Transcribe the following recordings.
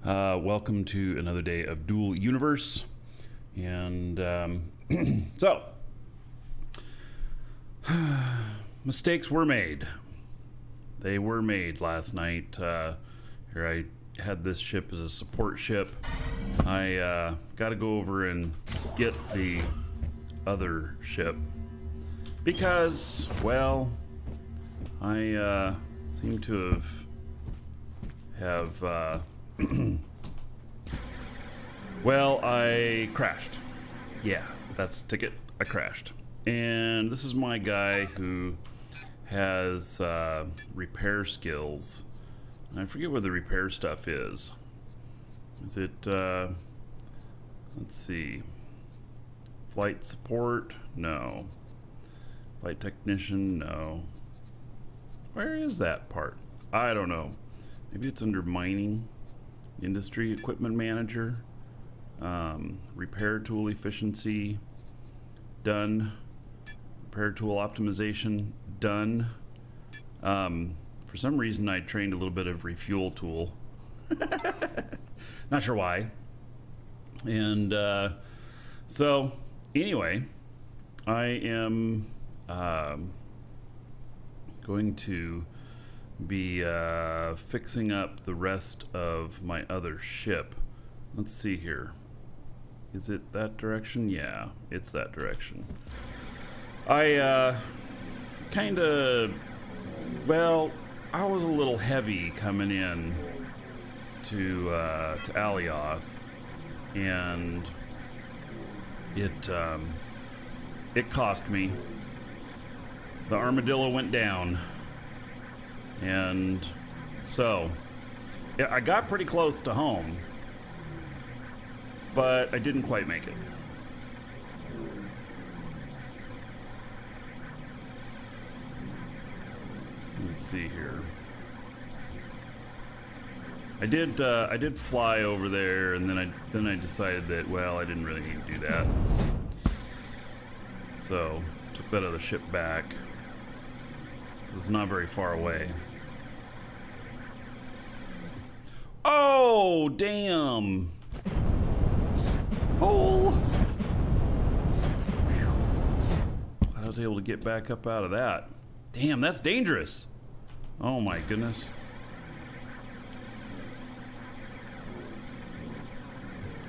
Welcome to another day of Dual Universe. And so, mistakes were made. They were made last night. Here I had this ship as a support ship. I got to go over and get the other ship because, well, I seem to have well, I crashed. Yeah, that's the ticket. I crashed. And this is my guy who has repair skills. I forget what the repair stuff is. Is it, let's see. Flight support? No. Flight technician? No. Where is that part? I don't know. Maybe it's under mining, industry equipment manager, repair tool efficiency, done. Repair tool optimization, done. For some reason I trained a little bit of refuel tool. Not sure why. And so anyway, I am going to be fixing up the rest of my other ship. Let's see here. Is it that direction? Yeah, it's that direction. I kind of, well, I was a little heavy coming in to Alioth, and it cost me. The Armadillo went down. And so, yeah, I got pretty close to home, but I didn't quite make it. Let's see here. I did fly over there, and then I decided that, well, I didn't really need to do that. So took that other ship back. It's not very far away. Oh, damn. Oh. I was able to get back up out of that. Damn, that's dangerous. Oh my goodness.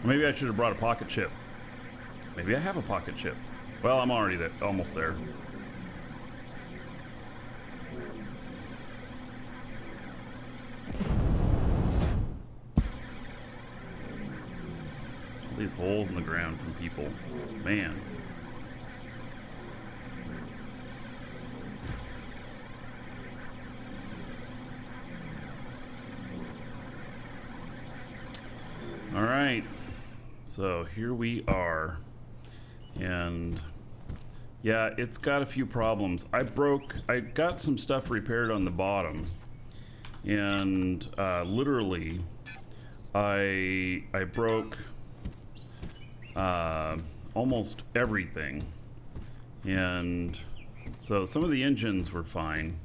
Maybe I should have brought a pocket ship. Maybe I have a pocket ship. Well, I'm already there, almost there. These holes in the ground from people, man. All right, so here we are, and yeah, it's got a few problems. I got some stuff repaired on the bottom, and literally I broke almost everything, and so some of the engines were fine,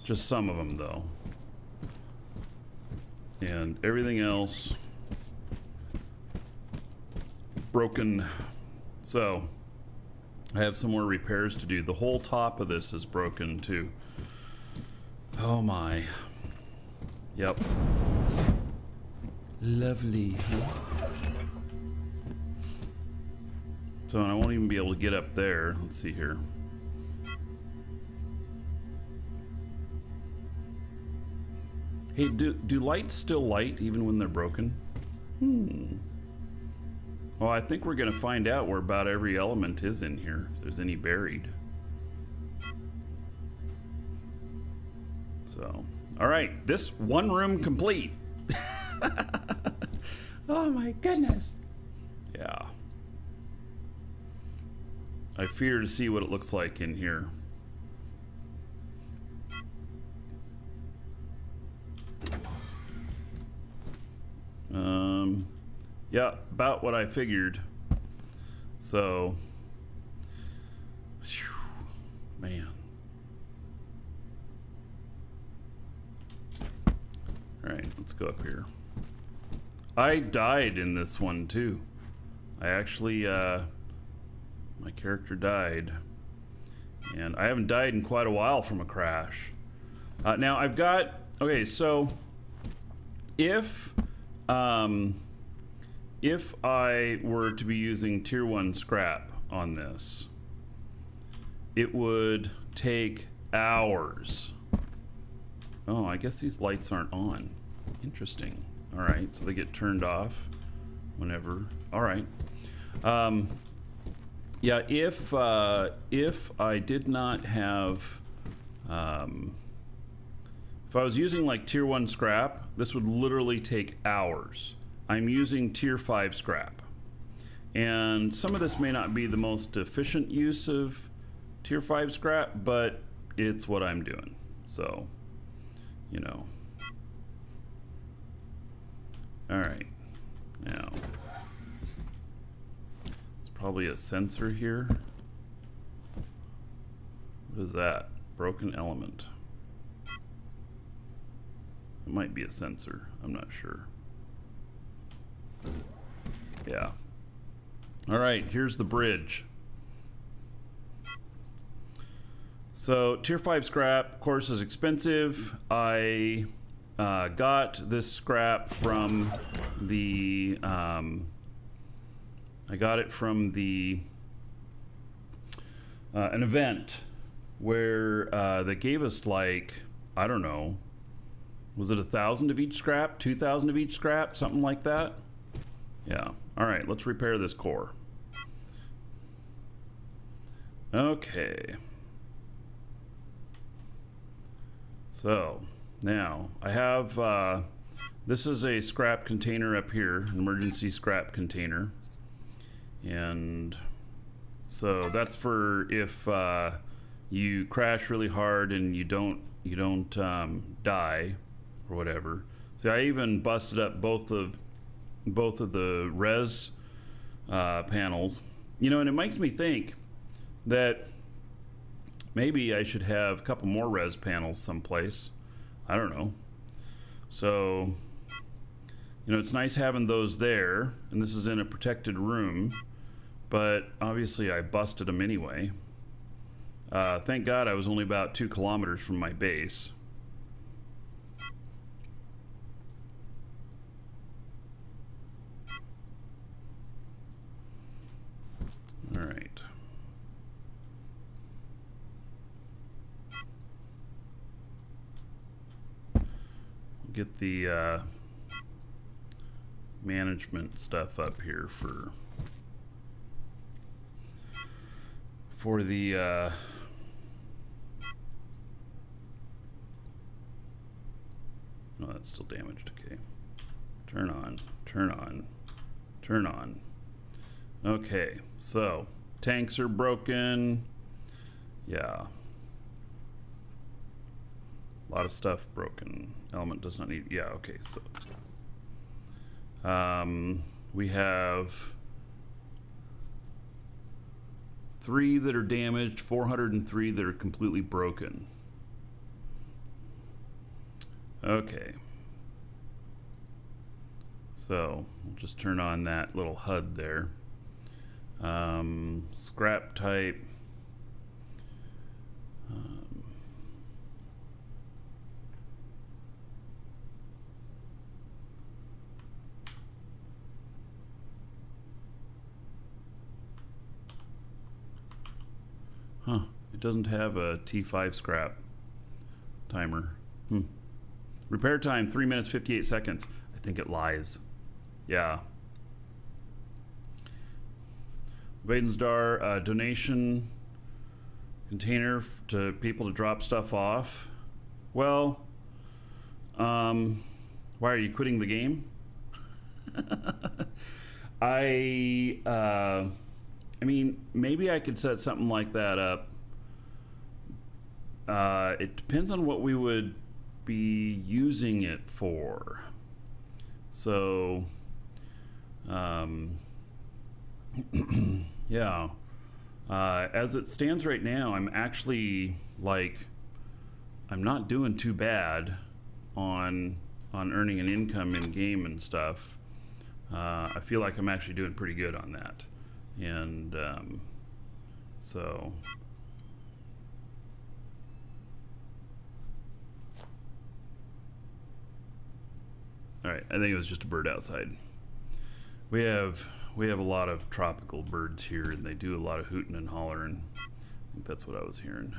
just some of them though, and everything else broken. So I have some more repairs to do. The whole top of this is broken too. Oh my. Yep. Lovely. So, and I won't even be able to get up there. Let's see here. Hey, do lights still light even when they're broken? Well, I think we're going to find out where about every element is in here, if there's any buried. So, all right, this one room complete. Oh my goodness. Yeah. I fear to see what it looks like in here. Yeah, about what I figured. So, whew, man. All right, let's go up here. I died in this one too. I actually, my character died. And I haven't died in quite a while from a crash. Now I've got, okay, so if I were to be using tier 1 scrap on this, it would take hours. Oh, I guess these lights aren't on. Interesting. All right, so they get turned off whenever. All right. Yeah, if I did not have, if I was using like tier 1 scrap, this would literally take hours. I'm using tier 5 scrap. And some of this may not be the most efficient use of tier 5 scrap, but it's what I'm doing. So, you know. All right, now. Probably a sensor here. What is that? Broken element. It might be a sensor. I'm not sure. Yeah. All right, here's the bridge. So tier 5 scrap, of course, is expensive. I got this scrap from the I got it from the an event where they gave us like, I don't know, was it 1,000 of each scrap, 2,000 of each scrap, something like that? Yeah. All right, let's repair this core. Okay. So now I have this is a scrap container up here, an emergency scrap container. And so that's for if you crash really hard and you don't die or whatever. See, I even busted up both of the res panels, you know, and it makes me think that maybe I should have a couple more res panels someplace. I don't know. So, you know, it's nice having those there, and this is in a protected room. But obviously I busted them anyway. Thank God I was only about 2 kilometers from my base. All right. Get the management stuff up here for the oh, that's still damaged. Okay, turn on, turn on, turn on. Okay, so tanks are broken. Yeah, a lot of stuff broken. Element does not need, yeah, okay, so we have 3 that are damaged, 403 that are completely broken. Okay. So we'll just turn on that little HUD there. Scrap type. Huh, it doesn't have a T5 scrap timer. Repair time 3 minutes 58 seconds. I think it lies. Yeah. Vadensdar donation container to people to drop stuff off. Well, why are you quitting the game? I mean, maybe I could set something like that up. It depends on what we would be using it for. So, yeah. As it stands right now, I'm actually like, I'm not doing too bad on earning an income in game and stuff. I feel like I'm actually doing pretty good on that. And so all right, I think it was just a bird outside. We have a lot of tropical birds here, and they do a lot of hooting and hollering. I think that's what I was hearing.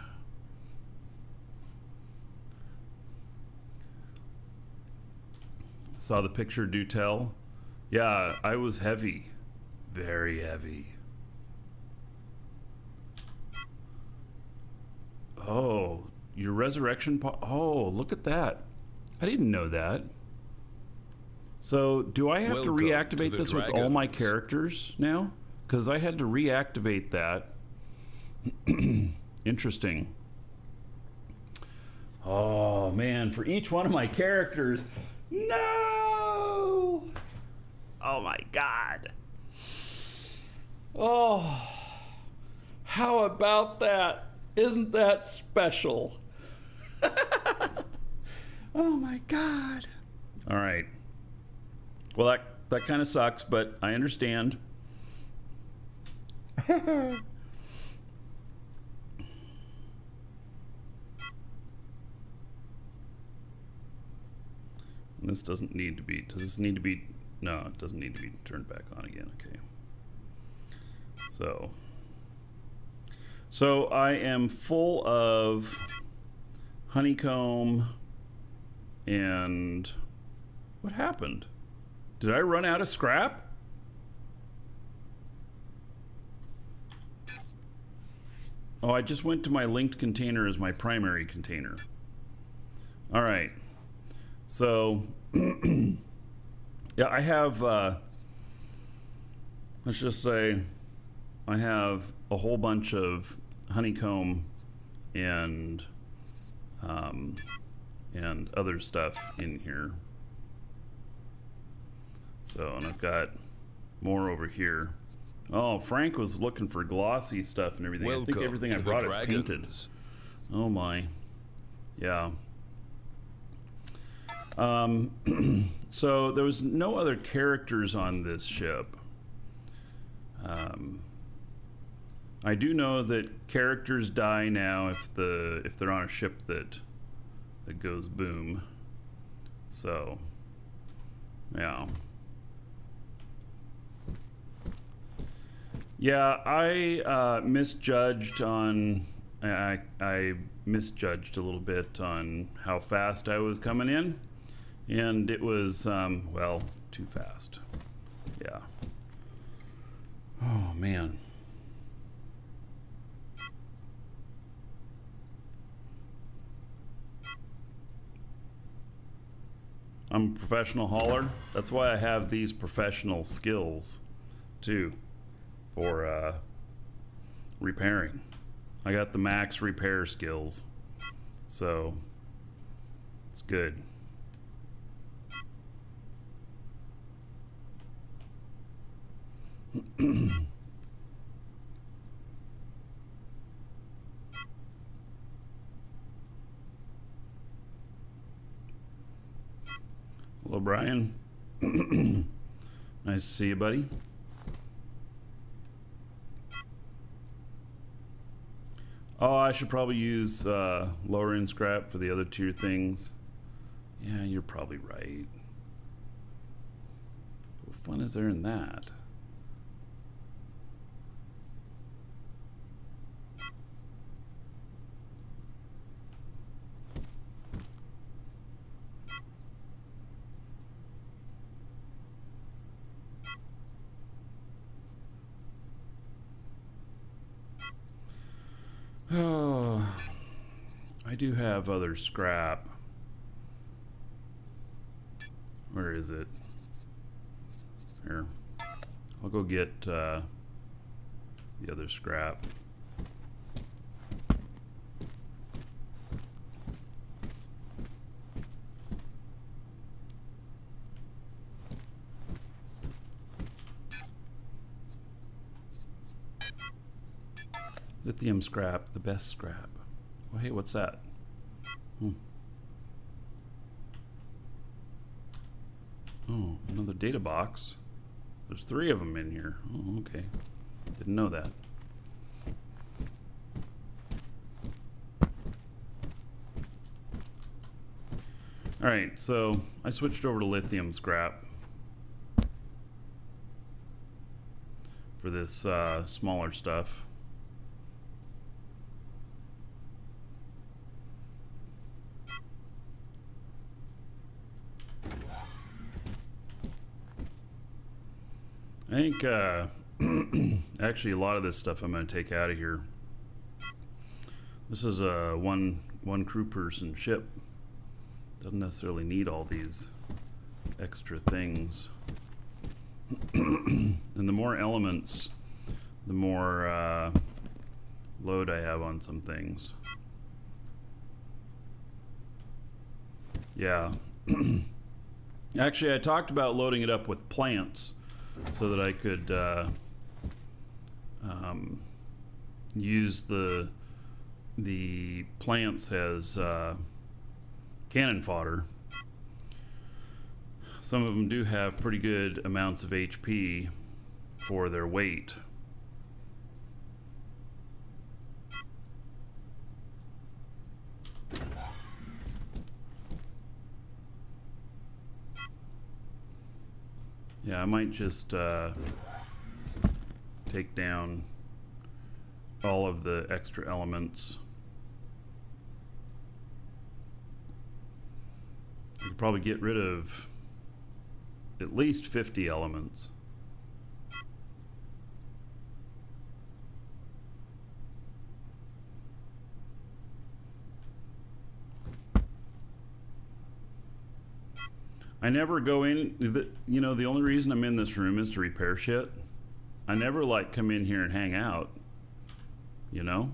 Saw the picture, do tell. Yeah, I was heavy, very heavy. Oh, your resurrection oh, look at that. I didn't know that. So, do I have to reactivate this with all my characters now? Because I had to reactivate that. Interesting. Oh, man, for each one of my characters. No! Oh, my God. Oh, how about that? Isn't that special? Oh, my God. All right. Well, that kind of sucks, but I understand. This doesn't need to be, does this need to be, no, it doesn't need to be turned back on again, okay. So I am full of honeycomb and what happened? Did I run out of scrap? Oh, I just went to my linked container as my primary container. All right. So, yeah, I have, let's just say, I have a whole bunch of honeycomb and other stuff in here. So, and I've got more over here. Oh, Frank was looking for glossy stuff and everything. I think everything I brought is painted. Oh my. Yeah. So there was no other characters on this ship. I do know that characters die now if they're on a ship that goes boom. So, yeah. Yeah, I misjudged on. I misjudged a little bit on how fast I was coming in, and it was well, too fast. Yeah. Oh man. I'm a professional hauler. That's why I have these professional skills too. For repairing. I got the max repair skills, so it's good. Hello, Brian. Nice to see you, buddy. Oh, I should probably use lower end scrap for the other tier things. Yeah, you're probably right. What fun is there in that? Oh, I do have other scrap. Where is it? Here. I'll go get the other scrap. Lithium scrap, the best scrap. Oh, hey, what's that? Oh, another data box. there's 3 of them in here. Oh, okay. Didn't know that. Alright, so I switched over to lithium scrap for this smaller stuff. I think actually a lot of this stuff I'm going to take out of here. This is a one crew person ship. Doesn't necessarily need all these extra things. And the more elements, the more load I have on some things. Yeah. Actually, I talked about loading it up with plants so that I could use the plants as cannon fodder. Some of them do have pretty good amounts of HP for their weight. Yeah, I might just take down all of the extra elements. I could probably get rid of at least 50 elements. I never go in, you know, the only reason I'm in this room is to repair shit. I never like come in here and hang out, you know?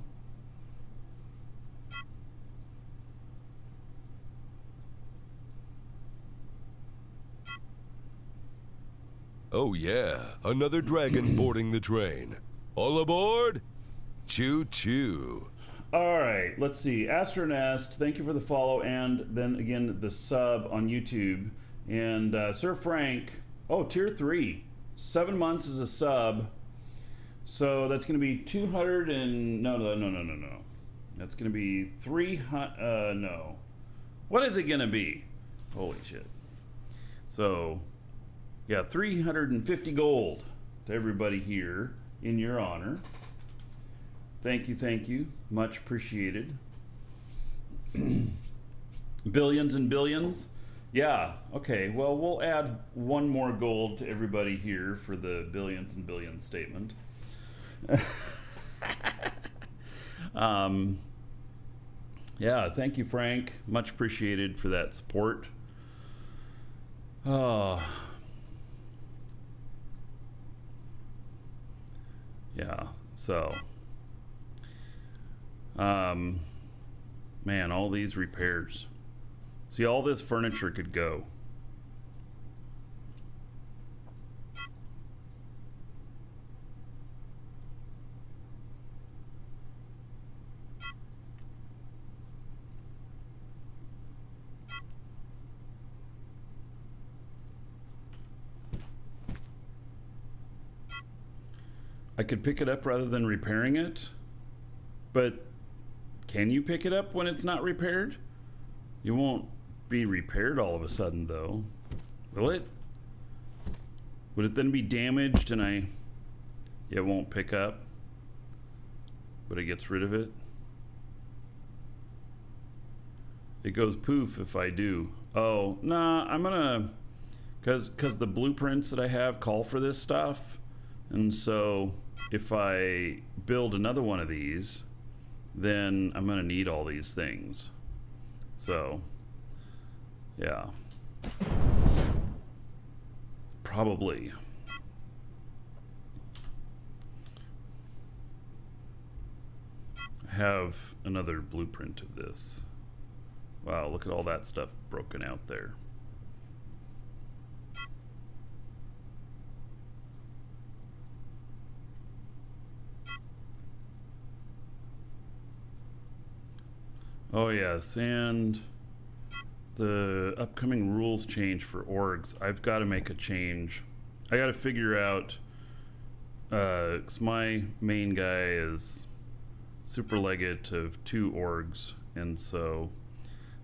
Oh yeah, another dragon boarding the train. All aboard? Choo-choo. All right, let's see. Astronest, thank you for the follow, and then again the sub on YouTube. And Sir Frank, oh, tier 3, 7 months as a sub. So that's going to be 200 and no. That's going to be 300. No, what is it going to be? Holy shit! So yeah, 350 gold to everybody here in your honor. Thank you, much appreciated. Billions and billions. Yeah, okay, well, we'll add 1 more gold to everybody here for the billions and billions statement. Yeah, thank you, Frank. Much appreciated for that support. Oh. Yeah, so. Man, all these repairs. See, all this furniture could go. I could pick it up rather than repairing it, but can you pick it up when it's not repaired? You won't be repaired all of a sudden, though, will it? Would it then be damaged and it won't pick up, but it gets rid of it? It goes poof if I do. Oh, nah, I'm gonna, cause the blueprints that I have call for this stuff, and so if I build another one of these, then I'm gonna need all these things. So, yeah. Probably. I have another blueprint of this. Wow, look at all that stuff broken out there. Oh yes, and the upcoming rules change for orgs. I've got to make a change I got to figure out, because my main guy is super legate of 2 orgs, and so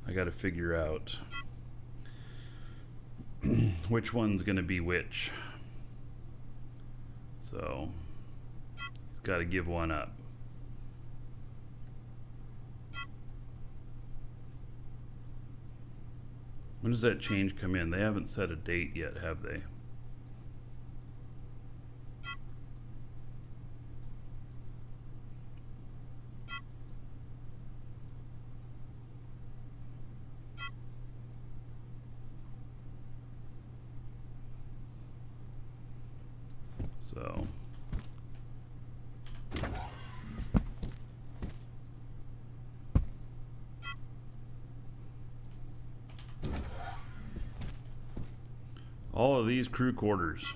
I got to figure out which one's going to be which. So he's got to give one up. When does that change come in? They haven't set a date yet, have they? So all of these crew quarters.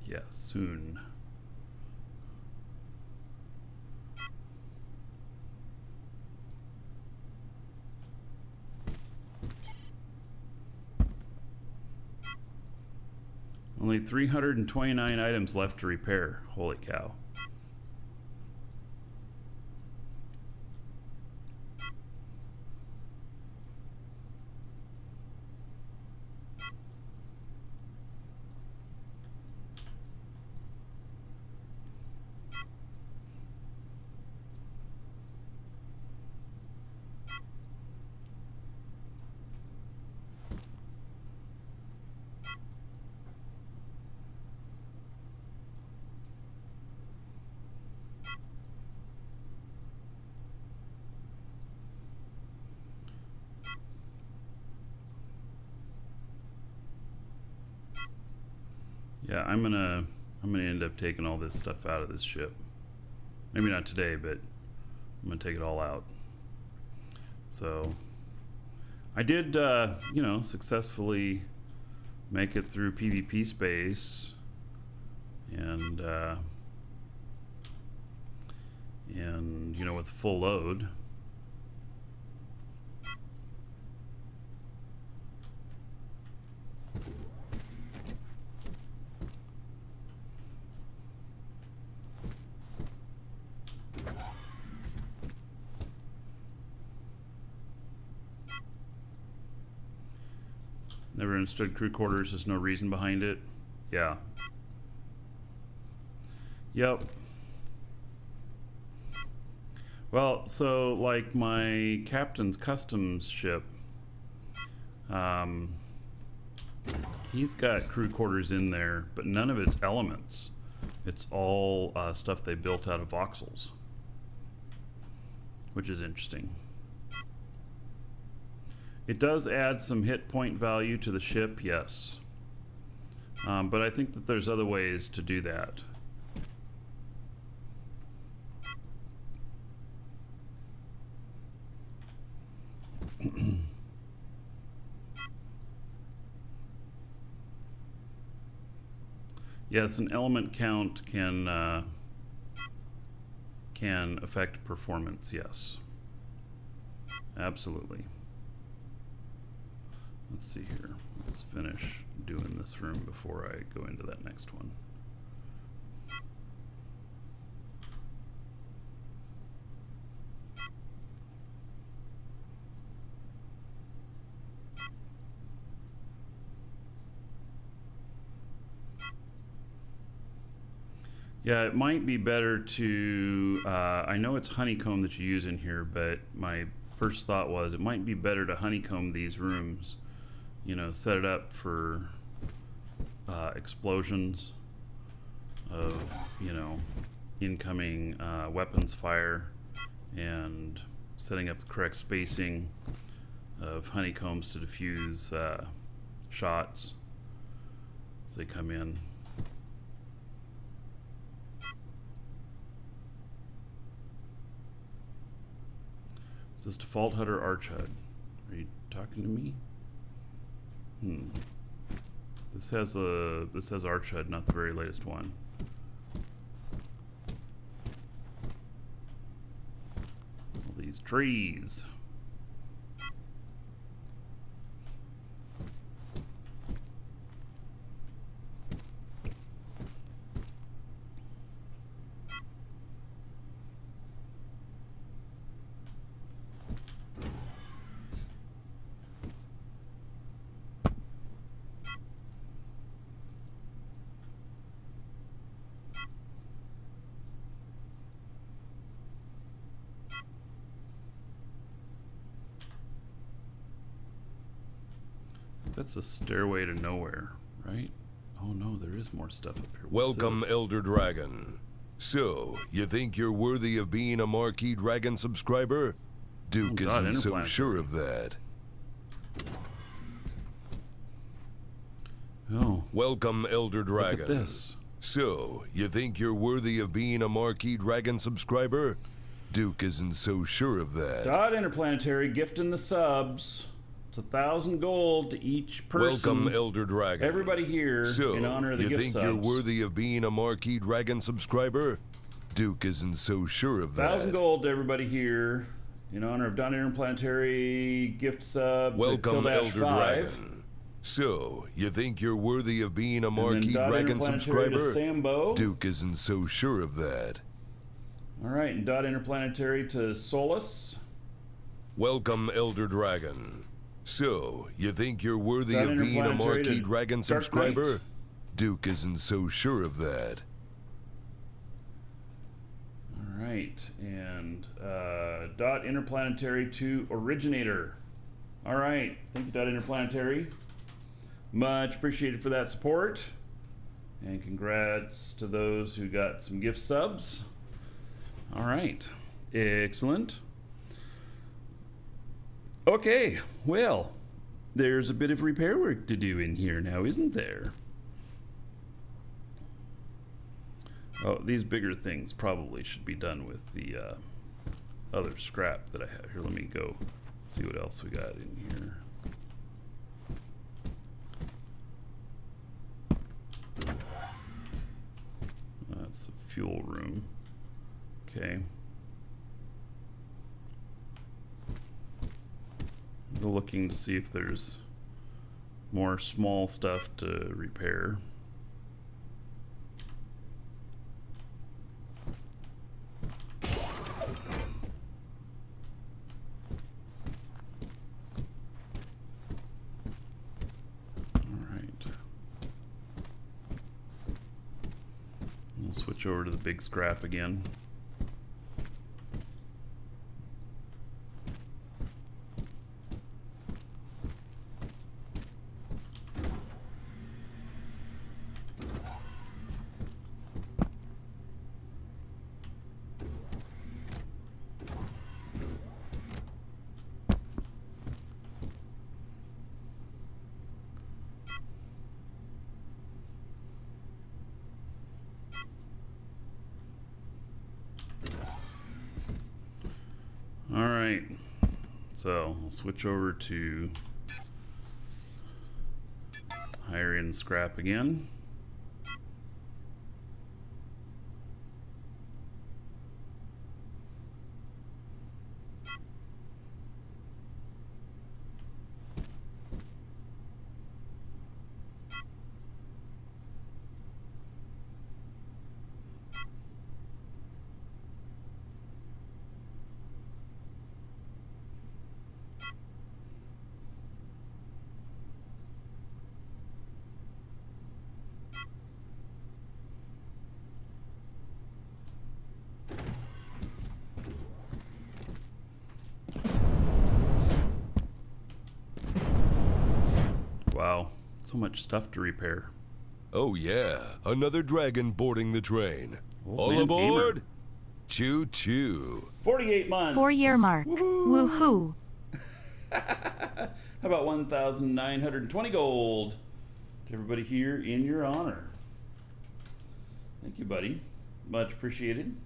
Yeah, soon. Only 329 items left to repair. Holy cow. Yeah, I'm gonna end up taking all this stuff out of this ship. Maybe not today, but I'm gonna take it all out. So I did, you know, successfully make it through PvP space, and you know, with full load. Never understood crew quarters. There's no reason behind it. Yeah. Yep. Well, so like my captain's customs ship, he's got crew quarters in there, but none of it's elements. It's all stuff they built out of voxels, which is interesting. It does add some hit point value to the ship, yes. But I think that there's other ways to do that. Yes, an element count can affect performance, yes. Absolutely. Let's see here. Let's finish doing this room before I go into that next one. Yeah, it might be better to, I know it's honeycomb that you use in here, but my first thought was it might be better to honeycomb these rooms. You know, set it up for explosions of, you know, incoming weapons fire, and setting up the correct spacing of honeycombs to diffuse shots as they come in. Is this default HUD or Arch HUD? Are you talking to me? This has Arch HUD, not the very latest one. All these trees. that's a stairway to nowhere, right? Oh no, there is more stuff up here. What's Welcome, this? Elder Dragon. So, you think you're worthy of being a Marquee Dragon subscriber? Duke Oh, God, isn't so interplanetary. sure of that. Oh, Welcome, Elder look Dragon. at this. So, you think you're worthy of being a Marquee Dragon subscriber? Duke isn't so sure of that. Dot Interplanetary gifting the subs. It's 1,000 gold to each person. Welcome, Elder Dragon. Everybody here So, in honor of the you gift think subs. you're worthy of being a Marquee Dragon subscriber? Duke isn't so sure of that. 1,000 gold to everybody here in honor of Dot Interplanetary gift subs. at Welcome, Kildash Elder 5. Dragon. So, you think you're worthy of being a And then Marquee Dot Dragon Interplanetary to subscriber? Sambo. Duke isn't so sure of that. All right, and Dot Interplanetary to Solus. Welcome, Elder Dragon. So, you think you're worthy Dot of being a Interplanetary Marquee to Dragon Dark subscriber? Knight. Duke isn't so sure of that. All right, and Dot Interplanetary to Originator. All right, thank you, Dot Interplanetary. Much appreciated for that support. And congrats to those who got some gift subs. All right, excellent. Okay, well, there's a bit of repair work to do in here now, isn't there? Oh, these bigger things probably should be done with the other scrap that I have here. Let me go see what else we got in here. That's the fuel room. Okay. We're looking to see if there's more small stuff to repair. We'll switch over to the big scrap again. All right, so I'll switch over to hiring scrap again. Wow, so much stuff to repair. Oh yeah, another dragon boarding the train. Old All man aboard? gamer. Choo choo. 48 months. 4-year mark. Woohoo. How about 1,920 gold to everybody here in your honor? Thank you, buddy. Much appreciated.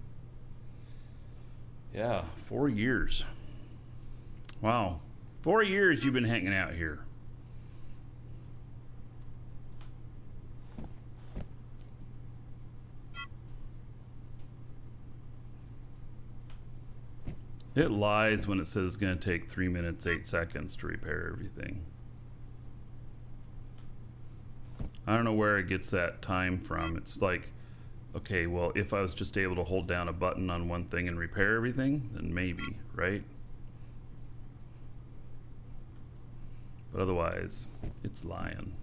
Yeah, 4 years. Wow. 4 years you've been hanging out here. It lies when it says it's going to take 3 minutes, 8 seconds to repair everything. I don't know where it gets that time from. It's like, okay, well, if I was just able to hold down a button on one thing and repair everything, then maybe, right? But otherwise, it's lying.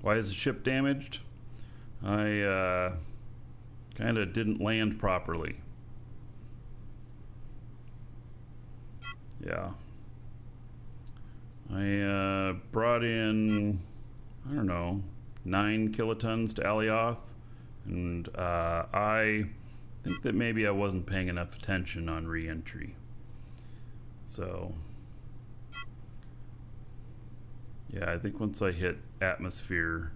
Why is the ship damaged? I kind of didn't land properly. Yeah. I brought in, I don't know, 9 kilotons to Alioth, and I think that maybe I wasn't paying enough attention on re-entry. So, yeah, I think once I hit atmosphere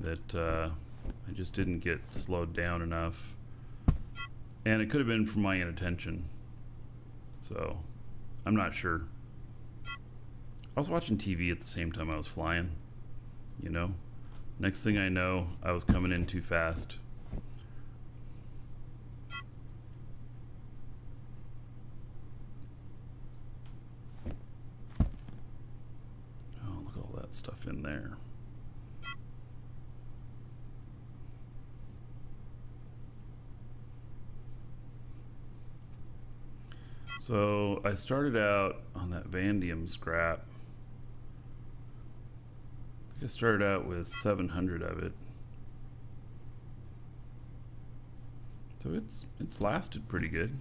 that I just didn't get slowed down enough. And it could have been from my inattention. So, I'm not sure. I was watching TV at the same time I was flying, you know. Next thing I know, I was coming in too fast. Oh, look at all that stuff in there. So I started out on that Vandium scrap. I think I started out with 700 of it. So it's lasted pretty good.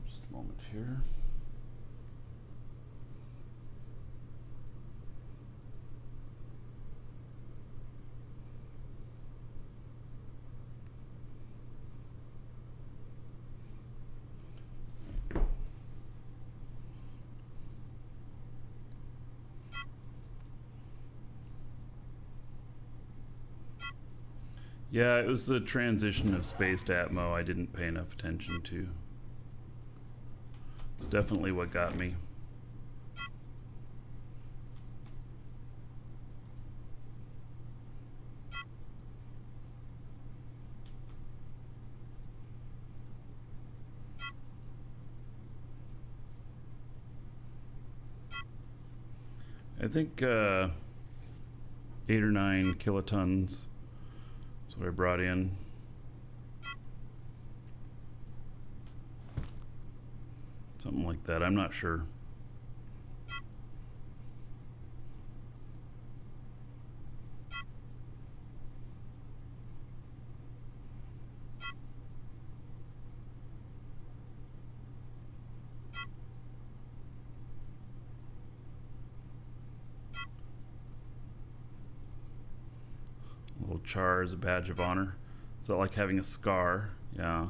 Just a moment here. Yeah, it was the transition of space to Atmo I didn't pay enough attention to. It's definitely what got me. I think 8 or 9 kilotons. That's what I brought in. Something like that. I'm not sure. A little char is a badge of honor. Is that like having a scar? Yeah.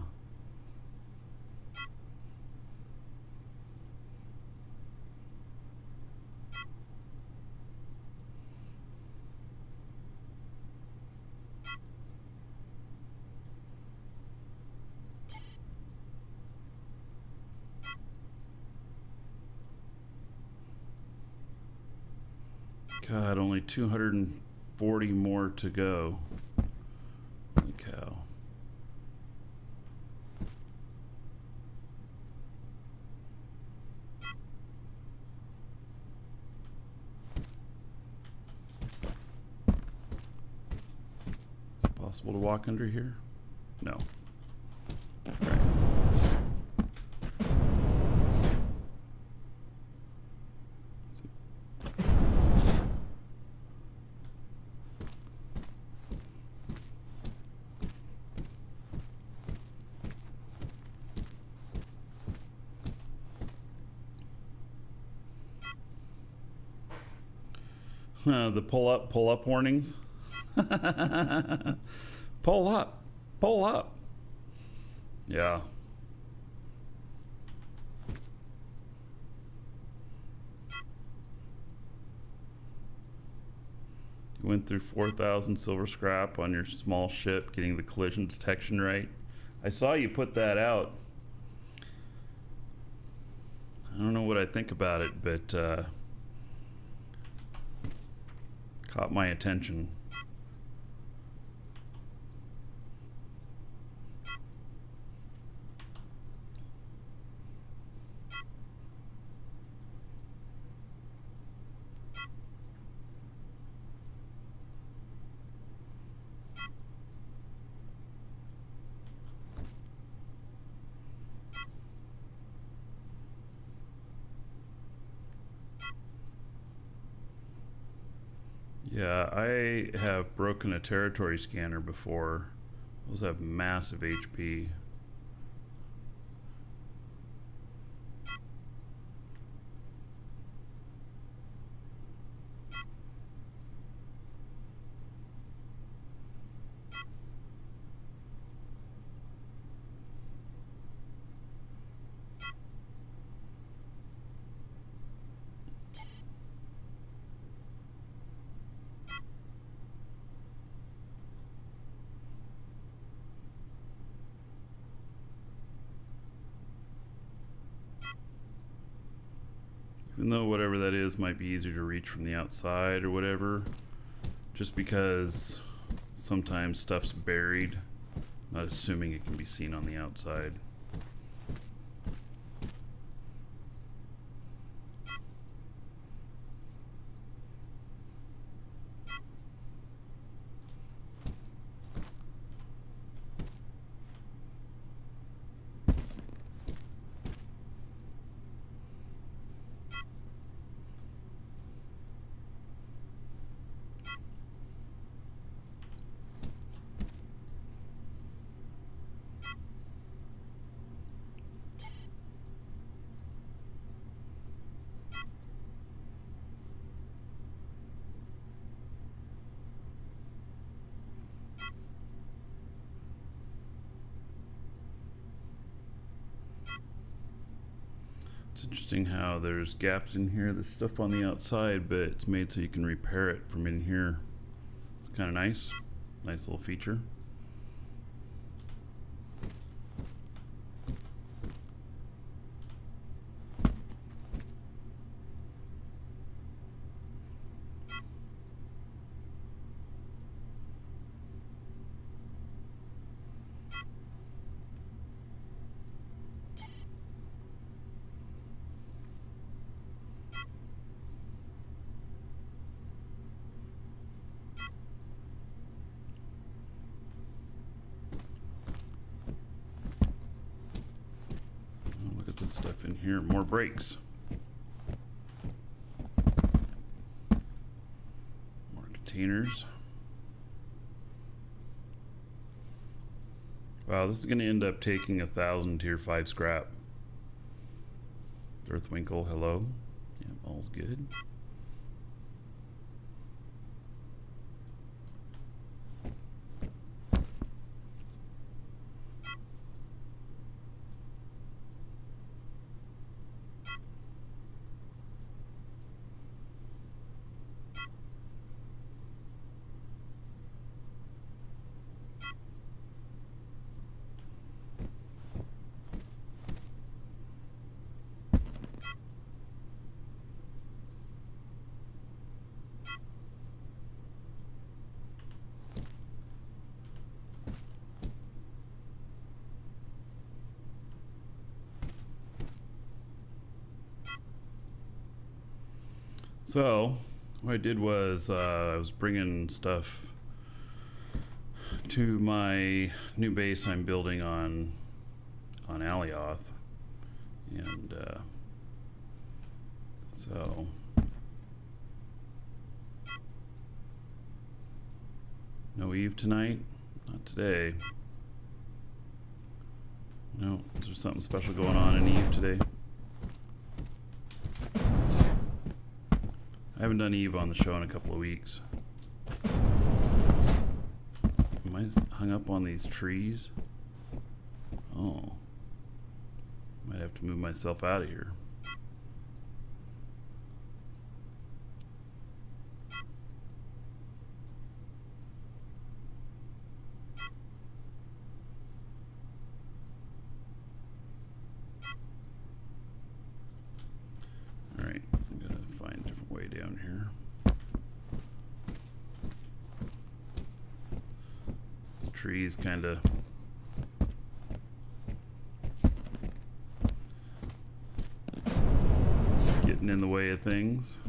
God, only 240 more to go. Holy cow. Is it possible to walk under here? No. Right. The pull up warnings. Pull up. Yeah. You went through 4,000 silver scrap on your small ship, getting the collision detection right. I saw you put that out. I don't know what I think about it, but caught my attention. Yeah, I have broken a territory scanner before. Those have massive HP. Even though whatever that is might be easier to reach from the outside or whatever, just because sometimes stuff's buried, not assuming it can be seen on the outside. It's interesting how there's gaps in here. There's stuff on the outside, but it's made so you can repair it from in here. It's kind of nice. Nice little feature. Look at this stuff in here. More brakes. More containers. Wow, this is going to end up taking 1,000 tier 5 scrap. Earthwinkle, hello. Yeah, all's good. So, what I did was I was bringing stuff to my new base I'm building on Alioth, and so no Eve tonight, not today. No, is there something special going on in Eve today? I haven't done Eve on the show in a couple of weeks. Am I hung up on these trees? Oh. Might have to move myself out of here. Alright, I'm gonna find a different way down here. This tree's kinda getting in the way of things.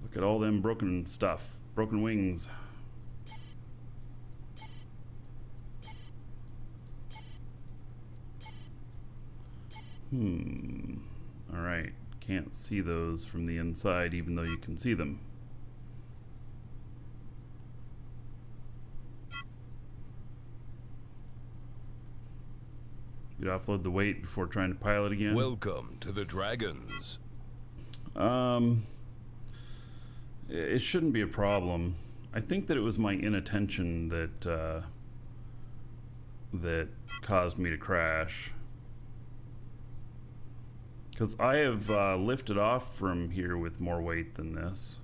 Look at all them broken stuff, broken wings. Alright, can't see those from the inside, even though you can see them. You'd offload the weight before trying to pilot again. Welcome to the Dragons. It shouldn't be a problem. I think that it was my inattention that that caused me to crash. Because I have lifted off from here with more weight than this.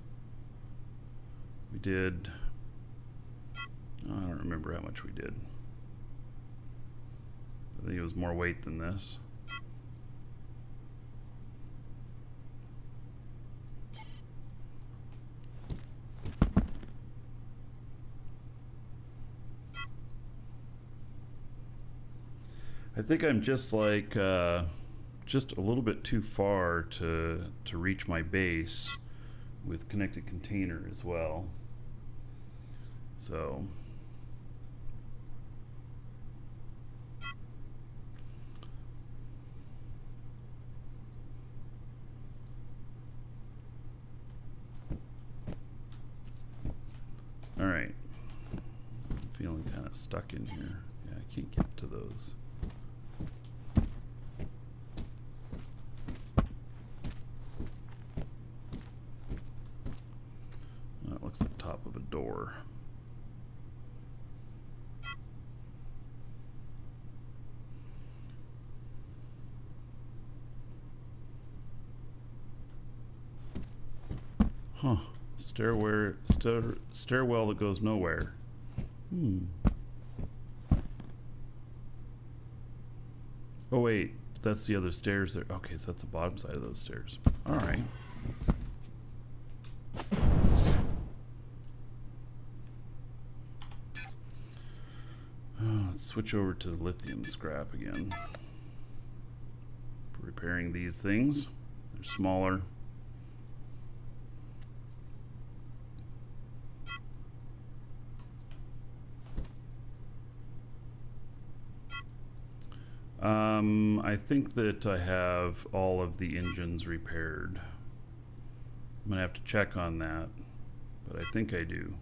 We did... I don't remember how much we did. I think it was more weight than this. I think I'm just like just a little bit too far to reach my base with connected container as well. So all right, I'm feeling kind of stuck in here. Yeah, I can't get to those. That looks like the top of a door. Huh. Stairwell that goes nowhere. Oh wait, that's the other stairs there. Okay, so that's the bottom side of those stairs. All right. Let's switch over to the lithium scrap again. For repairing these things. They're smaller. I think that I have all of the engines repaired. I'm gonna have to check on that, but I think I do.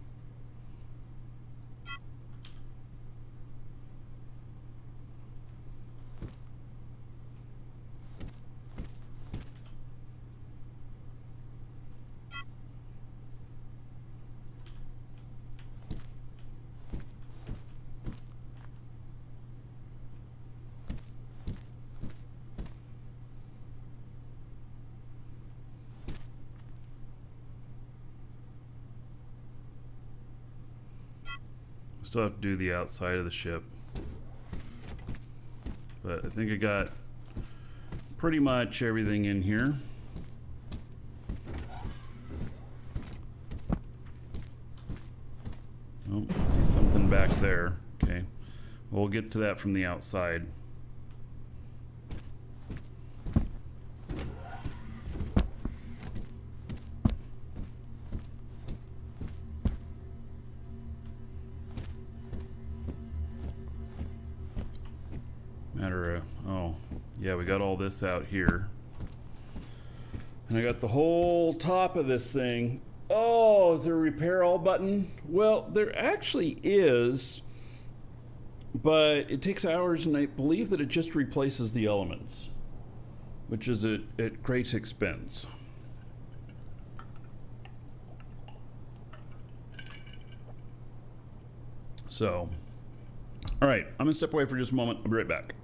Still have to do the outside of the ship, but I think I got pretty much everything in here. Oh, I see something back there. Okay, well, we'll get to that from the outside. Oh, yeah, we got all this out here. And I got the whole top of this thing. Oh, is there a repair all button? Well, there actually is, but it takes hours, and I believe that it just replaces the elements, which is at great expense. So, all right, I'm gonna step away for just a moment. I'll be right back.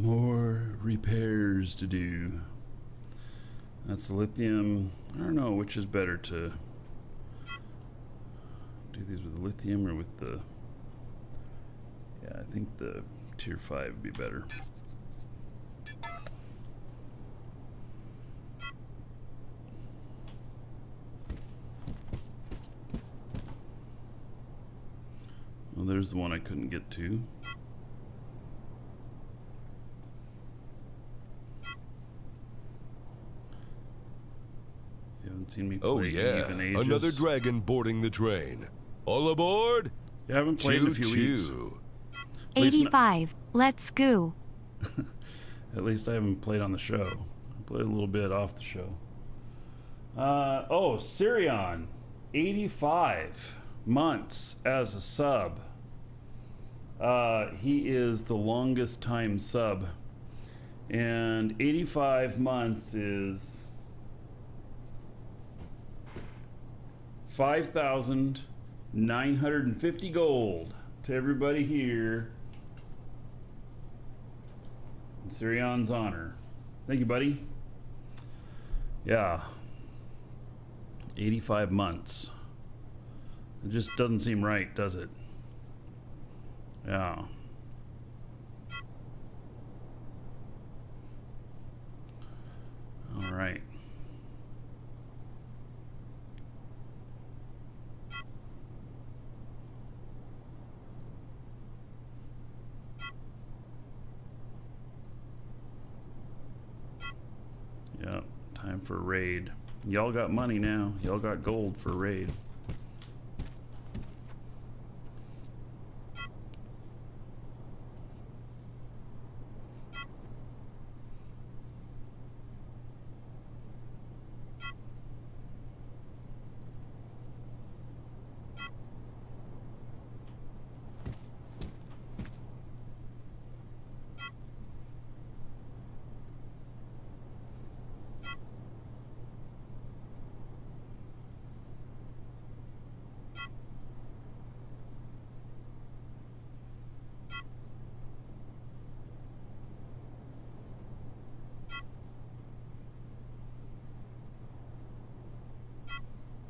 more repairs to do. That's the lithium. I don't know which is better to do these with the lithium or with the... Yeah, I think the tier 5 would be better. Well, there's the one I couldn't get to. You haven't seen me play Oh yeah, Even Ages. another dragon boarding the train. All aboard! You haven't played in a few weeks. Choo-choo. At least 85. Let's go. At least I haven't played on the show. I played a little bit off the show. Oh, Sirion. 85 months as a sub. He is the longest time sub. And 85 months is 5,950 gold to everybody here in Sirion's honor. Thank you, buddy. Yeah. 85 months. It just doesn't seem right, does it? Yeah. All right. Yeah, time for a raid. Y'all got money now. Y'all got gold for a raid.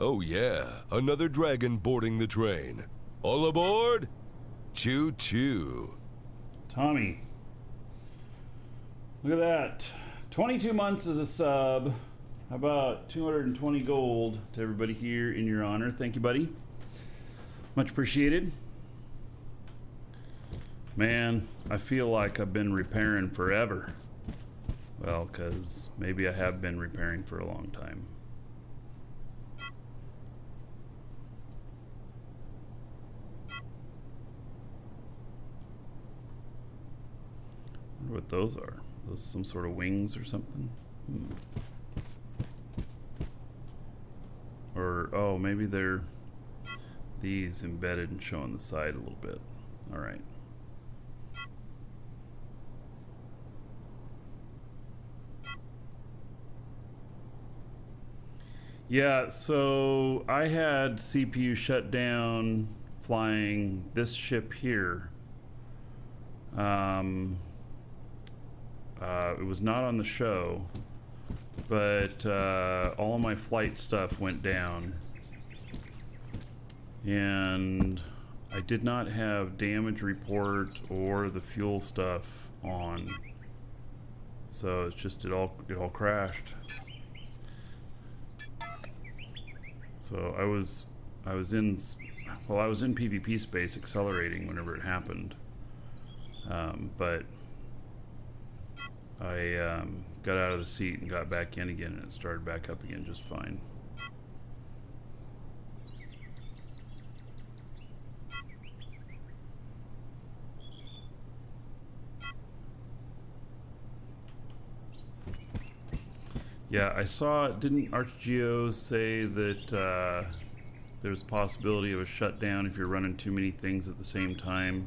Oh yeah, another dragon boarding the train. All aboard! Choo-choo. Tommy. Look at that. 22 months as a sub. How about 220 gold to everybody here in your honor? Thank you, buddy. Much appreciated. Man, I feel like I've been repairing forever. Well, because maybe I have been repairing for a long time. I wonder what those are. Those some sort of wings or something? Or, oh, maybe they're these embedded and showing the side a little bit. All right. Yeah, so I had CPU shut down flying this ship here. It was not on the show, but all of my flight stuff went down. And I did not have damage report or the fuel stuff on. So it's just it all crashed. So I was in PvP space accelerating whenever it happened. But I got out of the seat and got back in again, and it started back up again just fine. Yeah, I saw, didn't ArchGeo say that there's a possibility of a shutdown if you're running too many things at the same time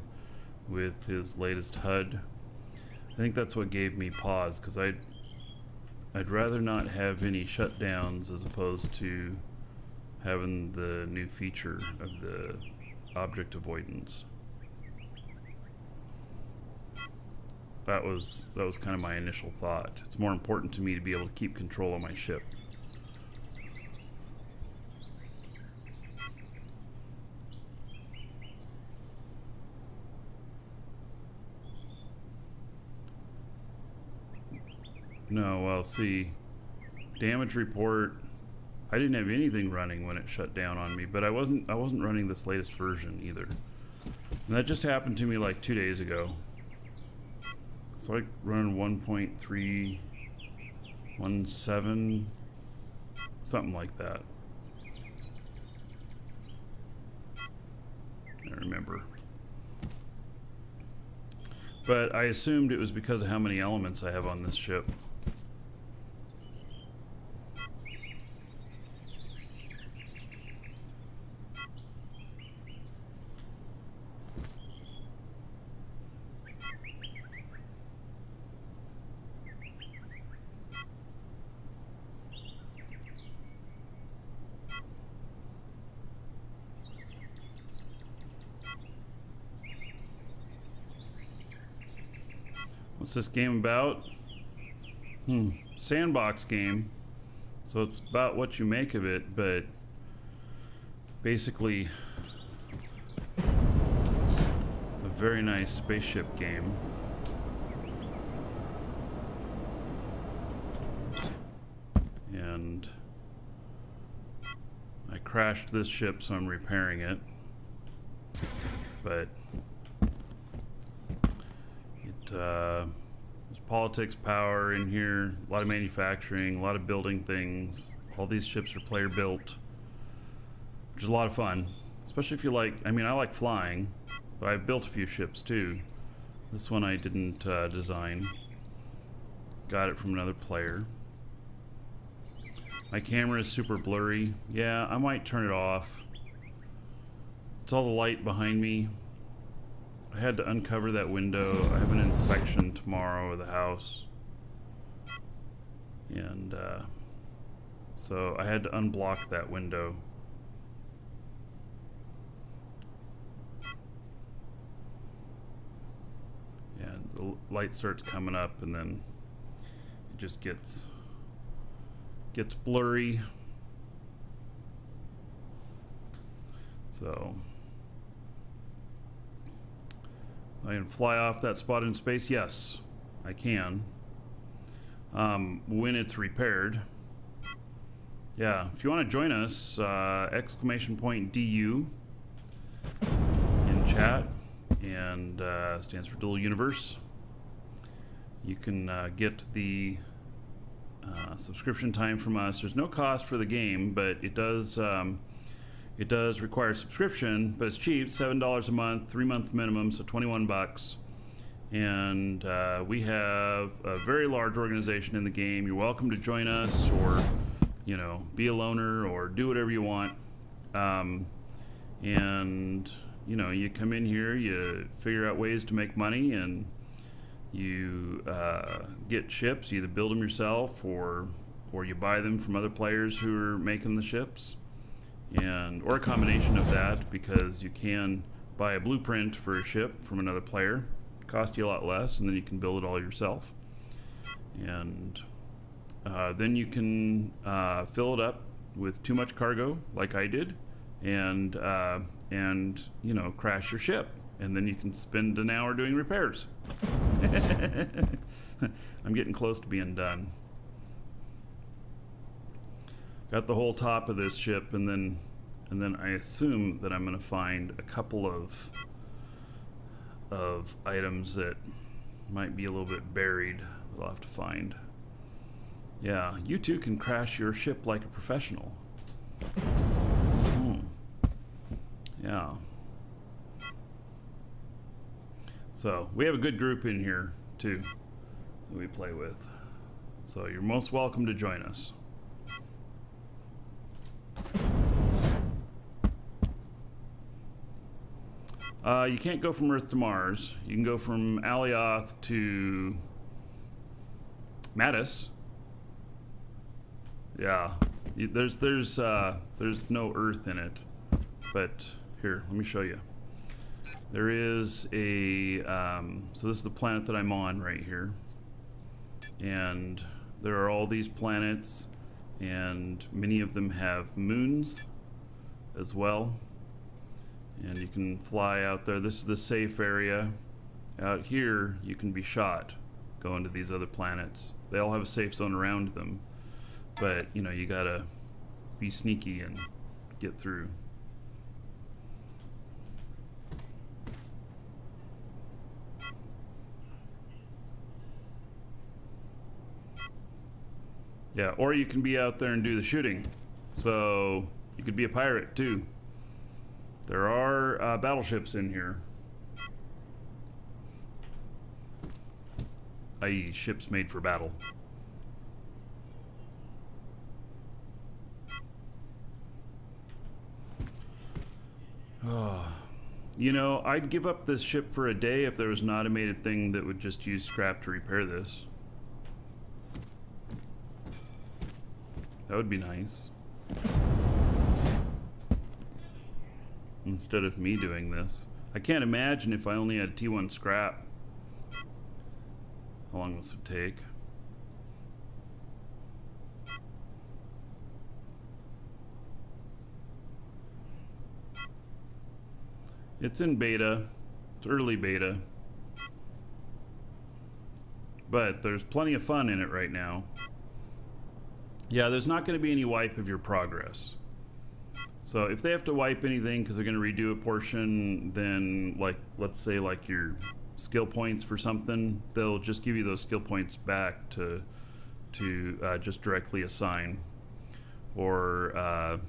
with his latest HUD? I think that's what gave me pause, because I'd rather not have any shutdowns as opposed to having the new feature of the object avoidance. That was kind of my initial thought. It's more important to me to be able to keep control of my ship. No, well, see, damage report. I didn't have anything running when it shut down on me, but I wasn't running this latest version either. And that just happened to me like 2 days ago. It's like running 1.317, something like that. I remember. But I assumed it was because of how many elements I have on this ship. What's this game about? Sandbox game. So it's about what you make of it, but basically a very nice spaceship game. And I crashed this ship, so I'm repairing it. But there's politics, power in here, a lot of manufacturing, a lot of building things. All these ships are player built, which is a lot of fun, especially if you like, I mean, I like flying, but I've built a few ships too. This one I didn't design. Got it from another player. My camera is super blurry. Yeah, I might turn it off. It's all the light behind me. I had to uncover that window. I have an inspection tomorrow of the house. And so I had to unblock that window. And the light starts coming up and then it just gets blurry. So I can fly off that spot in space? Yes, I can. When it's repaired. Yeah, if you want to join us, ! DU in chat, and stands for Dual Universe. You can get the subscription time from us. There's no cost for the game, but it does require subscription, but it's cheap, $7 a month, 3-month minimum, so 21 bucks. And we have a very large organization in the game. You're welcome to join us, or you know, be a loner, or do whatever you want. And you know, you come in here, you figure out ways to make money, and you get ships. You either build them yourself, or you buy them from other players who are making the ships. Or a combination of that, because you can buy a blueprint for a ship from another player. It costs you a lot less, and then you can build it all yourself. And then you can fill it up with too much cargo, like I did, and you know, crash your ship, and then you can spend an hour doing repairs. I'm getting close to being done. Got the whole top of this ship, and then I assume that I'm going to find a couple of items that might be a little bit buried that I'll have to find. Yeah, you too can crash your ship like a professional. Yeah. So we have a good group in here too that we play with. So you're most welcome to join us. You can't go from Earth to Mars. You can go from Alioth to Mattis. Yeah, there's no Earth in it, but here, let me show you. There is a, so this is the planet that I'm on right here. And there are all these planets, and many of them have moons as well. And you can fly out there. This is the safe area. Out here, you can be shot going to these other planets. They all have a safe zone around them. But, you know, you gotta be sneaky and get through. Yeah, or you can be out there and do the shooting. So you could be a pirate too. There are battleships in here, i.e. ships made for battle. Oh, you know, I'd give up this ship for a day if there was an automated thing that would just use scrap to repair this. That would be nice. Instead of me doing this. I can't imagine if I only had T1 scrap how long this would take. It's in beta. It's early beta. But there's plenty of fun in it right now. Yeah, there's not going to be any wipe of your progress. So if they have to wipe anything because they're going to redo a portion, then like, let's say like your skill points for something, they'll just give you those skill points back to just directly assign. Or,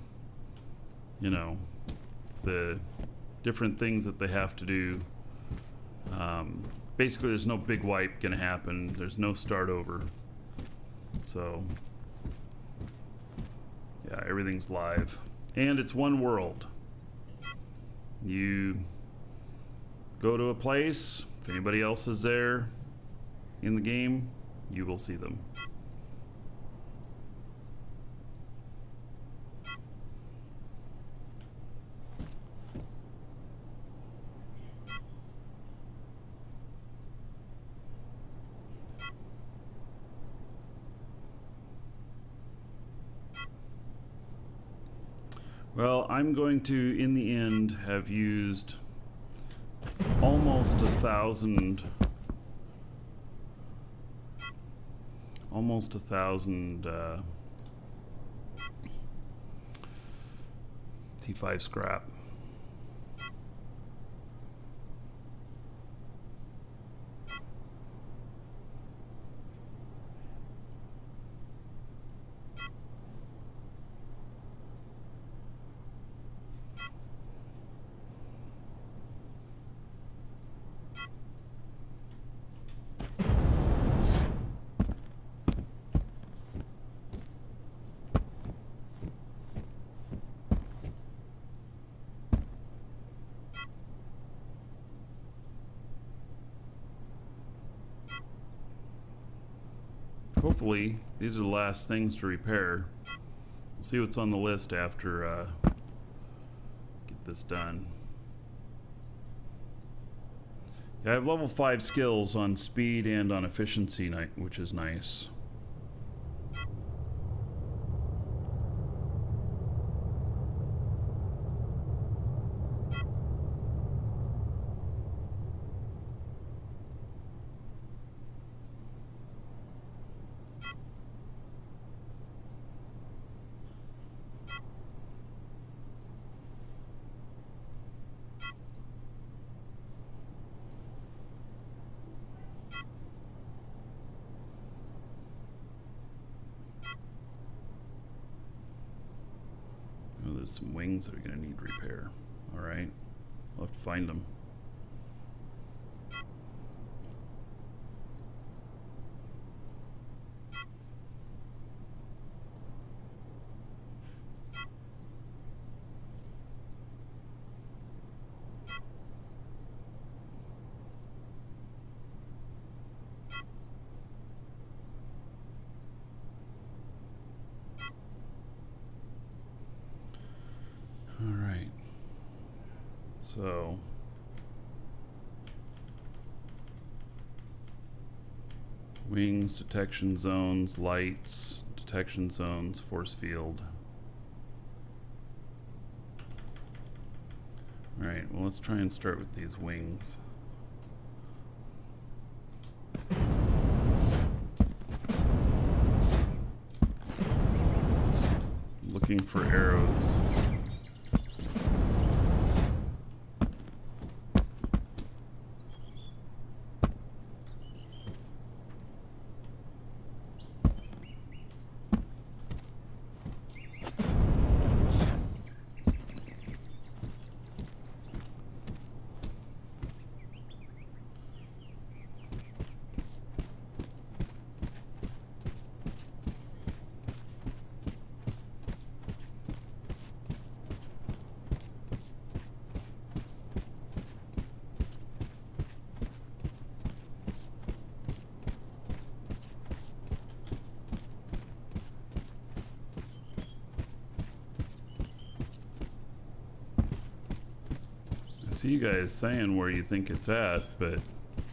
you know, the different things that they have to do. Basically, there's no big wipe going to happen. There's no start over. So... yeah, everything's live. And it's one world. You go to a place, if anybody else is there in the game, you will see them. Well, I'm going to, in the end, have used almost 1,000 T5 scrap. Hopefully, these are the last things to repair. We'll see what's on the list after get this done. Yeah, I have level 5 skills on speed and on efficiency, which is nice. Oh, there's some wings that are going to need repair. All right, I'll have to find them. All right. So Wings, detection zones, lights, detection zones, force field. Alright, well, let's try and start with these wings. Looking for arrows. I see you guys saying where you think it's at, but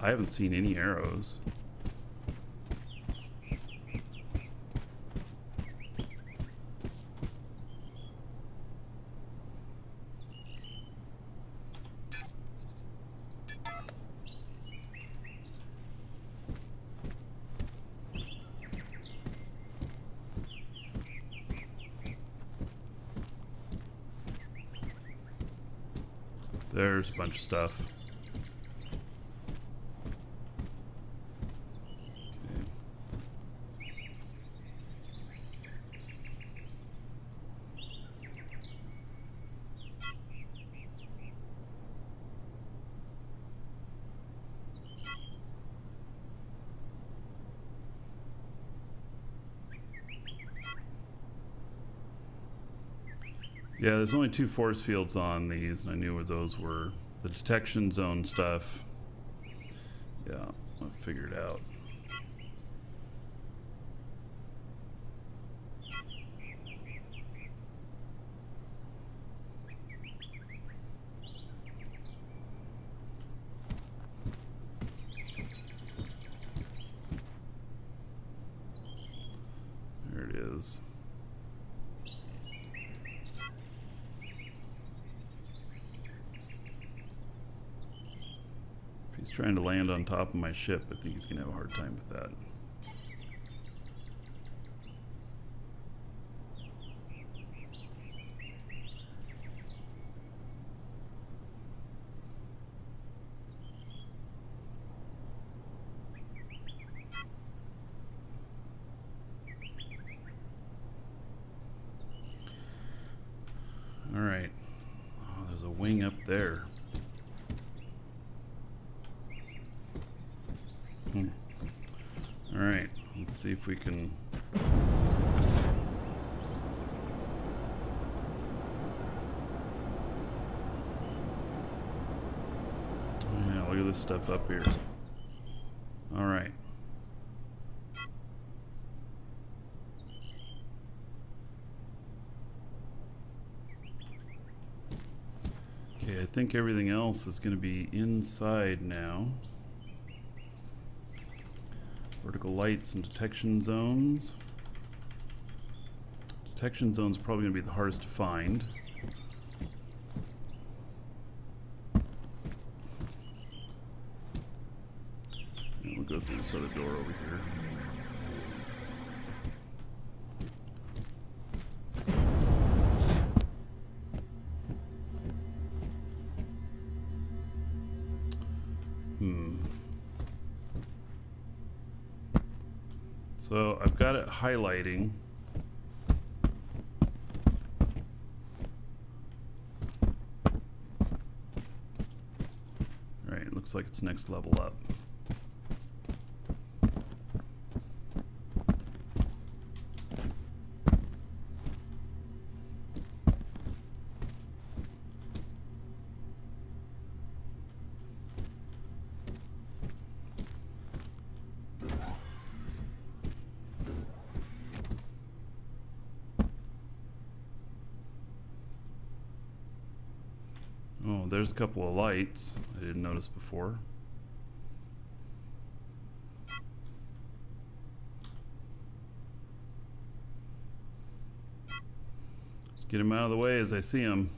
I haven't seen any arrows. There's a bunch of stuff. Okay. Yeah, there's only 2 force fields on these, and I knew where those were. The detection zone stuff. Yeah, I figured out. There it is. He's trying to land on top of my ship. I think he's gonna have a hard time with that. All right. Oh, there's a wing up there. Alright, let's see if we can... Yeah, look at this stuff up here. Alright. Okay, I think everything else is going to be inside now. Vertical lights and detection zones. Detection zones are probably going to be the hardest to find. And we'll go through this other door over here. So I've got it highlighting. All right, it looks like it's next level up. Oh, there's a couple of lights I didn't notice before. Get him out of the way as I see him.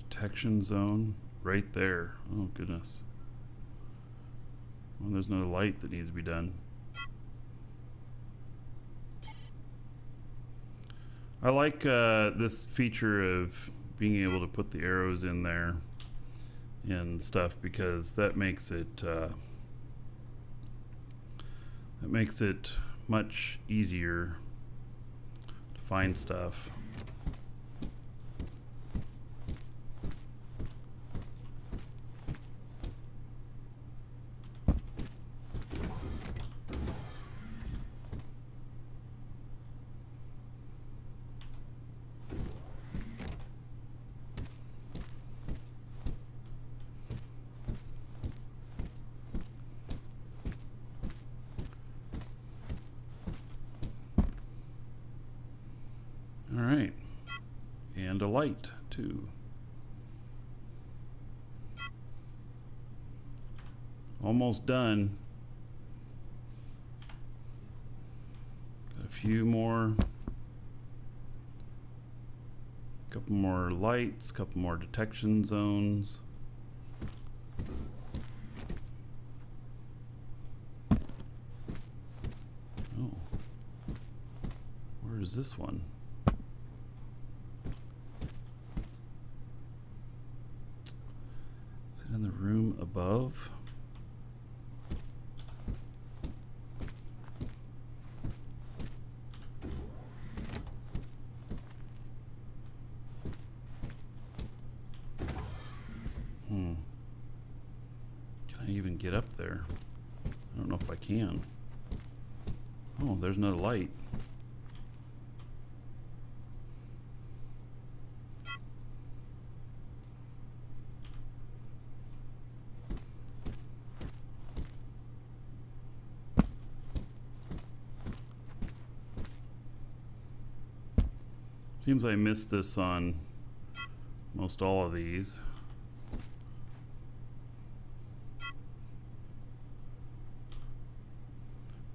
Detection zone right there. Oh goodness. Well, there's another light that needs to be done. I like this feature of being able to put the arrows in there and stuff, because that makes it much easier to find stuff. All right, and a light too. Almost done. Got a few more. Couple more lights, couple more detection zones. Oh, where is this one? Is it in the room above? Can I even get up there? I don't know if I can. Oh, there's another light. Seems I missed this on most all of these.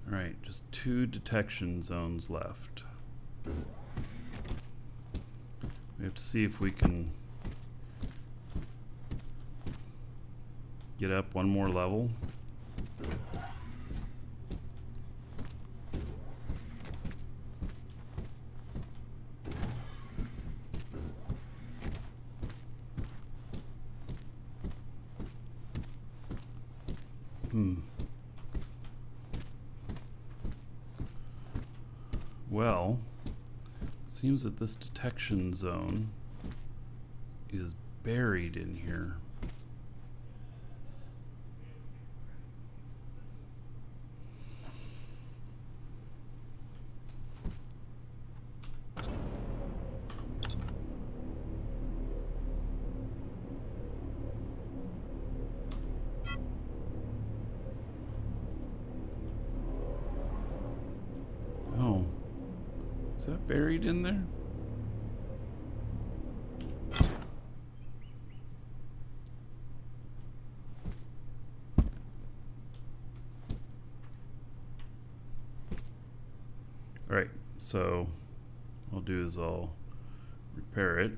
All right, just 2 detection zones left. We have to see if we can get up one more level. Well, it seems that this detection zone is buried in here. Oh. Is that buried in there? All right, so what I'll do is I'll repair it,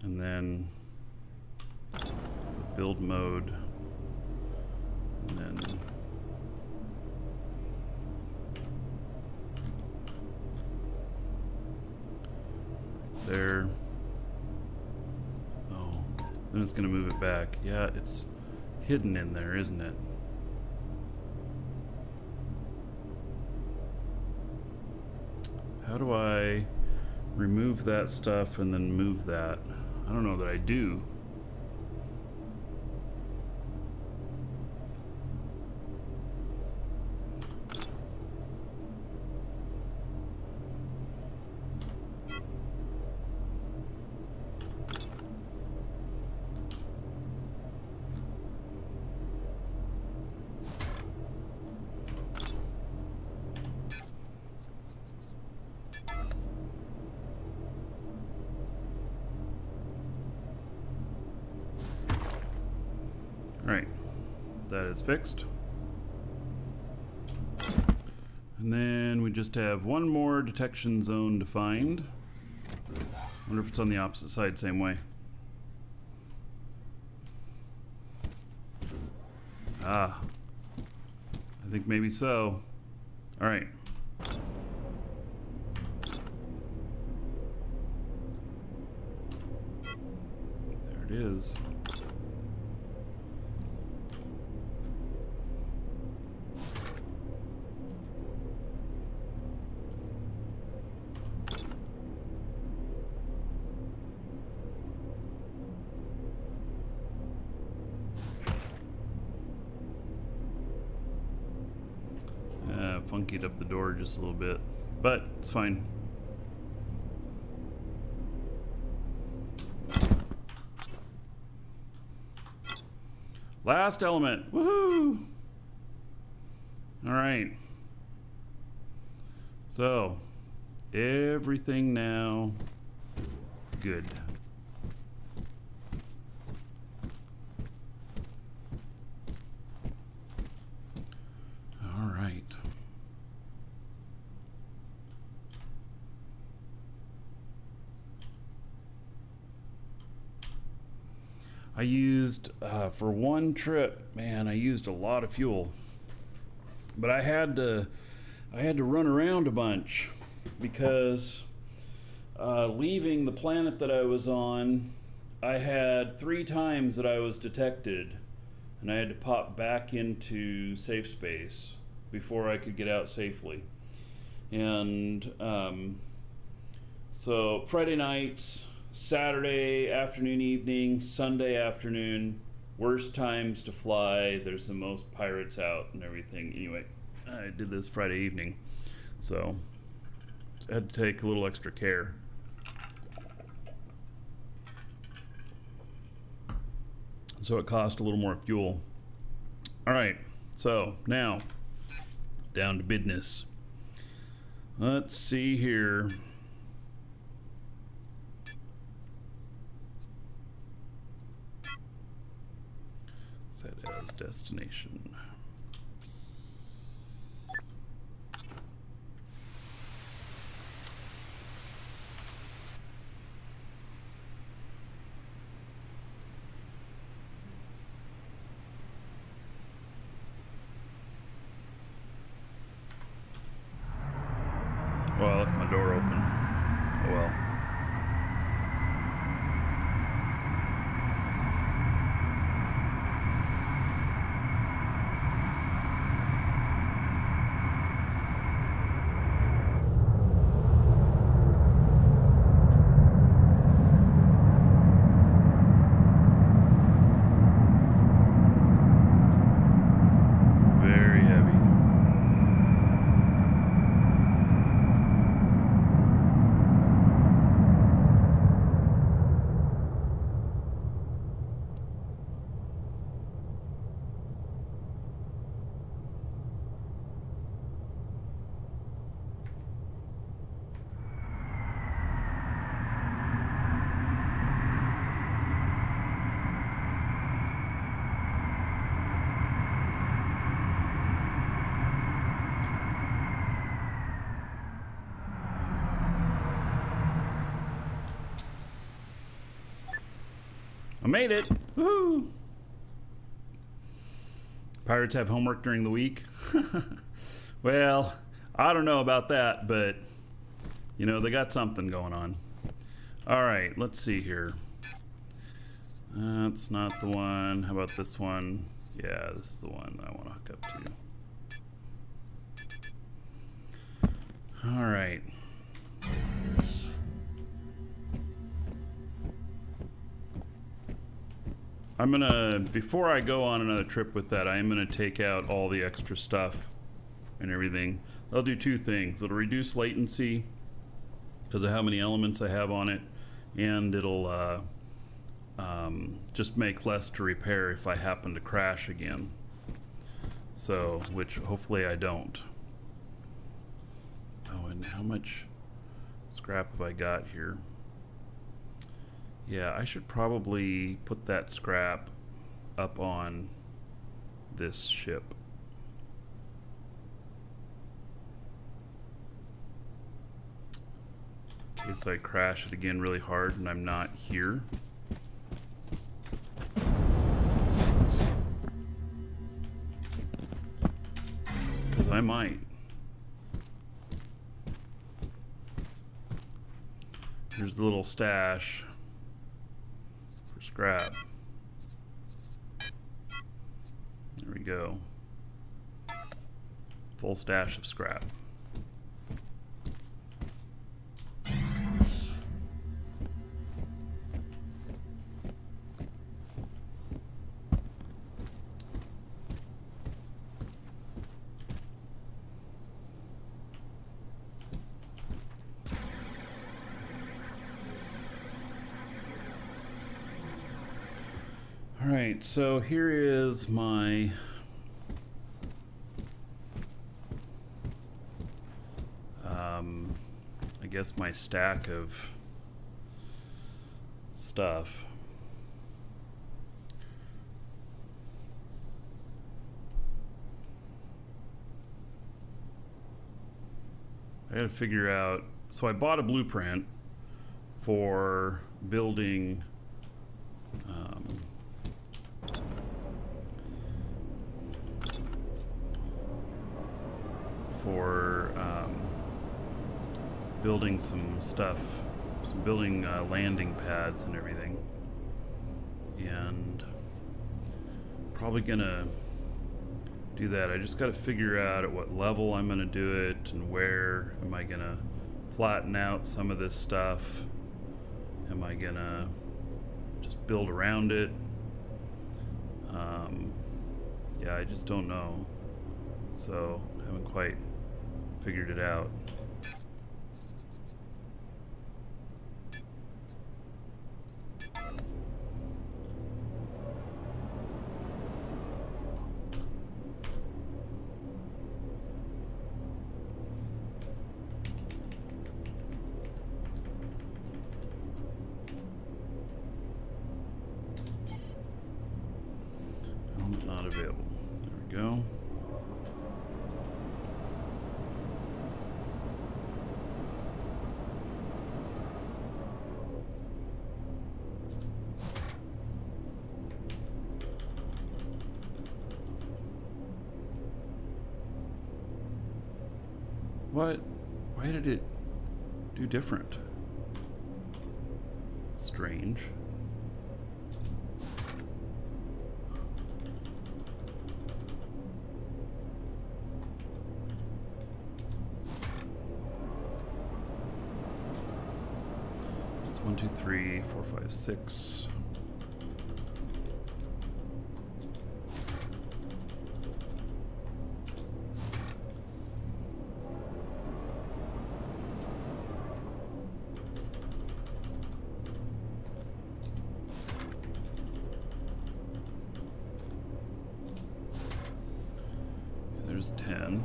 and then build mode, and then there. Oh, then it's going to move it back. Yeah, it's hidden in there, isn't it? How do I remove that stuff and then move that? I don't know that I do. Alright, that is fixed. And then we just have one more detection zone to find. Wonder if it's on the opposite side, same way. Ah, I think maybe so. Alright. There it is. Funkied up the door just a little bit, but it's fine. Last element. Woohoo! All right. So, everything now good. All right. I used, for one trip, man, I used a lot of fuel. But I had to run around a bunch because leaving the planet that I was on, I had 3 times that I was detected, and I had to pop back into safe space before I could get out safely. And so Friday nights, Saturday afternoon, evening, Sunday afternoon, worst times to fly. There's the most pirates out and everything. Anyway, I did this Friday evening, so I had to take a little extra care. So it cost a little more fuel. All right, so now down to business. Let's see here. Set as destination. Well, I left my door open. Oh well. Very heavy. I made it! Woohoo! Pirates have homework during the week? Well, I don't know about that, but you know, they got something going on. Alright, let's see here. That's not the one. How about this one? Yeah, this is the one I want to hook up to. Alright. I'm gonna, before I go on another trip with that, I am gonna take out all the extra stuff and everything. That'll do 2 things. It'll reduce latency because of how many elements I have on it, and it'll just make less to repair if I happen to crash again. So, which hopefully I don't. Oh, and how much scrap have I got here? Yeah, I should probably put that scrap up on this ship. In case I crash it again really hard and I'm not here. Because I might. Here's the little stash for scrap. There we go. Full stash of scrap. Alright, so here is my I guess my stack of stuff. I gotta figure out, so I bought a blueprint for building building some stuff, building landing pads and everything, and probably gonna do that. I just got to figure out at what level I'm gonna do it and where. Am I gonna flatten out some of this stuff? Am I gonna just build around it? Yeah, I just don't know, so I haven't quite figured it out. Not available. There we go. What? Why did it do different? Strange. It's 1, 2, 3, 4, 5, 6. There's 10.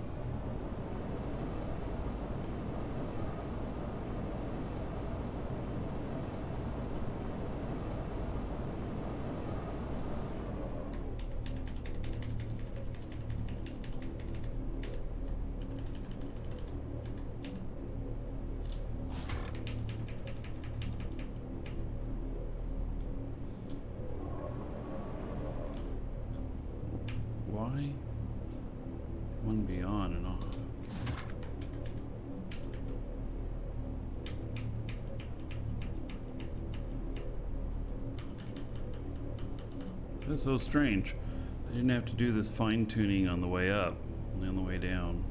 Why? One be on and off. That's so strange. I didn't have to do this fine tuning on the way up, only on the way down.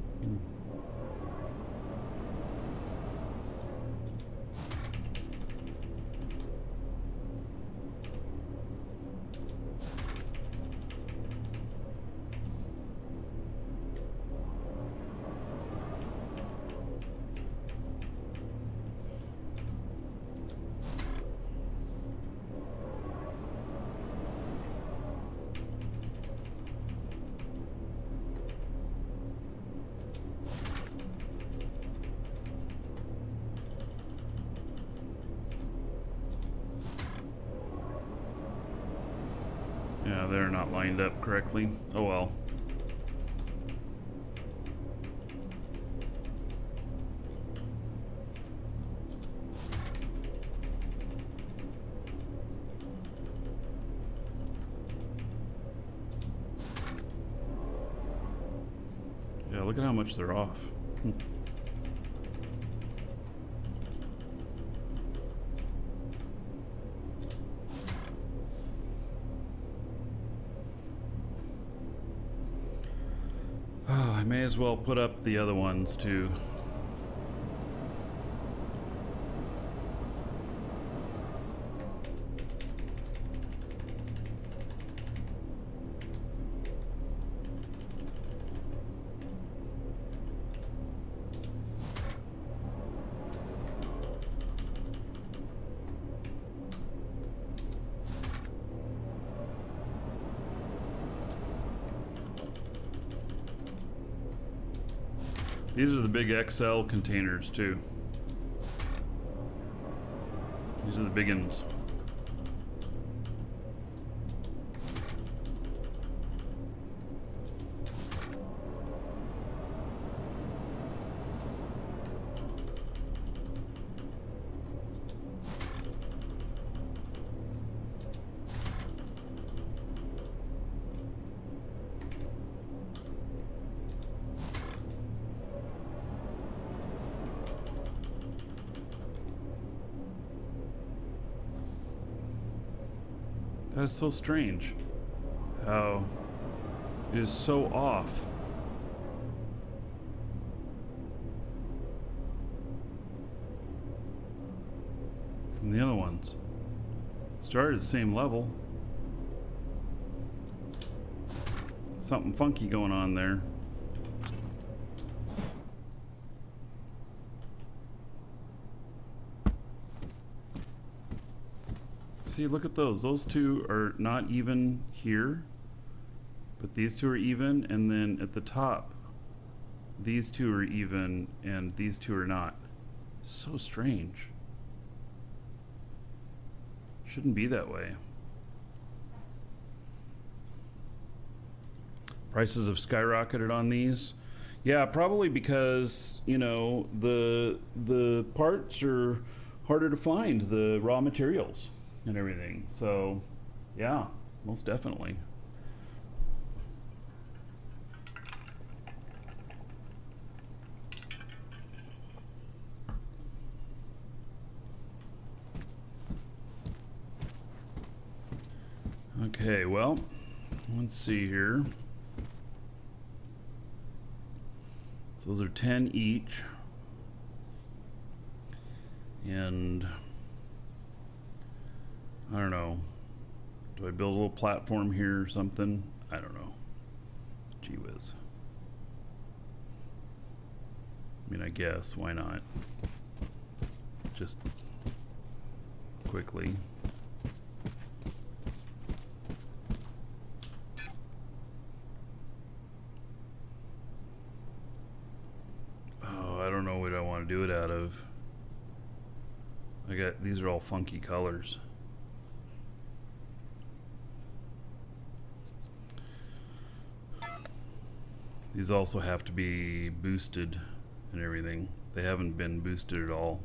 Yeah, they're not lined up correctly. Oh well. Yeah, look at how much they're off. Oh, I may as well put up the other ones too. These are the big XL containers too. These are the big ones. That is so strange. How it is so off. From the other ones. Started at the same level. Something funky going on there. See, look at those. Those two are not even here, but these two are even, and then at the top, these two are even, and these two are not. So strange. Shouldn't be that way. Prices have skyrocketed on these. Yeah, probably because, you know, the parts are harder to find, the raw materials and everything. So, yeah, most definitely. Okay, well, let's see here. So those are 10 each. And I don't know. Do I build a little platform here or something? I don't know. Gee whiz. I mean, I guess. Why not? Just quickly. Oh, I don't know what I want to do it out of. These are all funky colors. These also have to be boosted and everything. They haven't been boosted at all.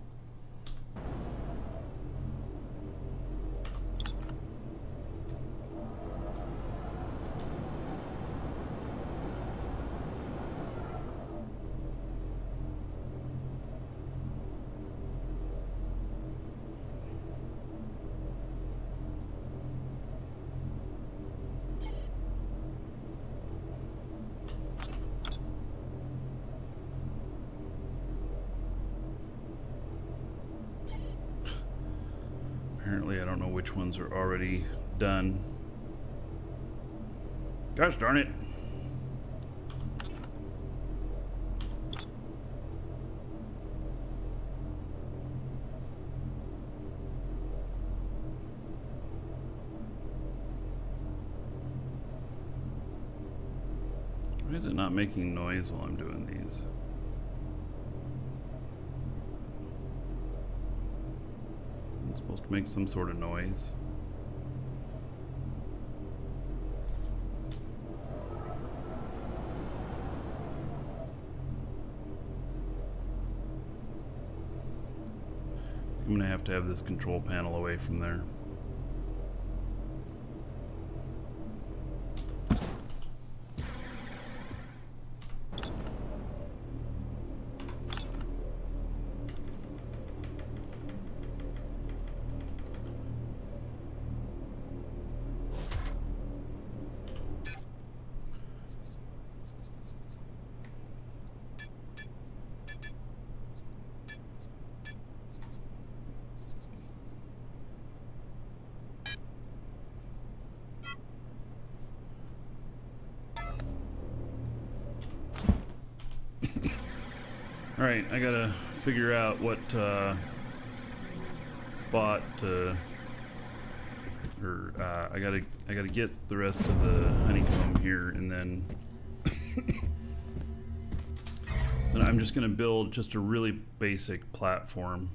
Apparently, I don't know which ones are already done. Gosh darn it. Why is it not making noise while I'm doing these? It's supposed to make some sort of noise. I'm gonna have to have this control panel away from there. Alright, I gotta figure out what spot to, I gotta get the rest of the honeycomb here, and then I'm just gonna build just a really basic platform.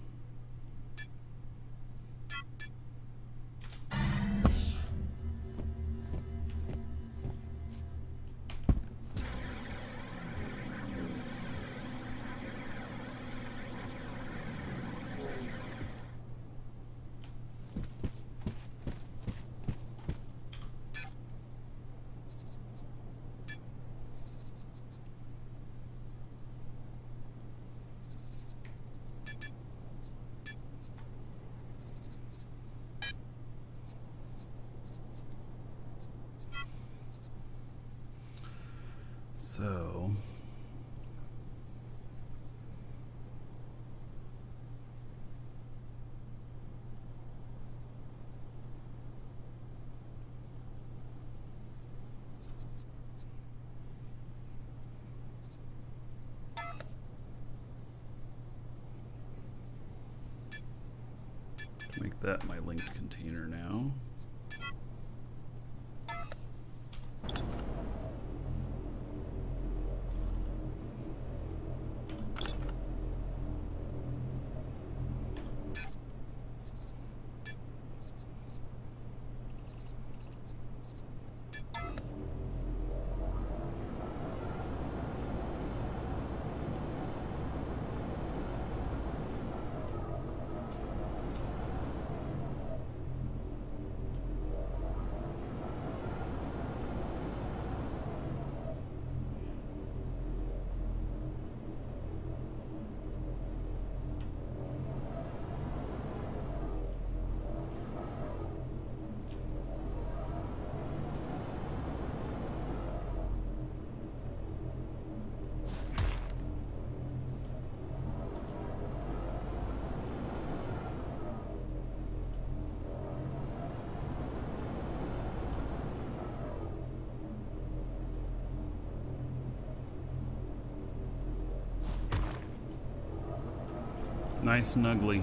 So make that my linked container now. Nice and ugly.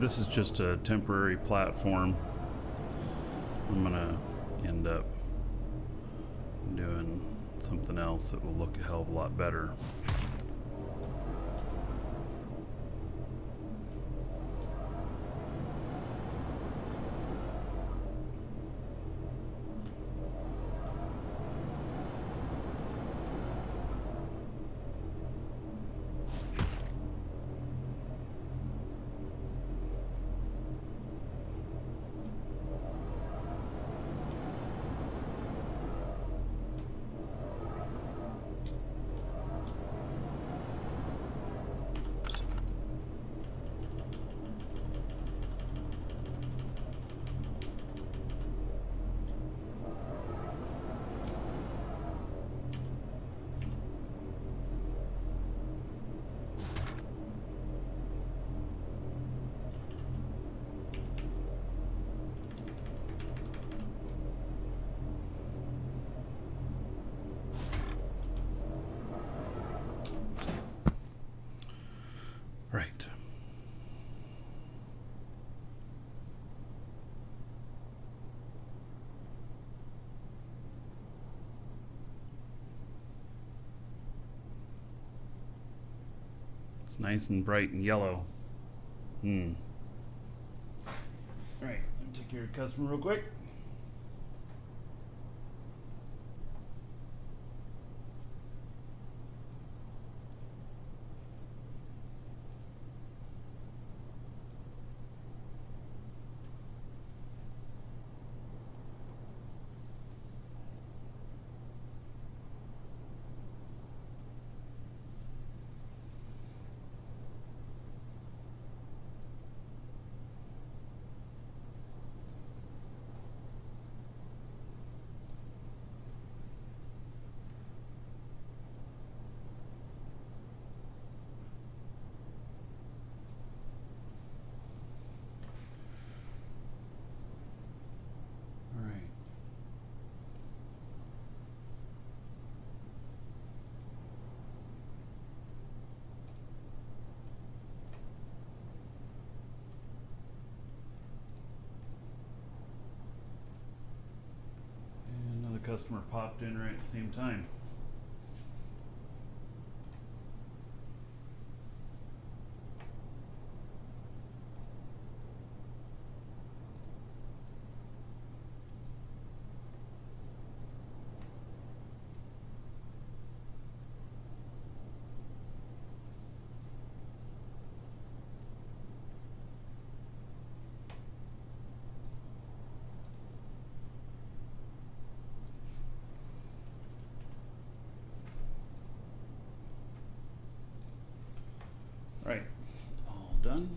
This is just a temporary platform. I'm gonna end up doing something else that will look a hell of a lot better. Nice and bright and yellow. Alright, let me take care of the customer real quick. Alright. And another customer popped in right at the same time. Right, all done.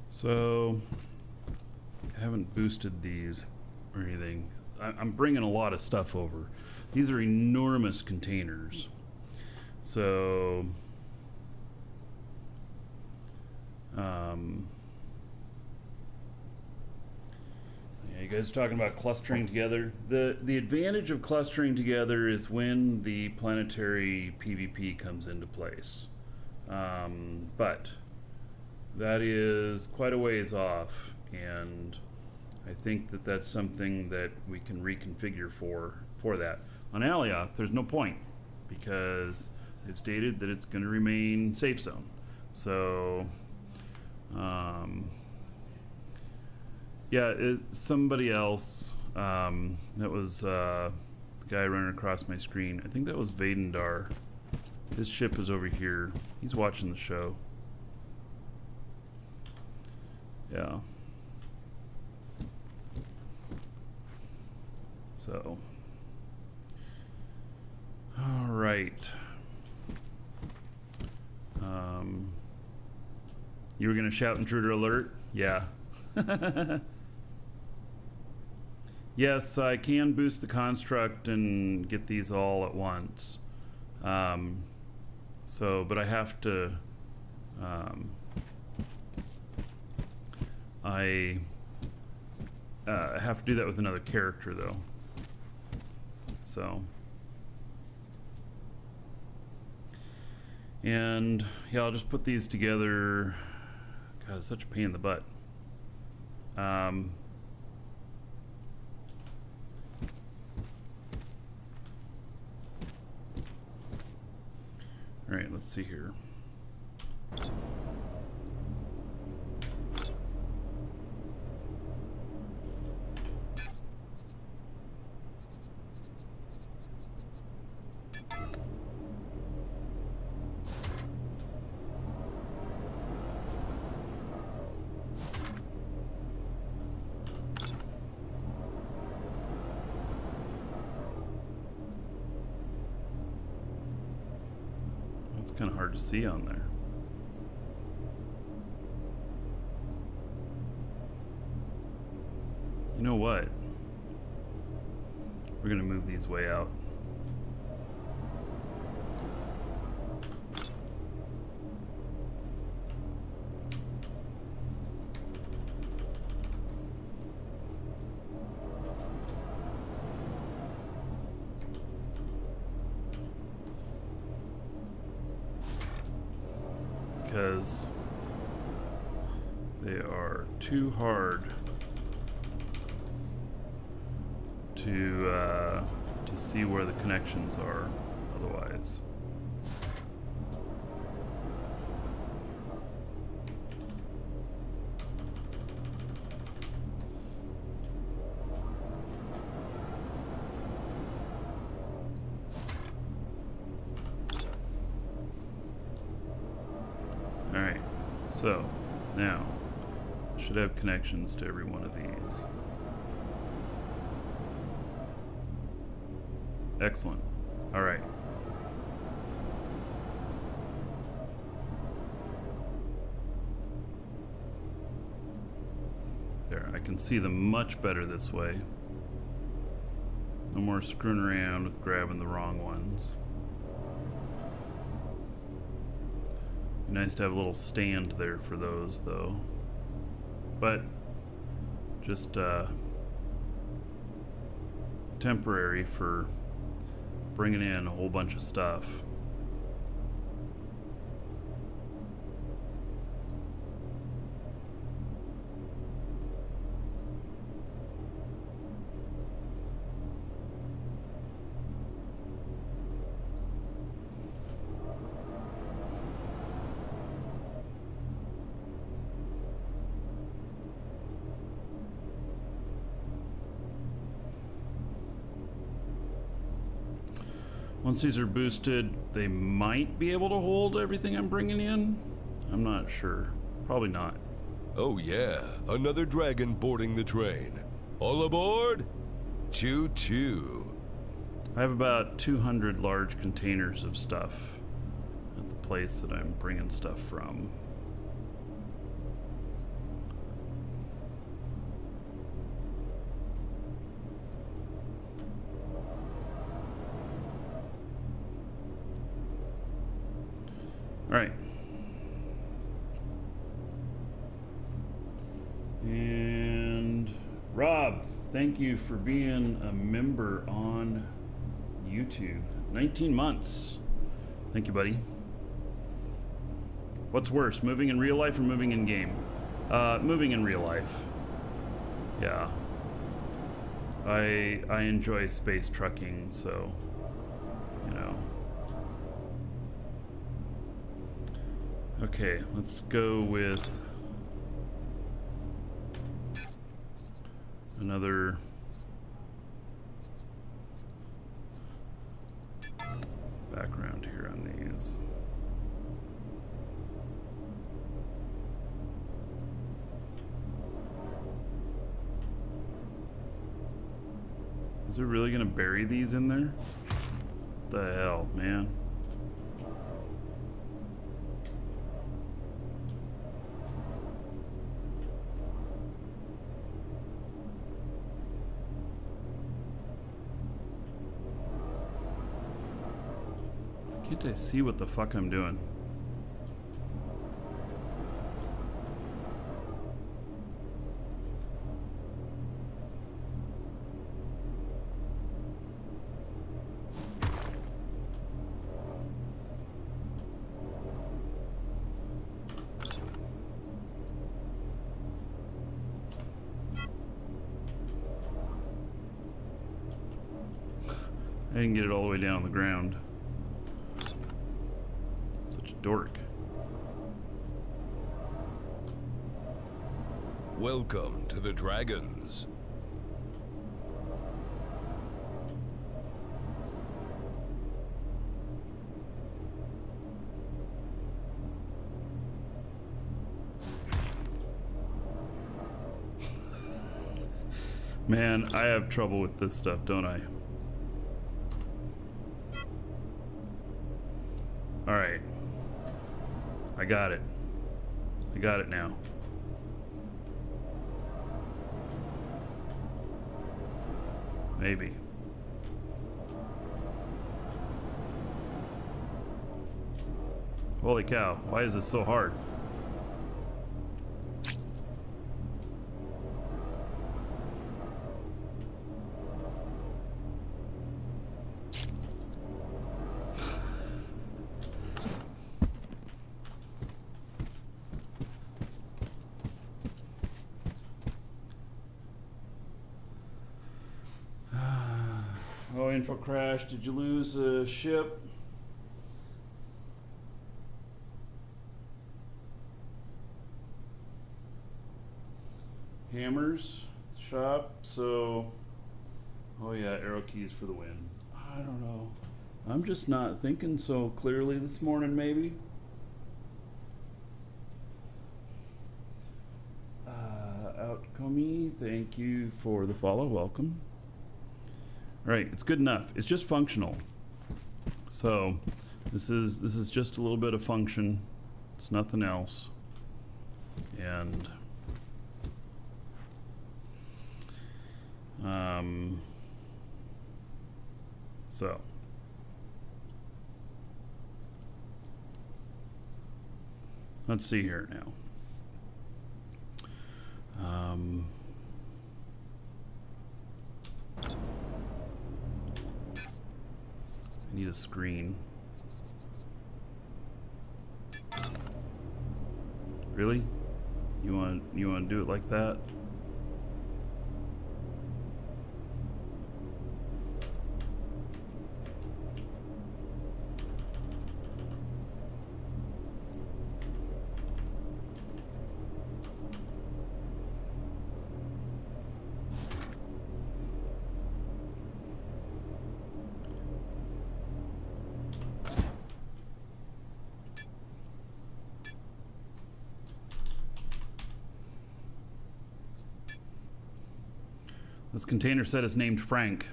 So, I haven't boosted these or anything. I'm bringing a lot of stuff over. These are enormous containers. So, yeah, you guys are talking about clustering together. The advantage of clustering together is when the planetary PvP comes into place. But that is quite a ways off, and I think that that's something that we can reconfigure for that. On Alioth, there's no point because they've stated that it's going to remain safe zone. So, yeah, somebody else, that was the guy running across my screen. I think that was Vadendar. His ship is over here. He's watching the show. Yeah. So. All right. You were going to shout intruder alert? Yeah. Yes, I can boost the construct and get these all at once. But I have to, I have to do that with another character though. So. And yeah, I'll just put these together. God, it's such a pain in the butt. All right, let's see here. It's kind of hard to see on there. You know what? We're gonna move these way out. Because They are too hard to see where the connections are otherwise. Alright, so now should have connections to every one of these. Excellent. Alright. There, I can see them much better this way. No more screwing around with grabbing the wrong ones. Be nice to have a little stand there for those, though. But just temporary for bringing in a whole bunch of stuff. Once these are boosted, they might be able to hold everything I'm bringing in. I'm not sure. Probably not. Oh yeah, another dragon boarding the train. All aboard? Choo choo. I have about 200 large containers of stuff at the place that I'm bringing stuff from. All right. And Rob, thank you for being a member on YouTube. 19 months. Thank you, buddy. What's worse, moving in real life or moving in game? Moving in real life. Yeah. I enjoy space trucking, so, you know. Okay, let's go with another background here on these. Is it really gonna bury these in there? What the hell, man? Can't I see what the fuck I'm doing? I didn't get it all the way down on the ground. Such a dork. Welcome to the Dragons. Man, I have trouble with this stuff, don't I? Alright. I got it. I got it now. Maybe. Holy cow, why is this so hard? info crash. Did you lose a ship? Hammers shop. So, oh yeah, arrow keys for the win. I don't know. I'm just not thinking so clearly this morning, maybe. Outcomey, thank you for the follow. Welcome. All right, it's good enough. It's just functional. So, this is just a little bit of function. It's nothing else. And so let's see here now. I need a screen. Really? You want to do it like that? This container set is named Frank.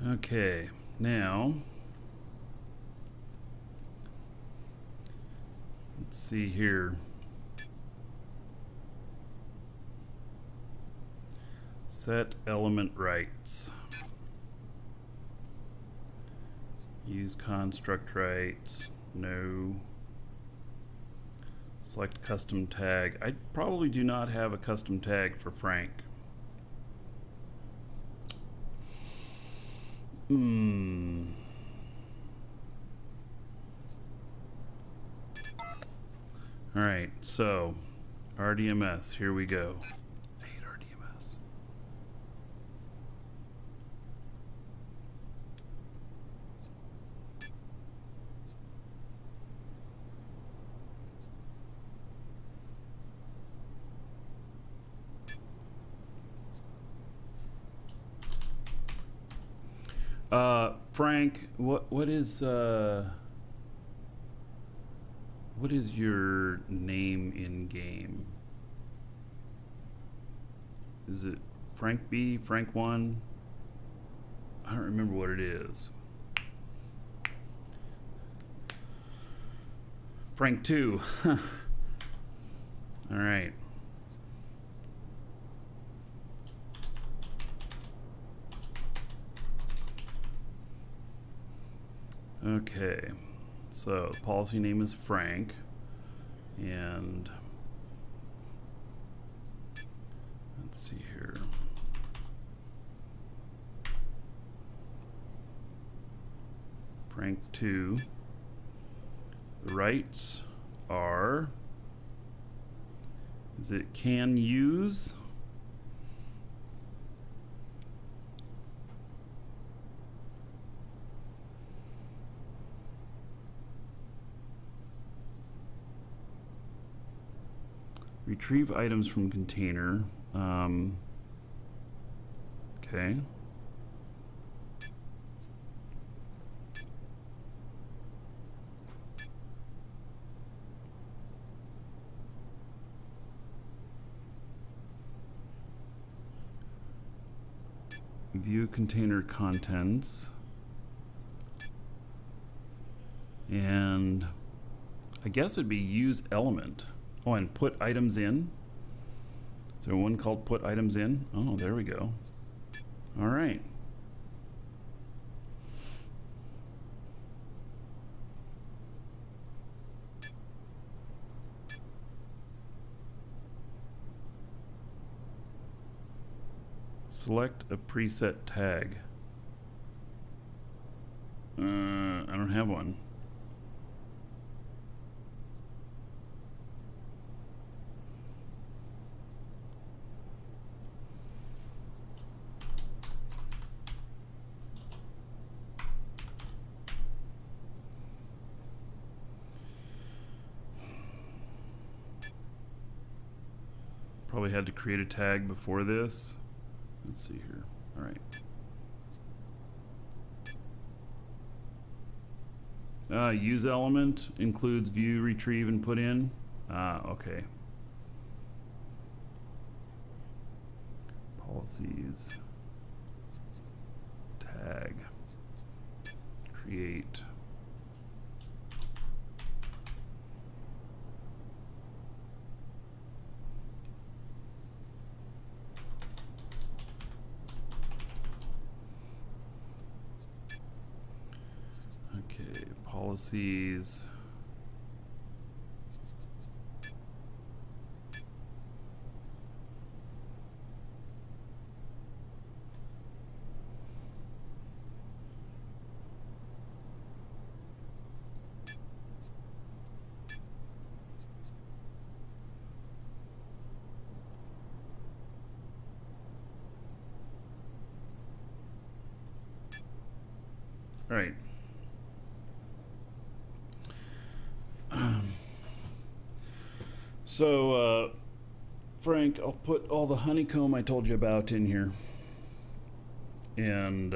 Okay, now let's see here. Set element rights. Use construct rights. No. Select custom tag. I probably do not have a custom tag for Frank. All right, so RDMS, here we go. I hate RDMS. Frank, what is your name in game? Is it Frank B, Frank 1? I don't remember what it is. Frank 2. All right. Okay, so the policy name is Frank, and let's see here. Frank 2. The rights are, is it can use? Retrieve items from container. Okay. View container contents. And I guess it'd be use element. Oh, and put items in. Is there one called put items in? Oh, there we go. All right. Select a preset tag. I don't have one. Probably had to create a tag before this. Let's see here. All right. Use element includes view, retrieve, and put in. Okay. Policies. Tag. Create. Okay, policies. All right. So, Frank, I'll put all the honeycomb I told you about in here. And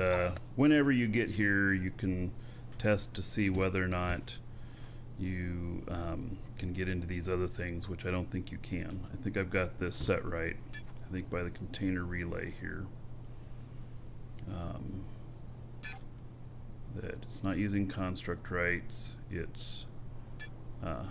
whenever you get here, you can test to see whether or not you can get into these other things, which I don't think you can. I think I've got this set right. I think by the container relay here. That it's not using construct rights, it's there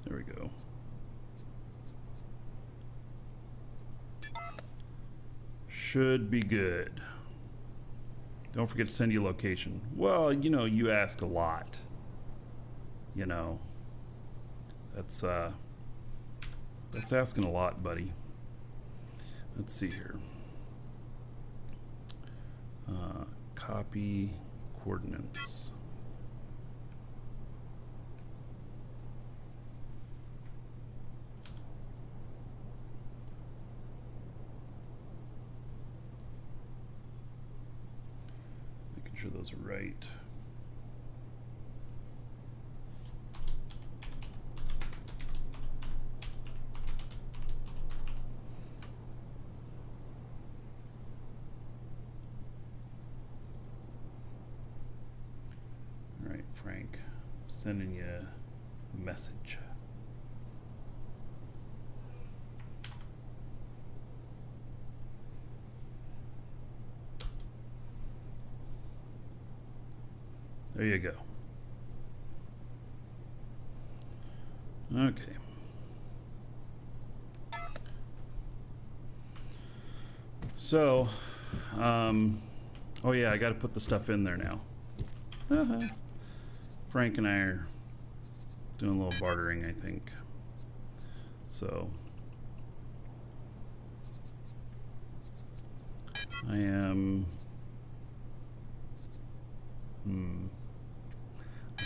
we go. Should be good. Don't forget to send you location. Well, you know, you ask a lot. You know, that's asking a lot, buddy. Let's see here. Copy coordinates. Making sure those are right. Frank, sending you a message. There you go. Okay. So, oh yeah, I got to put the stuff in there now. Frank and I are doing a little bartering, I think. So I am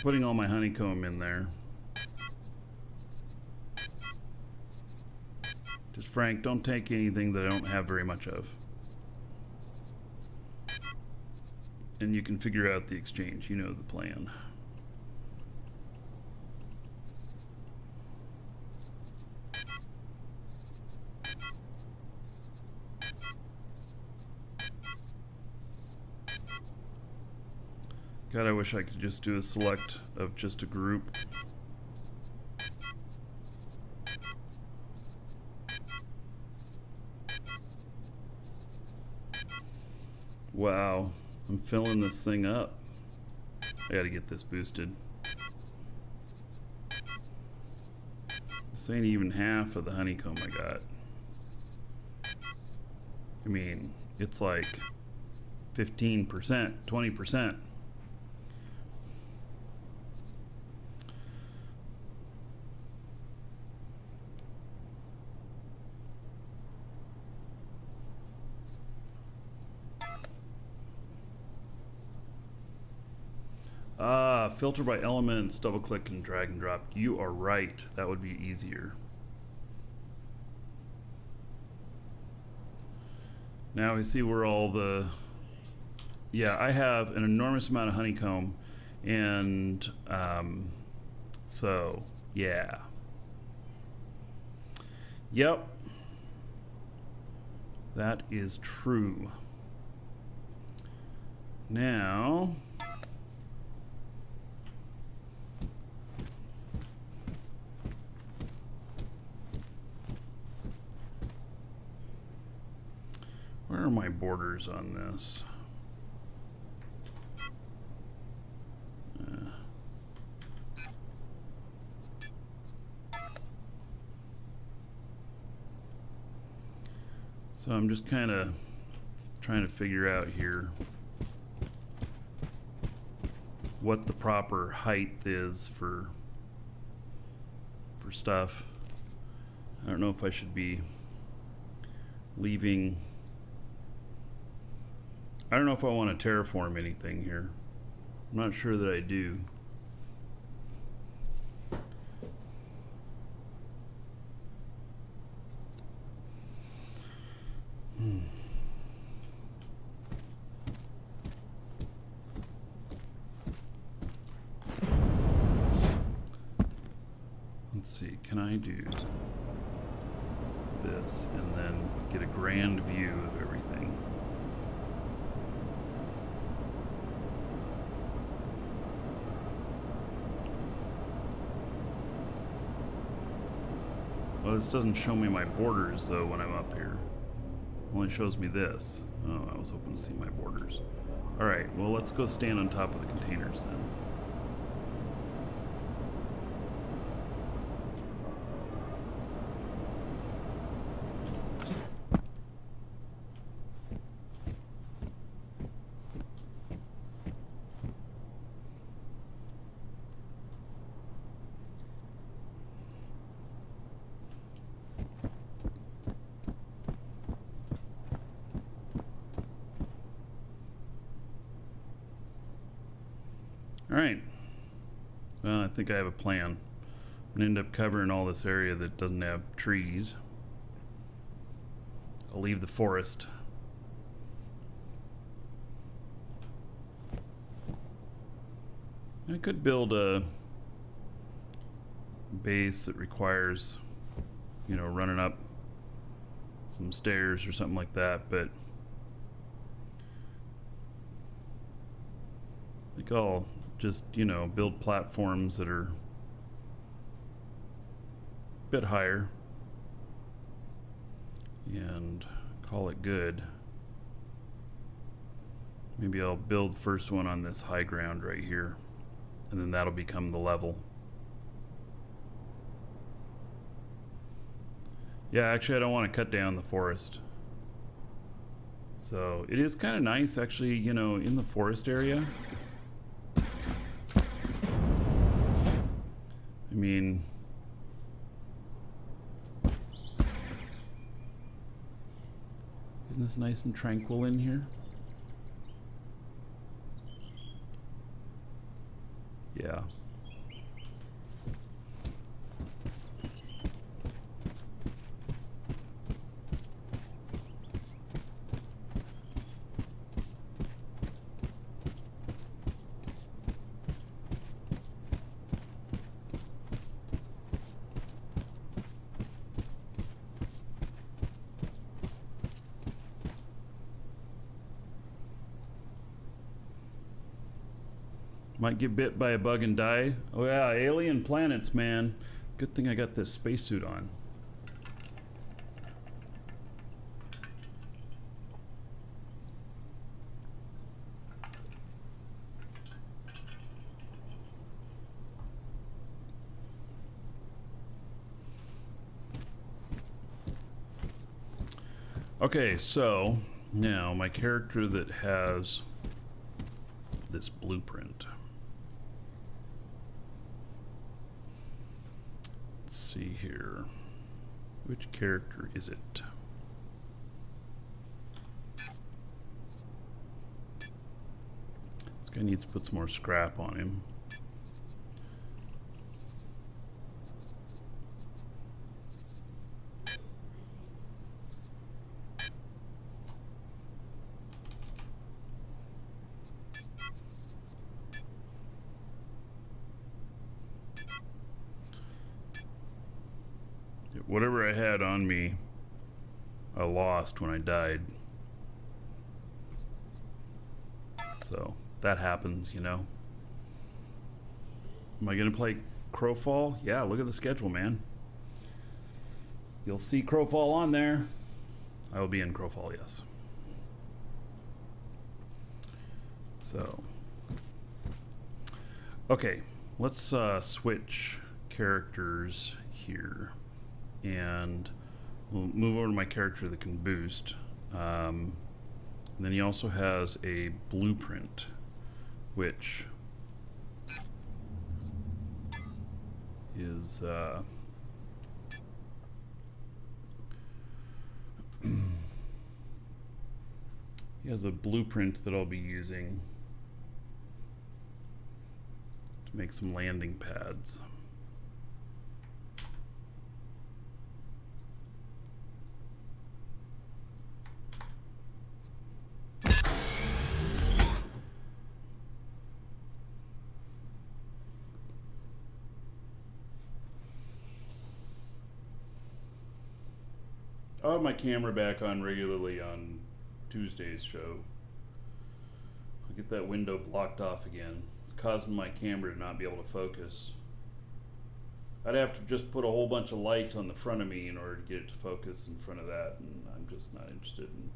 putting all my honeycomb in there. Just Frank, don't take anything that I don't have very much of. And you can figure out the exchange. You know the plan. God, I wish I could just do a select of just a group. Wow, I'm filling this thing up. I gotta get this boosted. This ain't even half of the honeycomb I got. I mean, it's like 15%, 20%. Filter by elements, double click and drag and drop. You are right. That would be easier. Now we see where all the yeah, I have an enormous amount of honeycomb, and so yeah. Yep. That is true. Now, where are my borders on this? So I'm just kind of trying to figure out here what the proper height is for stuff. I don't know if I should be leaving. I don't know if I want to terraform anything here. I'm not sure that I do. Let's see, can I do this and then get a grand view of everything? Well, this doesn't show me my borders though when I'm up here. It only shows me this. Oh, I was hoping to see my borders. Alright, well let's go stand on top of the containers then. Alright. Well, I think I have a plan. I'm gonna end up covering all this area that doesn't have trees. I'll leave the forest. I could build a base that requires, you know, running up some stairs or something like that, but I think I'll just, you know, build platforms that are a bit higher and call it good. Maybe I'll build first one on this high ground right here, and then that'll become the level. Yeah, actually I don't want to cut down the forest. So it is kind of nice actually, you know, in the forest area. I mean, isn't this nice and tranquil in here? Yeah. Might get bit by a bug and die. Oh yeah, alien planets, man. Good thing I got this spacesuit on. Okay, so now my character that has this blueprint. Let's see here. Which character is it? This guy needs to put some more scrap on him. whatever I had on me, I lost when I died. So that happens, you know. Am I gonna play Crowfall? Yeah, look at the schedule, man. You'll see Crowfall on there. I will be in Crowfall, yes. So, okay, let's switch characters here, and we'll move over to my character that can boost. And then he also has a blueprint, which is he has a blueprint that I'll be using to make some landing pads. I'll have my camera back on regularly on Tuesday's show. I'll get that window blocked off again. It's causing my camera to not be able to focus. I'd have to just put a whole bunch of light on the front of me in order to get it to focus in front of that, and I'm just not interested in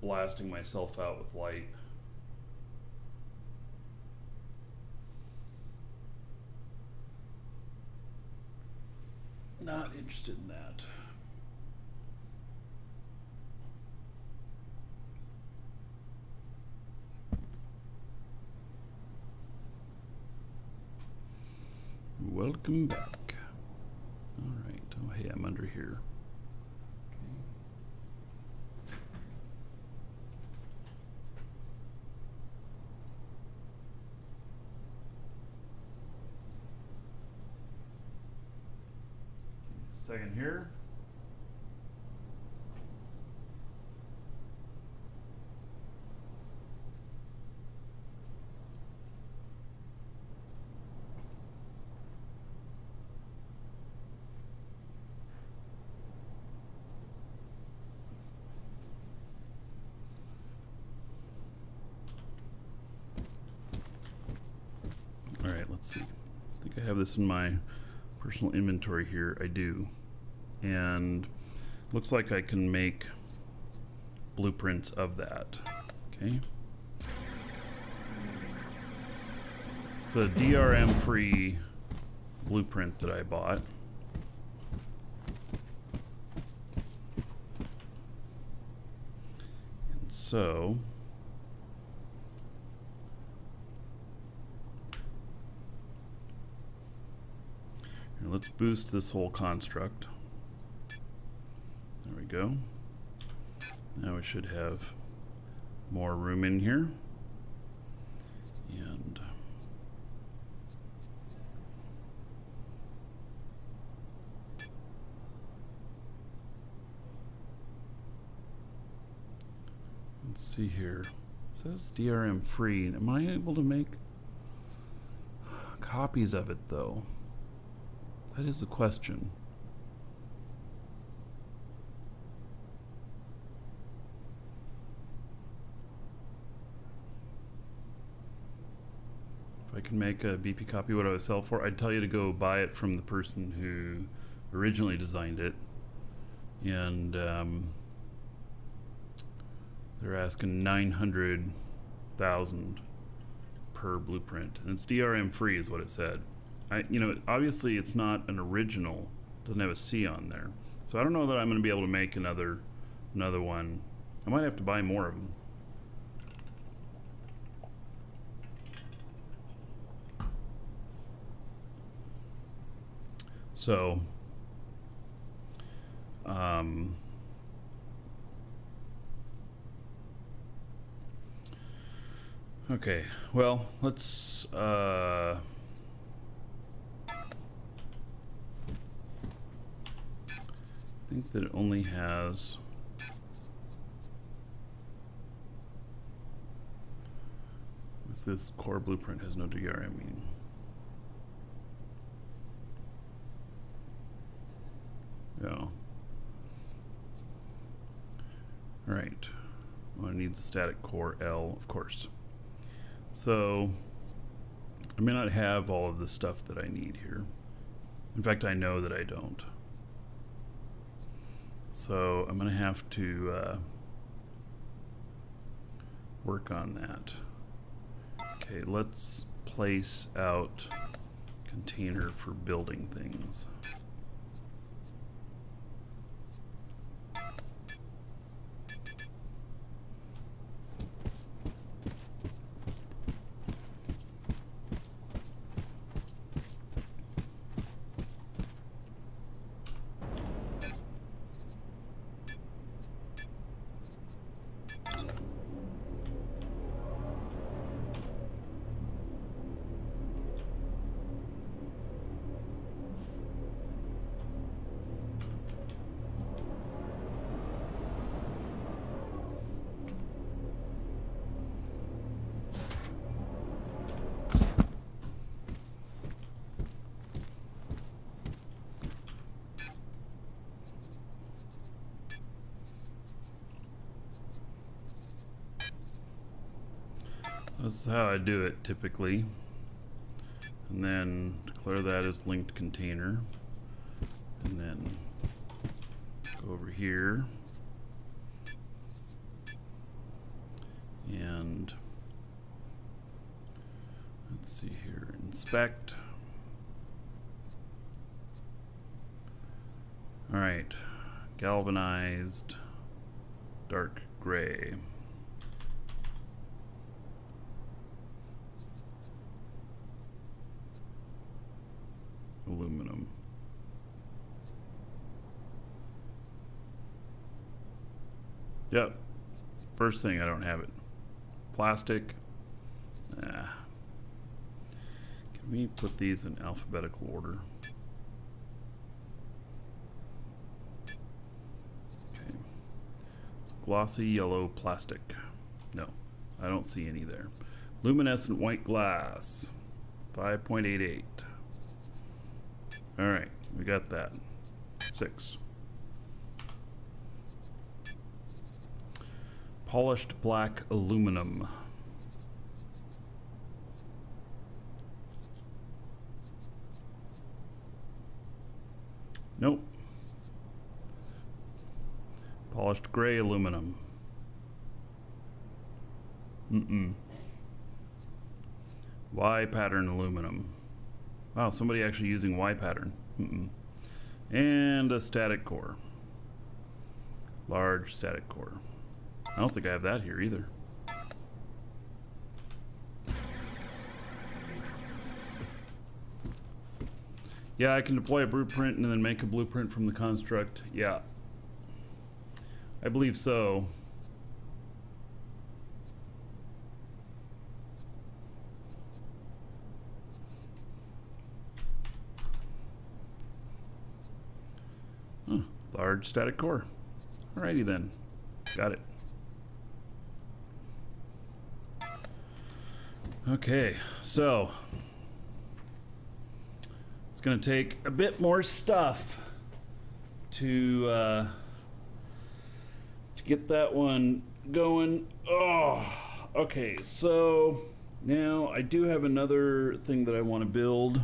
blasting myself out with light. Not interested in that. Welcome back. All right. Oh, hey, I'm under here. Second here. All right, let's see. I think I have this in my personal inventory here. I do. And looks like I can make blueprints of that. Okay. It's a DRM free blueprint that I bought. And so here, let's boost this whole construct. There we go. Now we should have more room in here. And let's see here. It says DRM free. Am I able to make copies of it though? That is the question. If I can make a BP copy what I would sell for, I'd tell you to go buy it from the person who originally designed it. And they're asking 900,000 per blueprint, and it's DRM free is what it said. You know, obviously it's not an original, doesn't have a C on there, so I don't know that I'm going to be able to make another one. I might have to buy more of them. So okay, well, let's I think that it only has with this core blueprint has no DRM. Yeah. Right. Well, I need the static core L, of course. So I may not have all of the stuff that I need here. In fact, I know that I don't. So I'm going to have to work on that. Okay, let's place out container for building things. This is how I do it typically. And then declare that as linked container. And then go over here. And let's see here, inspect. All right, galvanized dark gray. Aluminum. Yep. First thing, I don't have it. Plastic. Nah. Can we put these in alphabetical order? Okay. It's glossy yellow plastic. No, I don't see any there. Luminescent white glass. 5.88. All right, we got that. 6. Polished black aluminum. Nope. Polished gray aluminum. Y pattern aluminum. Wow, somebody actually using Y pattern. And a static core. Large static core. I don't think I have that here either. Yeah, I can deploy a blueprint and then make a blueprint from the construct. Yeah. I believe so. Large static core. Alrighty then. Got it. Okay, so it's going to take a bit more stuff to get that one going. Oh, okay. So now I do have another thing that I want to build,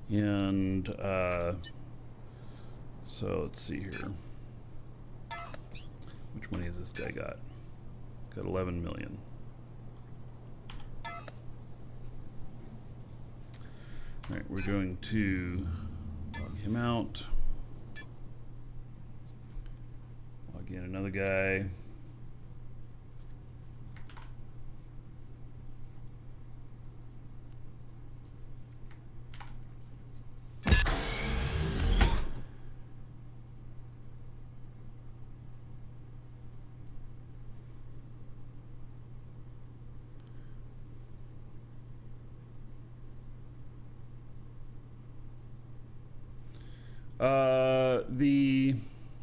and so let's see here. Which money has this guy got? He's got 11 million. All right, we're going to log him out. Log in another guy.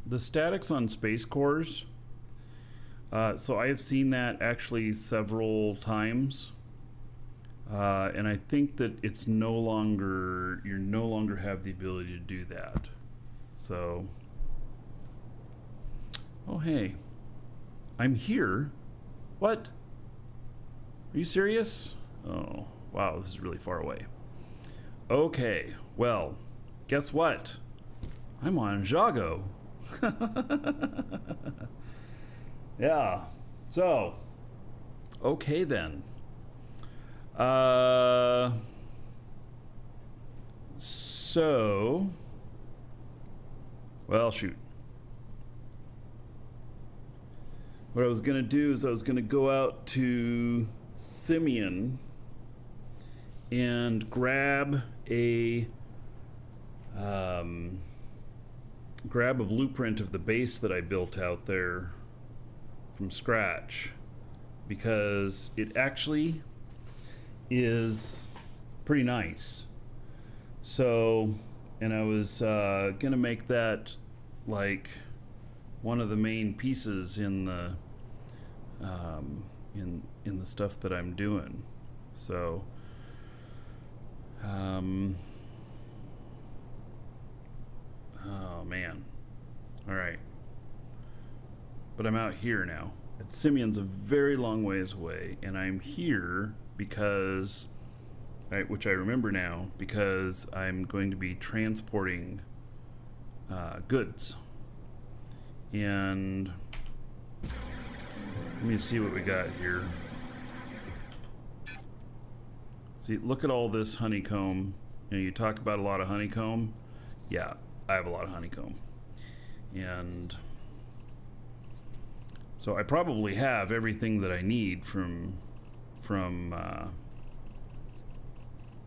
The statics on space cores. So I have seen that actually several times, and I think that it's no longer, you no longer have the ability to do that. So, oh hey, I'm here. What? Are you serious? Oh, wow, this is really far away. Okay, well, guess what? I'm on Jago. Yeah, so, okay then. So, well, shoot. What I was gonna do is I was gonna go out to Simeon and grab a blueprint of the base that I built out there from scratch, because it actually is pretty nice. So, and I was gonna make that like one of the main pieces in the in the stuff that I'm doing. So, oh man, all right. But I'm out here now. Simeon's a very long ways away, and I'm here because, which I remember now, because I'm going to be transporting goods. And let me see what we got here. See, look at all this honeycomb. You know, you talk about a lot of honeycomb. Yeah, I have a lot of honeycomb. And so I probably have everything that I need from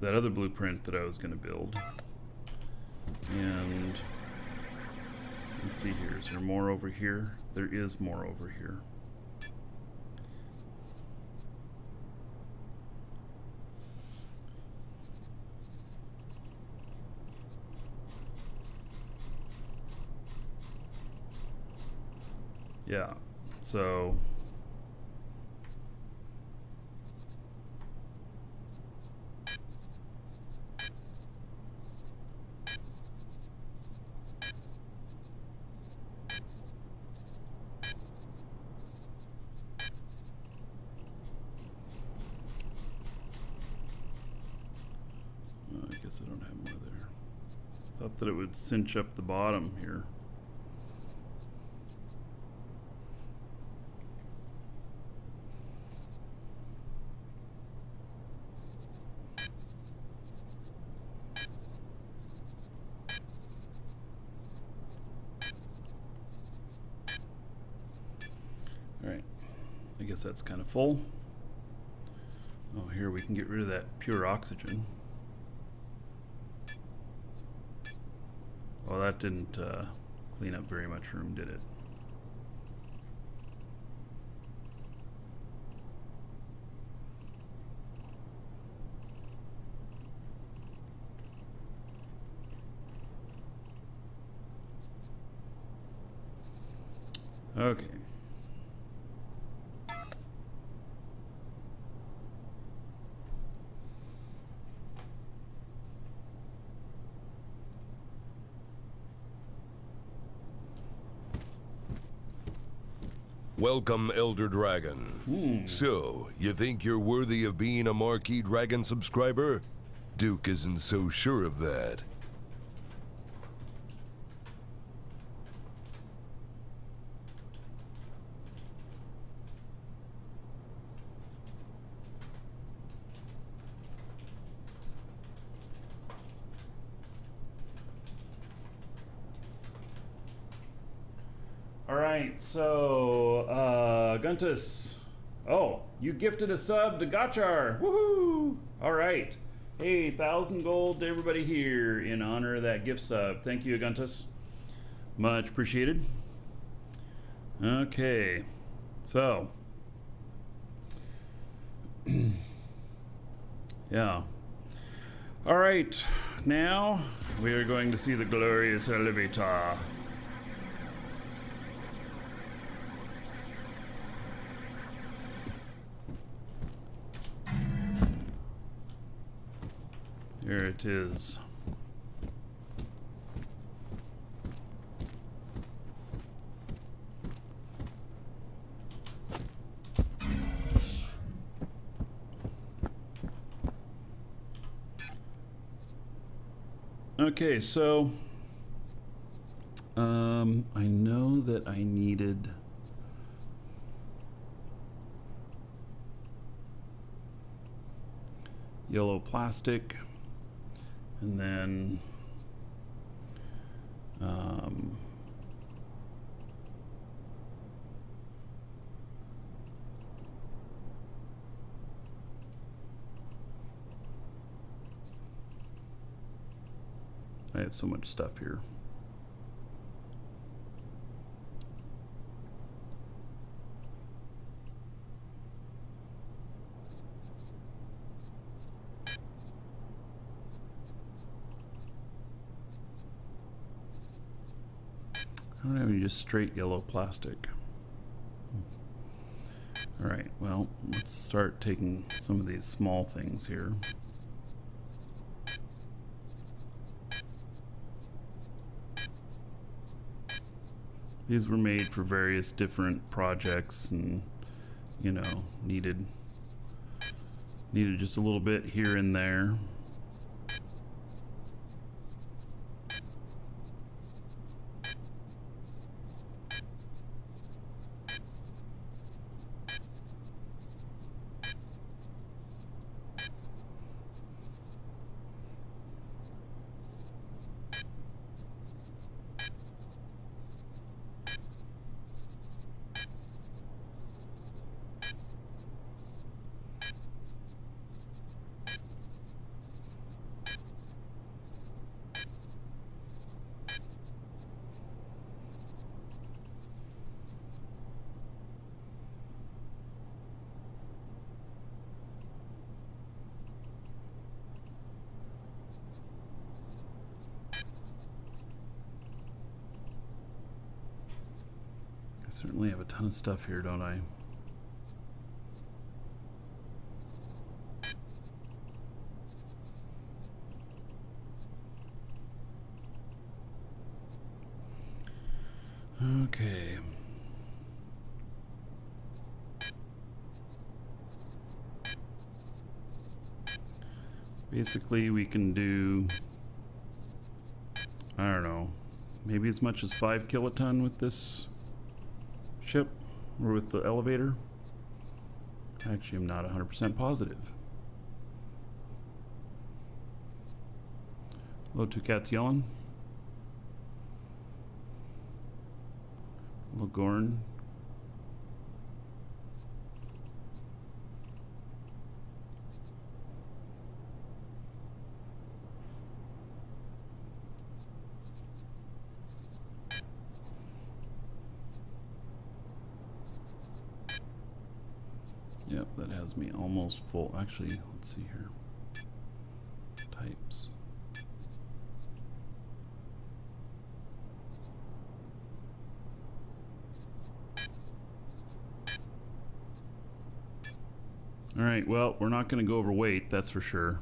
that other blueprint that I was going to build. And let's see here. Is there more over here? There is more over here. Yeah, so I guess I don't have more there. Thought that it would cinch up the bottom here. Alright, I guess that's kind of full. Oh, here we can get rid of that pure oxygen. Well, that didn't clean up very much room, did it? Okay. Welcome, Elder Dragon. So, you think you're worthy of being a Marquee Dragon subscriber? Duke isn't so sure of that. Alright, so, Guntus. Oh, you gifted a sub to Gotchar. Woohoo! Alright. Hey, 1,000 gold to everybody here in honor of that gift sub. Thank you, Guntus. Much appreciated. Okay, so. Yeah. Alright, now we are going to see the glorious elevator. Here it is. Okay, so I know that I needed yellow plastic, and then I have so much stuff here. I don't have any just straight yellow plastic. All right, well, let's start taking some of these small things here. These were made for various different projects, and you know, needed just a little bit here and there. I certainly have a ton of stuff here, don't I? Okay. Basically, we can do, I don't know, maybe as much as 5 kiloton with this ship, or with the elevator. Actually, I'm not 100% positive. Hello, two cats yelling. Hello, Gorn. Yep, that has me almost full. Actually, let's see here. Types. All right, well, we're not going to go over weight, that's for sure.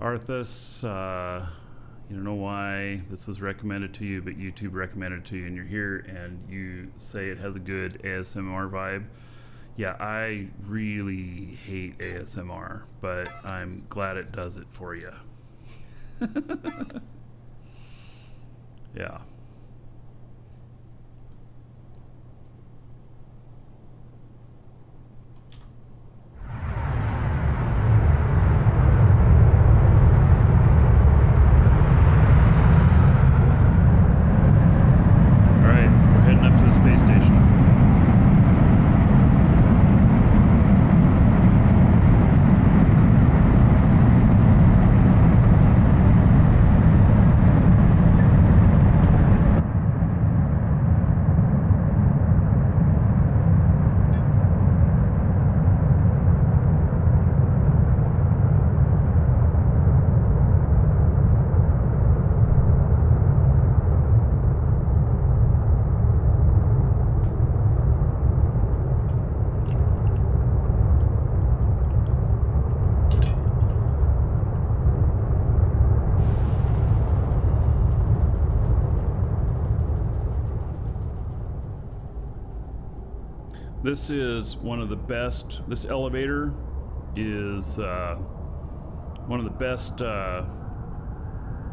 Arthas, you don't know why this was recommended to you, but YouTube recommended it to you, and you're here and you say it has a good ASMR vibe. Yeah, I really hate ASMR, but I'm glad it does it for you. Yeah. This is one of the best. This elevator is one of the best.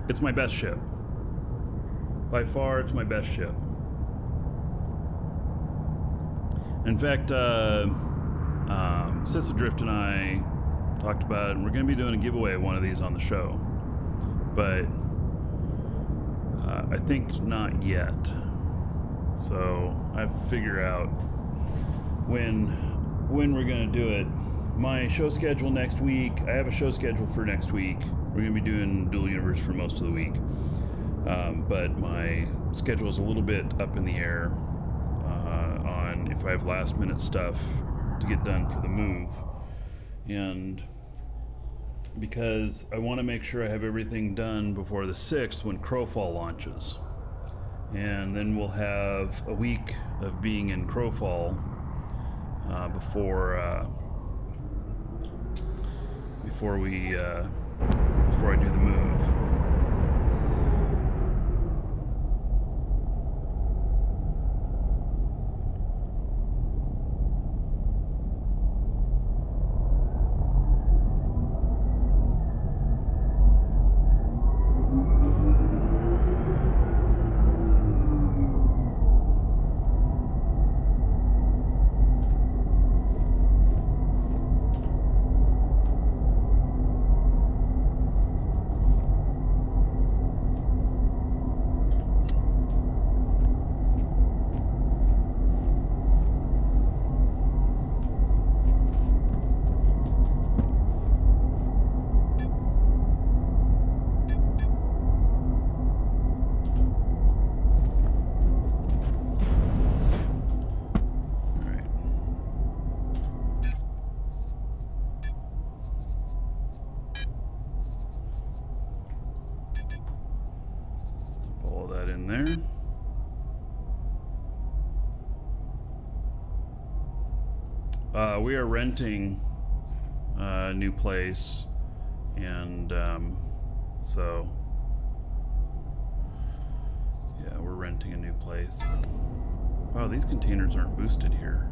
It's my best ship. By far, it's my best ship. In fact, Sysadrift and I talked about it, and we're going to be doing a giveaway of one of these on the show. But I think not yet. So I have to figure out when we're going to do it. My show schedule next week, I have a show schedule for next week. We're going to be doing Dual Universe for most of the week. But my schedule is a little bit up in the air on if I have last minute stuff to get done for the move. And because I want to make sure I have everything done before the 6th when Crowfall launches. And then we'll have a week of being in Crowfall before I do the move. In there. We are renting a new place, and so yeah, we're renting a new place. Wow, these containers aren't boosted here.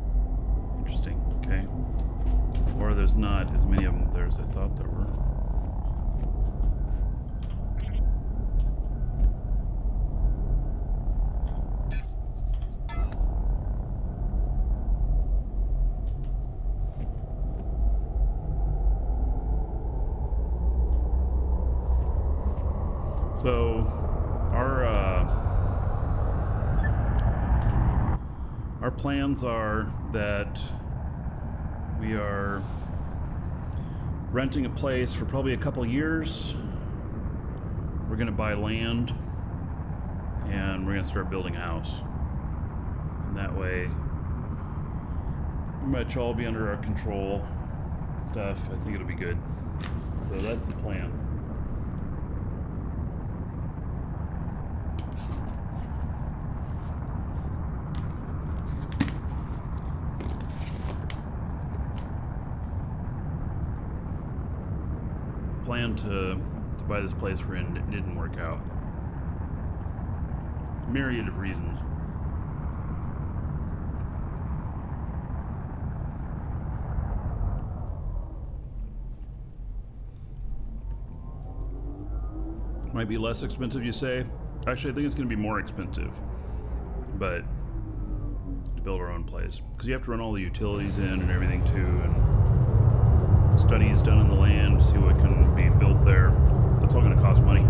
Interesting. Okay, or there's not as many of them there as I thought there were. So our plans are that we are renting a place for probably a couple years. We're going to buy land, and we're going to start building a house. And that way, pretty much all be under our control stuff. I think it'll be good. So that's the plan. Plan to buy this place we're in. It didn't work out. Myriad of reasons. Might be less expensive, you say? Actually, I think it's going to be more expensive, but to build our own place, because you have to run all the utilities in and everything too, and studies done on the land, see what can be built there. That's all going to cost money.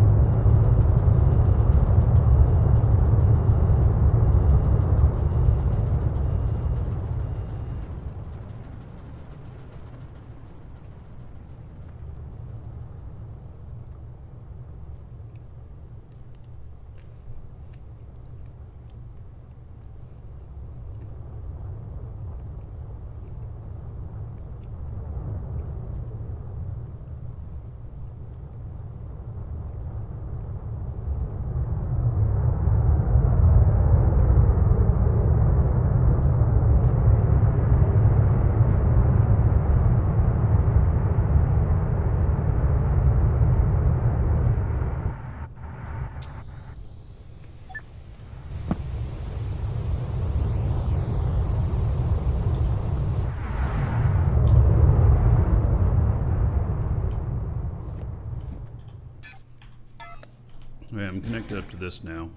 Okay, I'm connected up to this now.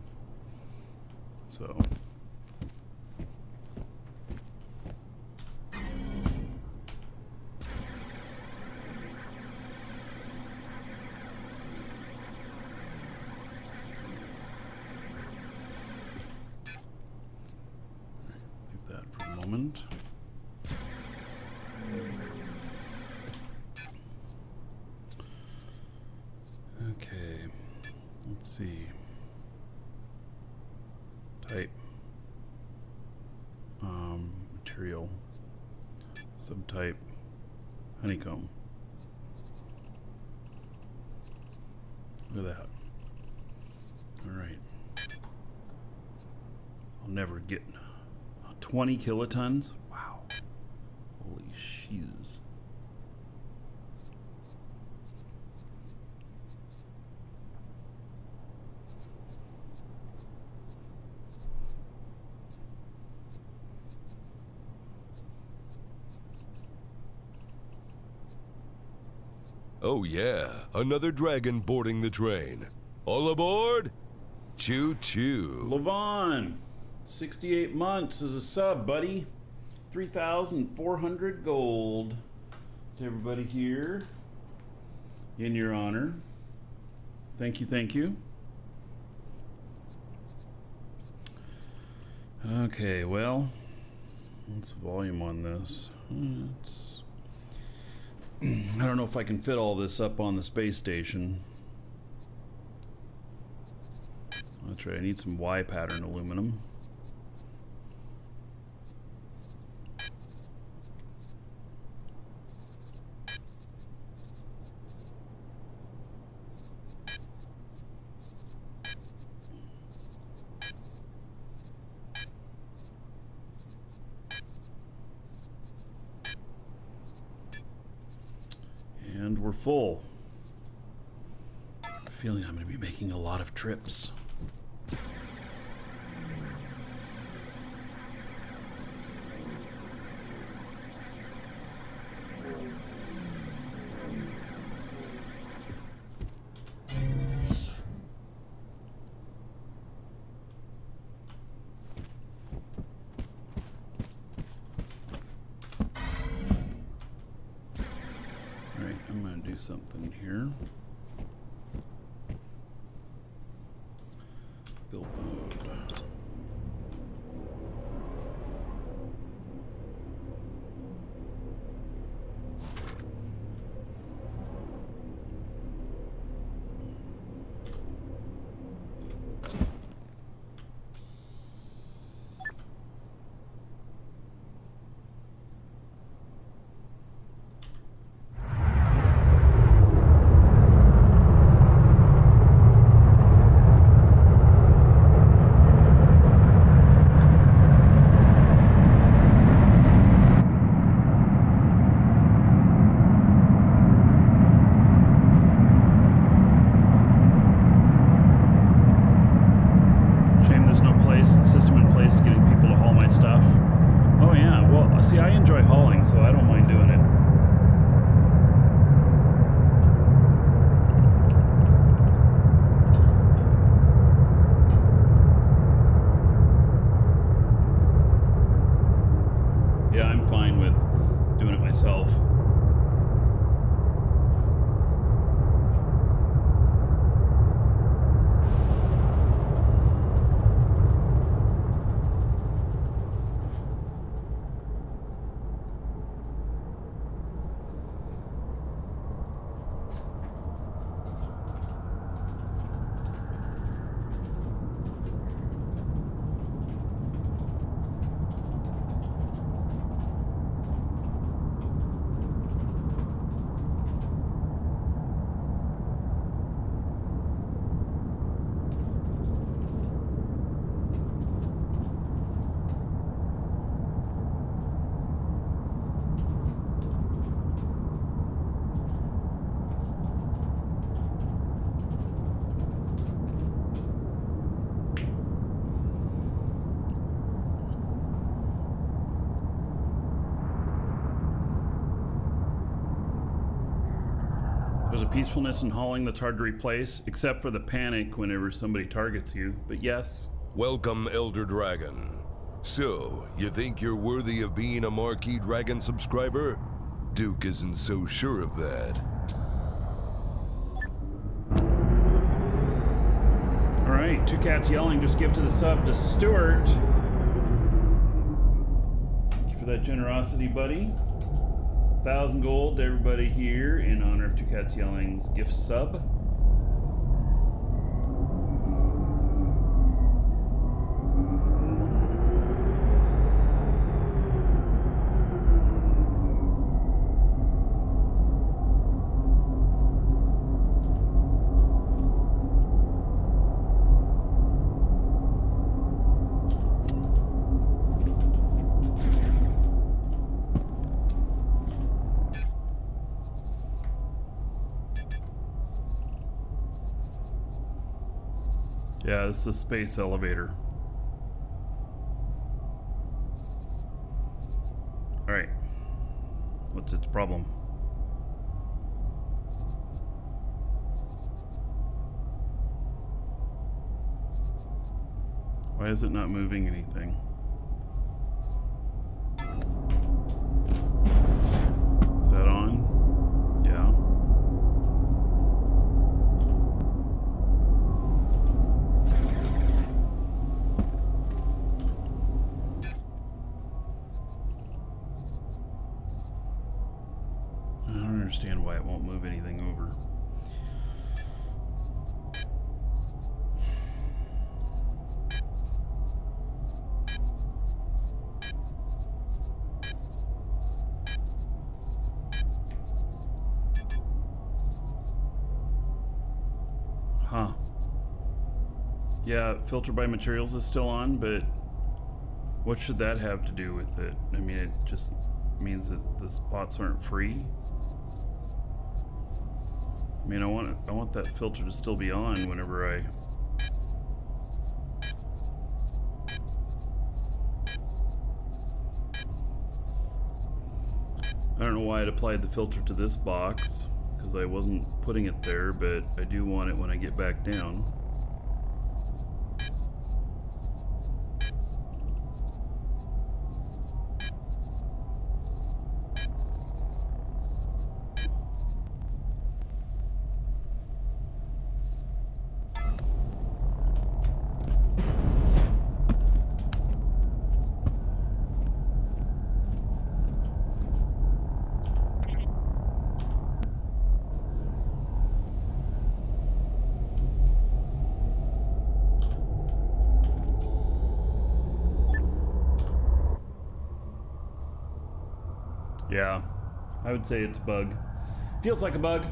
So. Leave that for a moment. Okay, let's see. Type. Material. Subtype. Honeycomb. Look at that. Alright. I'll never get 20 kilotons? Wow. Holy shiz. Oh yeah, another dragon boarding the train. All aboard? Choo-choo. Levon, 68 months as a sub, buddy. 3,400 gold to everybody here. In your honor. Thank you, thank you. Okay, well, what's the volume on this? I don't know if I can fit all this up on the space station. That's right, I need some Y pattern aluminum. And we're full. I have a feeling I'm going to be making a lot of trips. Something here. Build mode. System in place getting people to haul my stuff. Oh yeah, well, see, I enjoy hauling, so I don't mind doing it. Yeah, I'm fine with doing it myself. peacefulness and hauling that's hard to replace, except for the panic whenever somebody targets you. But yes. Welcome, Elder Dragon. So, you think you're worthy of being a Marquee Dragon subscriber? Duke isn't so sure of that. Alright, Two Cats Yelling just gifted a sub to Stuart. Thank you for that generosity, buddy. 1,000 gold to everybody here in honor of Two Cats Yelling's gift sub. Yeah, this is a space elevator. Alright. What's its problem? Why is it not moving anything? Is that on? Yeah. I don't understand why it won't move anything over. Huh. Yeah, filter by materials is still on, but what should that have to do with it? I mean, it just means that the spots aren't free. I mean, I want that filter to still be on whenever I don't know why it applied the filter to this box, because I wasn't putting it there, but I do want it when I get back down. Yeah, I would say it's a bug. Feels like a bug.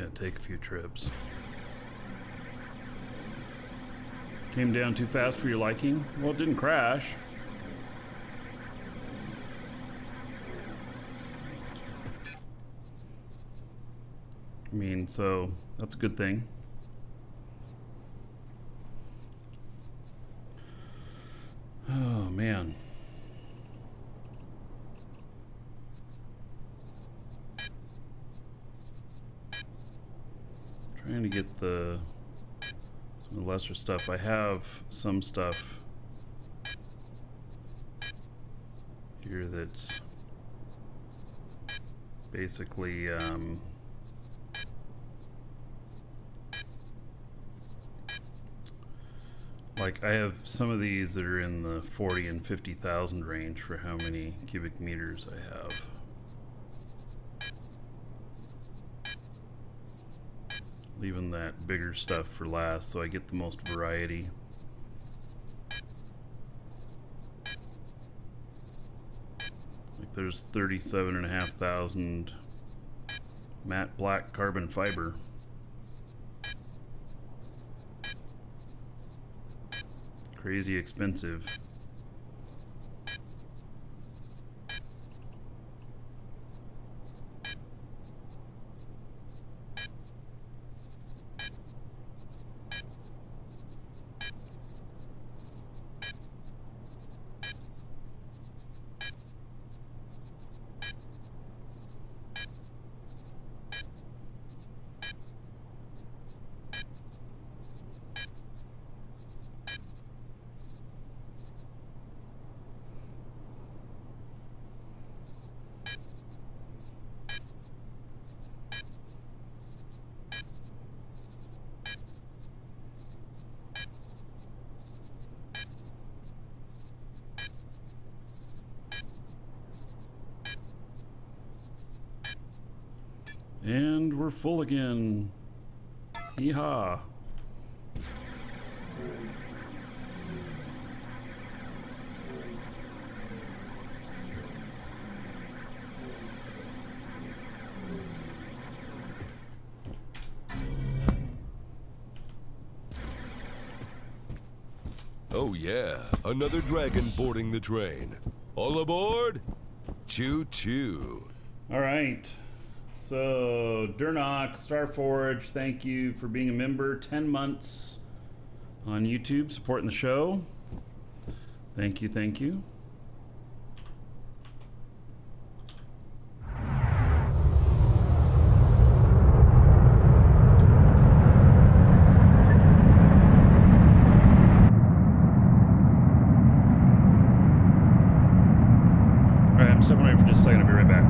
gonna take a few trips. Came down too fast for your liking? Well, it didn't crash. I mean, so that's a good thing. Oh, man. Trying to get some of the lesser stuff. I have some stuff here that's basically like I have some of these that are in the 40 and 50,000 range for how many cubic meters I have. Leaving that bigger stuff for last so I get the most variety. Like there's 37,500 matte black carbon fiber. Crazy expensive. And we're full again. Yeehaw. Oh yeah, another dragon boarding the train. All aboard? Choo-choo. All right. So, Durnock, Starforge, thank you for being a member. 10 months on YouTube, supporting the show. Thank you, thank you. All right, I'm stepping away for just a second. I'll be right back.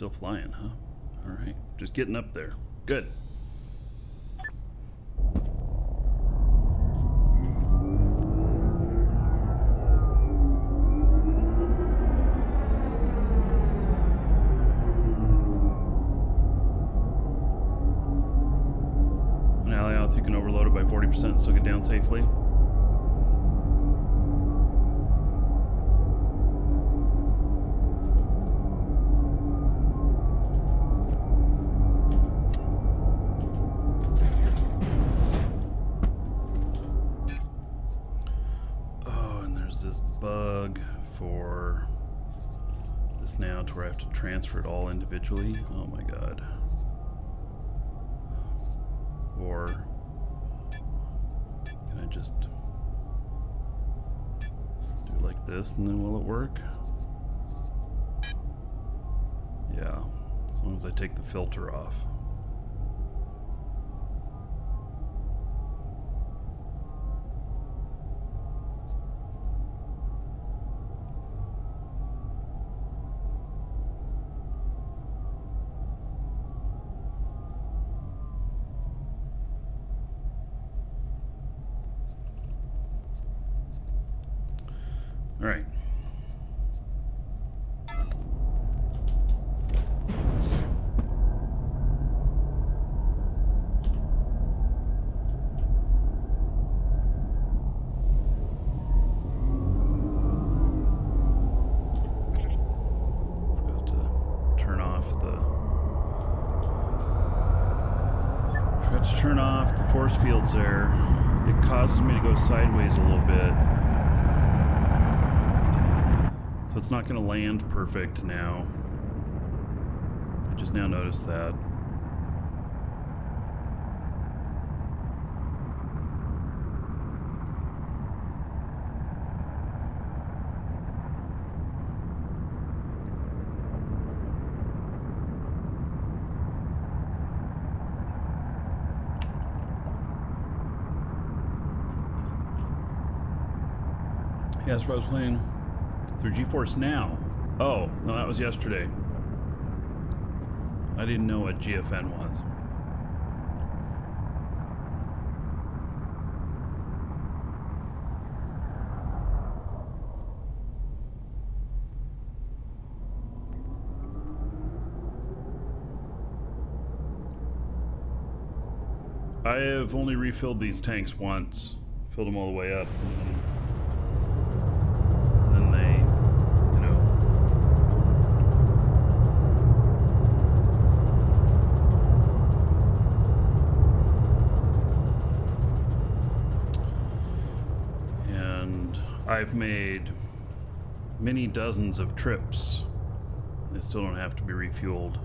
still flying, huh? All right, just getting up there. Good. An alley out, you can overload it by 40% and still get down safely. This bug for this now to where I have to transfer it all individually. Oh my god. Or can I just do it like this and then will it work? Yeah, as long as I take the filter off. All right. Forgot to turn off the force fields there. It causes me to go sideways a little bit. So it's not going to land perfect now. I just now noticed that. Yeah, that's what I was playing through GeForce Now. Oh, no, that was yesterday. I didn't know what GFN was. I have only refilled these tanks once. Filled them all the way up. I've made many dozens of trips. They still don't have to be refueled.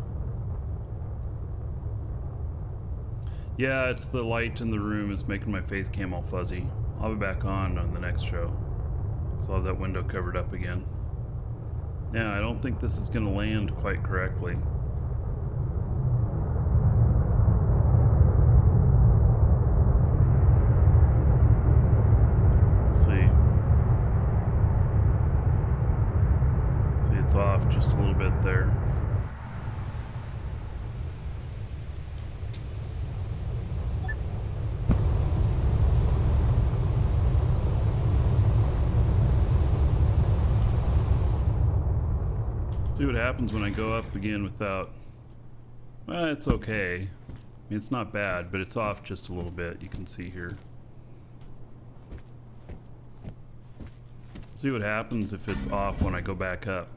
Yeah, it's the light in the room is making my face cam all fuzzy. I'll be back on the next show. So I'll have that window covered up again. Yeah, I don't think this is going to land quite correctly. Let's see. It's off just a little bit there. See what happens when I go up again without... Well, it's okay. I mean, it's not bad, but it's off just a little bit. You can see here. See what happens if it's off when I go back up.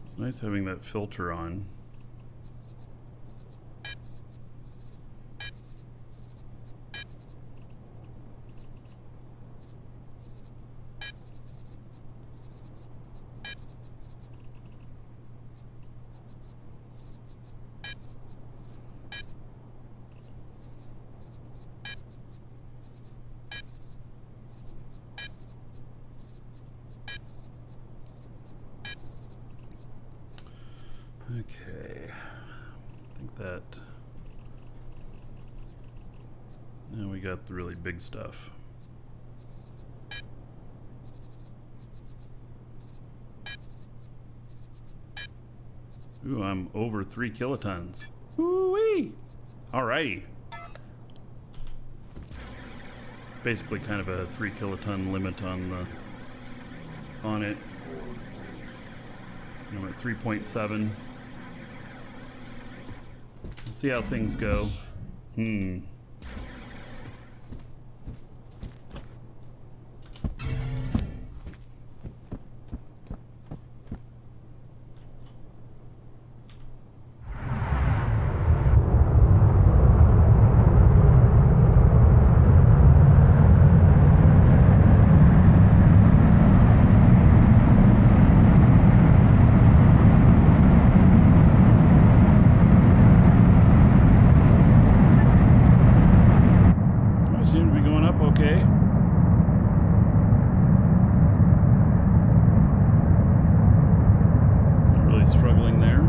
It's nice having that filter on. got the really big stuff. Ooh, I'm over 3 kilotons. Woo-wee! Alrighty. Basically kind of a 3 kiloton limit on it. And we're at 3.7. We'll see how things go. Seem to be going up okay. It's not really struggling there.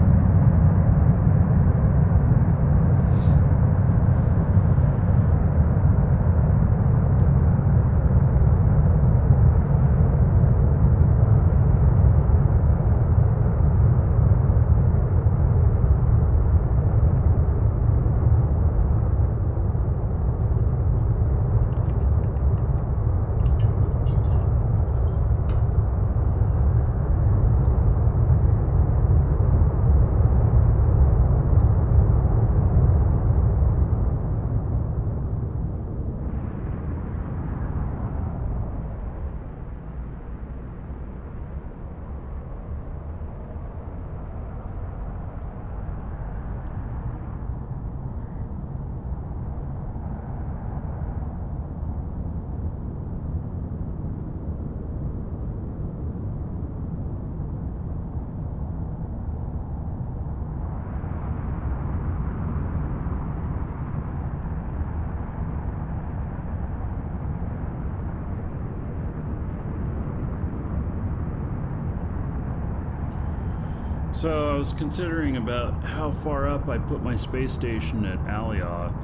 So I was considering about how far up I put my space station at Alioth.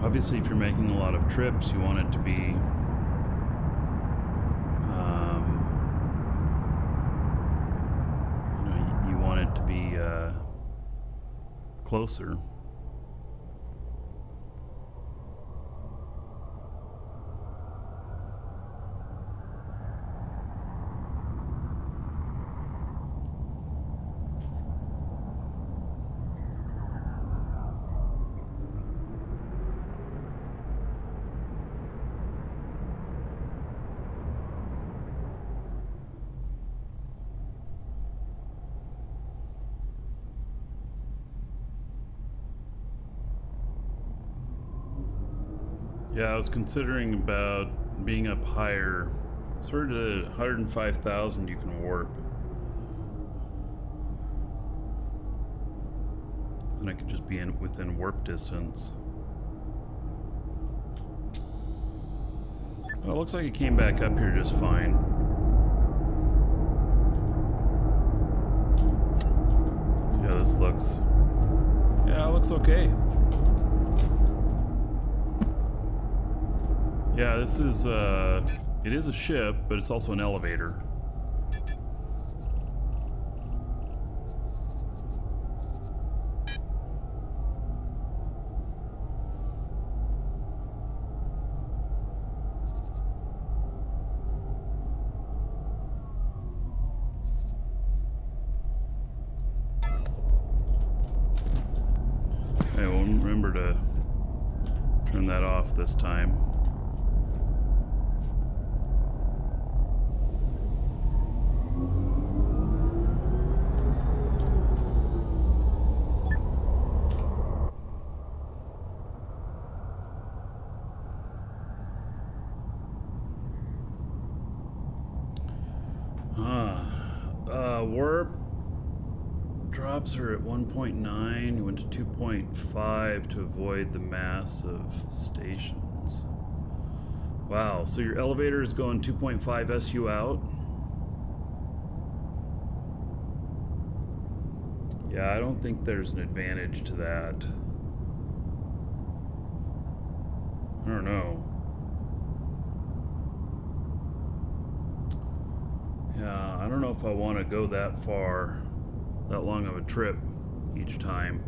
Obviously, if you're making a lot of trips, you want it to be you want it to be closer. Yeah, I was considering about being up higher. Sort of 105,000 you can warp. So then I could just be within warp distance. Well, it looks like it came back up here just fine. Let's see how this looks. Yeah, it looks okay. Yeah, this is, it is a ship, but it's also an elevator. Okay, we'll remember to turn that off this time. Warp drops are at 1.9. You went to 2.5 to avoid the mass of stations. Wow, so your elevator is going 2.5 SU out? Yeah, I don't think there's an advantage to that. I don't know. Yeah, I don't know if I want to go that far, that long of a trip each time.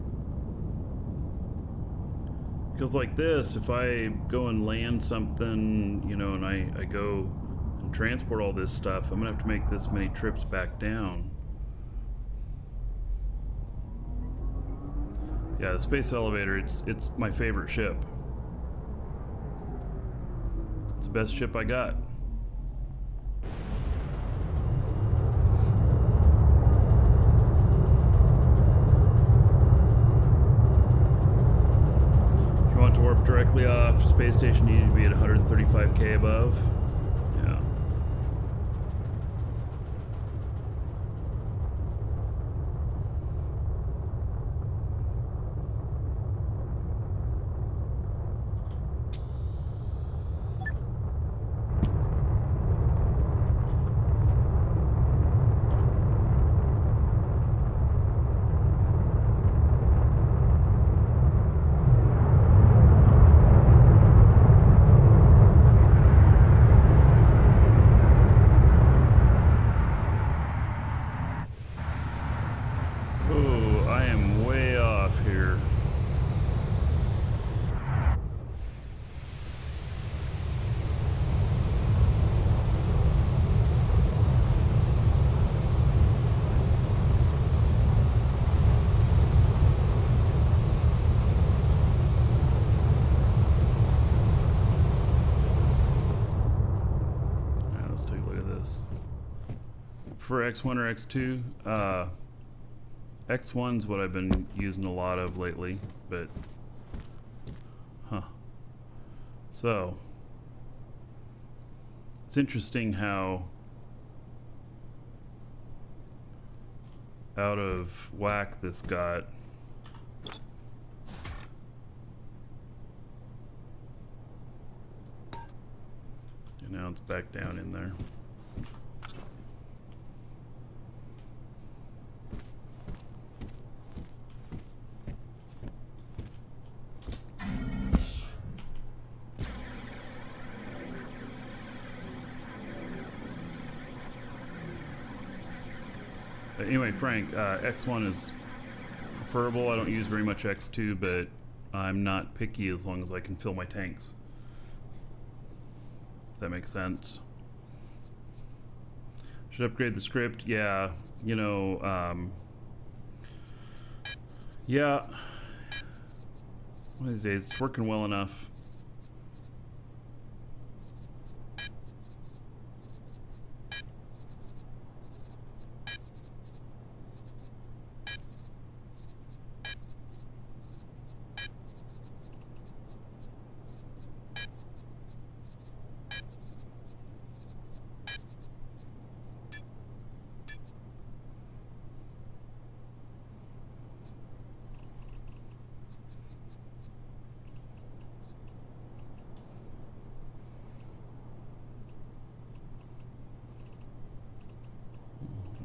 Because like this, if I go and land something, you know, and I go and transport all this stuff, I'm gonna have to make this many trips back down. Yeah, the space elevator, it's my favorite ship. It's the best ship I got. If you want to warp directly off space station, you need to be at 135K above. Yeah. Oh, I am way off here. Alright, let's take a look at this. For X1 or X2, X1's what I've been using a lot of lately, but so it's interesting how out of whack this got. And now it's back down in there. Anyway, Frank, X1 is preferable. I don't use very much X2, but I'm not picky as long as I can fill my tanks. If that makes sense. Should upgrade the script? Yeah, you know, yeah. One of these days, it's working well enough.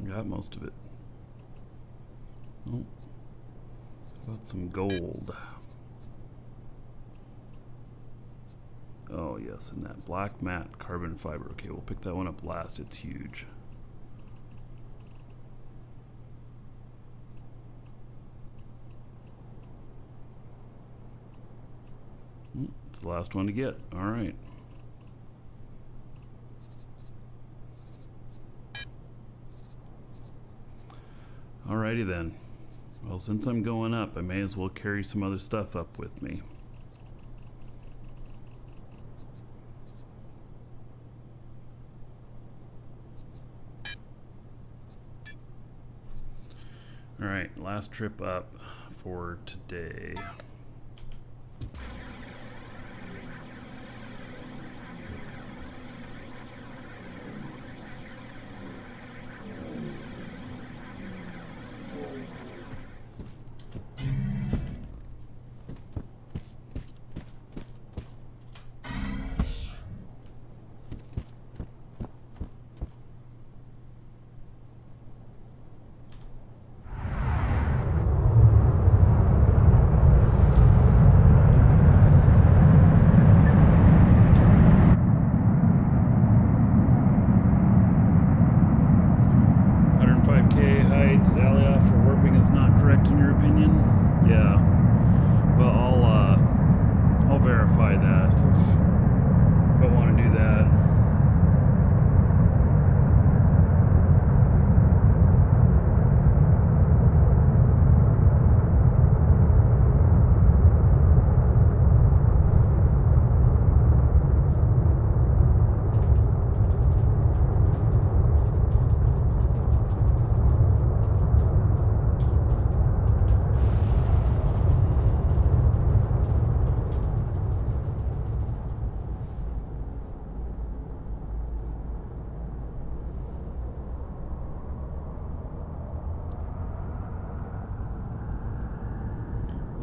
Got most of it. Oh, got some gold. Oh yes, and that black matte carbon fiber. Okay, we'll pick that one up last. It's huge. It's the last one to get. All right. Alrighty then. Well, since I'm going up, I may as well carry some other stuff up with me. Alright, last trip up for today.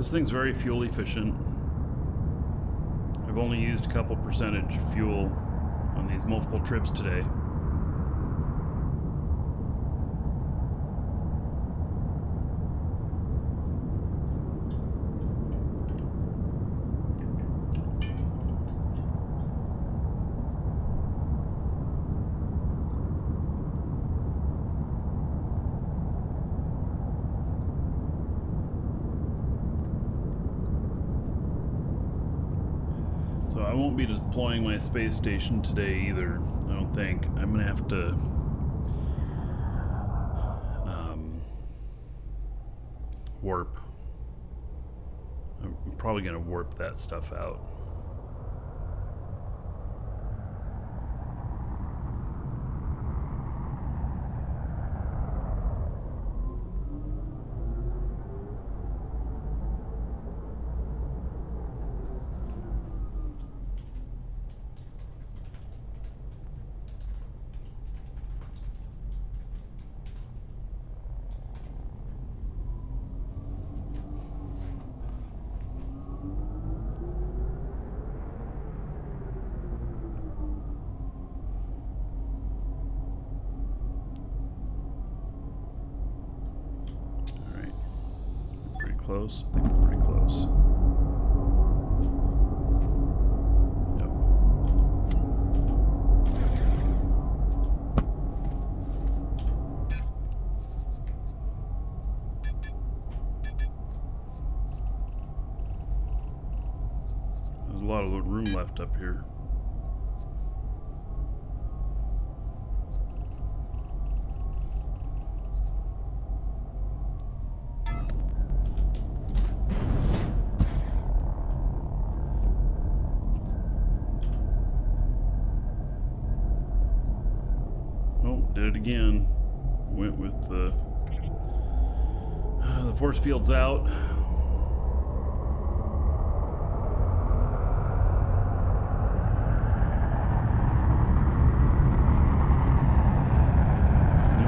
This thing's very fuel efficient. I've only used a couple percentage fuel on these multiple trips today. So I won't be deploying my space station today either, I don't think. I'm gonna have to warp. I'm probably gonna warp that stuff out. Close. I think we're pretty close. Yep. There's a lot of room left up here. Did it again. Went with the force field's out. New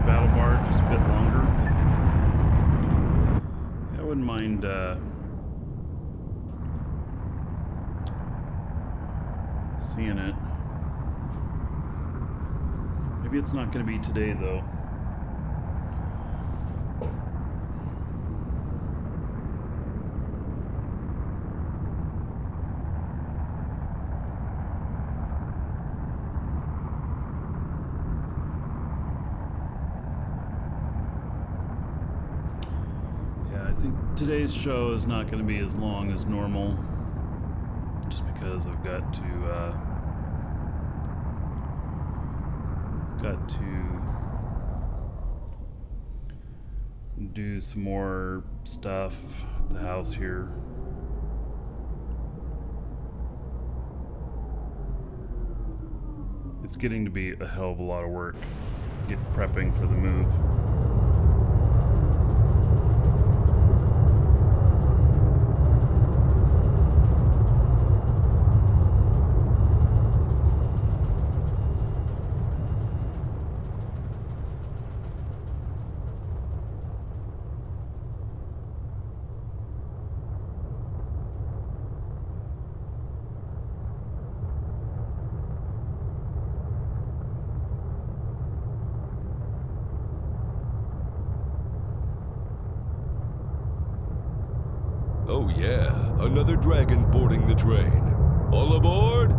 battle bar, just a bit longer. I wouldn't mind seeing it. Maybe it's not going to be today, though. Yeah, I think today's show is not going to be as long as normal, just because I've got to do some more stuff at the house here. It's getting to be a hell of a lot of work prepping for the move. Oh yeah, another dragon boarding the train. All aboard?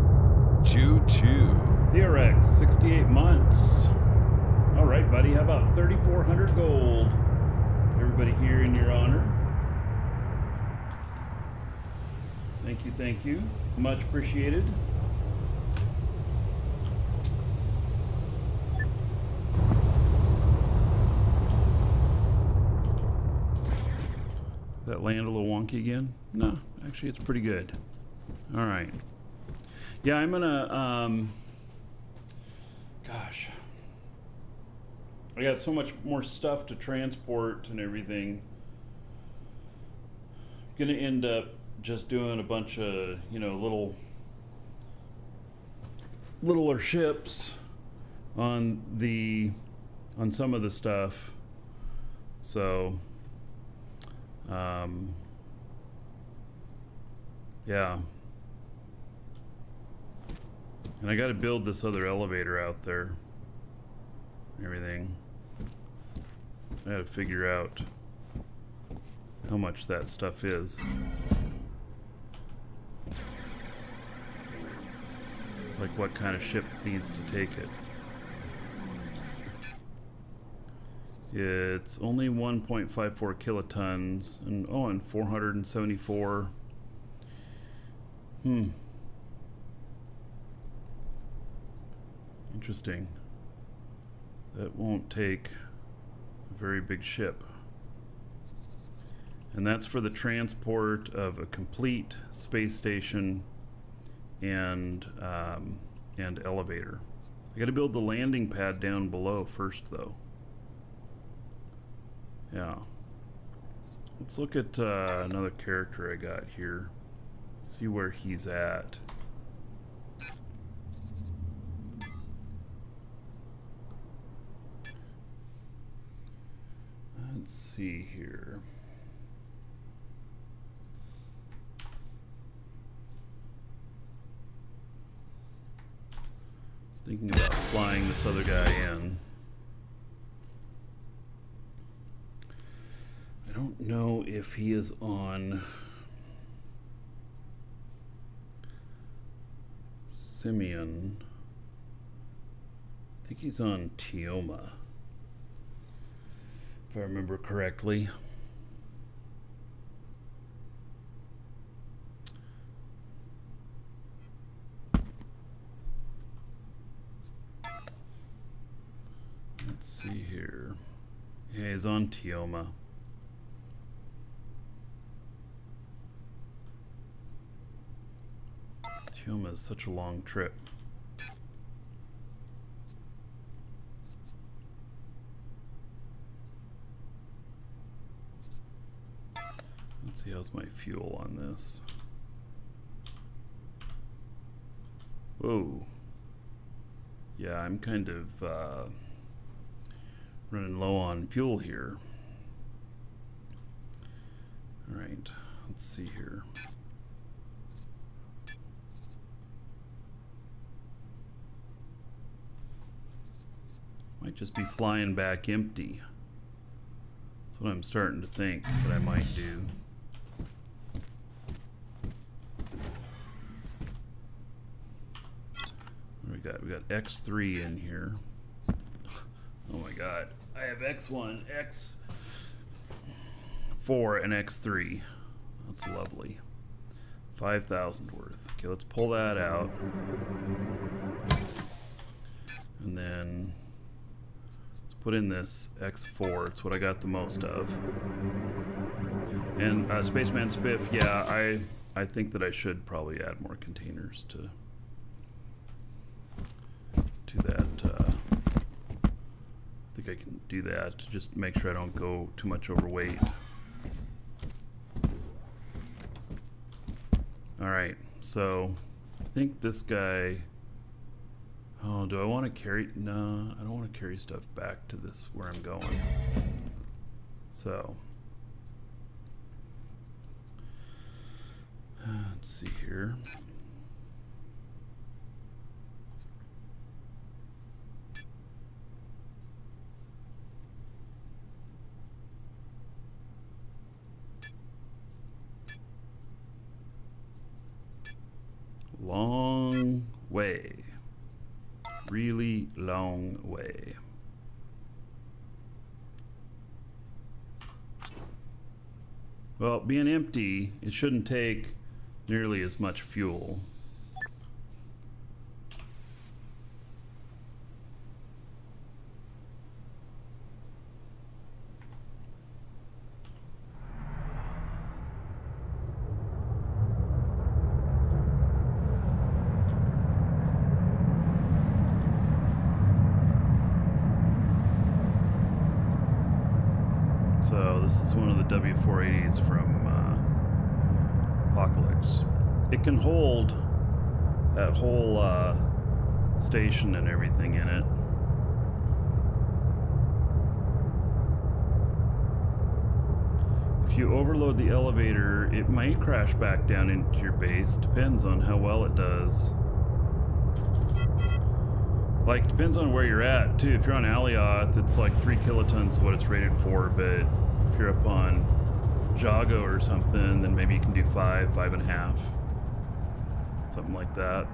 Choo-choo. TRX, 68 months. All right, buddy, how about 3,400 gold? Everybody here in your honor. Thank you. Much appreciated. That land a little wonky again? No, actually it's pretty good. All right. Yeah, I'm gonna, gosh. I got so much more stuff to transport and everything. I'm gonna end up just doing a bunch of, you know, littler ships on some of the stuff. So, Yeah. And I got to build this other elevator out there. Everything. I got to figure out how much that stuff is. Like what kind of ship needs to take it. It's only 1.54 kilotons and and 474. Interesting. That won't take a very big ship. And that's for the transport of a complete space station and elevator. I gotta build the landing pad down below first though. Yeah. Let's look at another character I got here. See where he's at. Let's see here. Thinking about flying this other guy in. I don't know if he is on Simeon. I think he's on Tioma, if I remember correctly. Let's see here. Yeah, he's on Tioma. Tioma is such a long trip. Let's see, how's my fuel on this? Whoa. Yeah, I'm kind of running low on fuel here. All right, let's see here. Might just be flying back empty. That's what I'm starting to think that I might do. What do we got? We got X3 in here. Oh my god. I have X1, X4, and X3. That's lovely. 5,000 worth. Okay, let's pull that out. And then let's put in this X4. It's what I got the most of. And Spaceman Spiff, yeah, I think that I should probably add more containers to that. I think I can do that to just make sure I don't go too much overweight. Alright, so I think this guy... Oh, do I want to carry... No, I don't want to carry stuff back to this where I'm going. So... let's see here. Long way. Really long way. Well, being empty, it shouldn't take nearly as much fuel. So this is one of the W480s from Apocalypse. It can hold that whole station and everything in it. If If you overload the elevator, it might crash back down into your base. Depends on how well it does. Like, depends on where you're at, too. If you're on Alioth, it's like 3 kilotons is what it's rated for, but if you're up on Jago or something, then maybe you can do 5, 5.5. Something like that.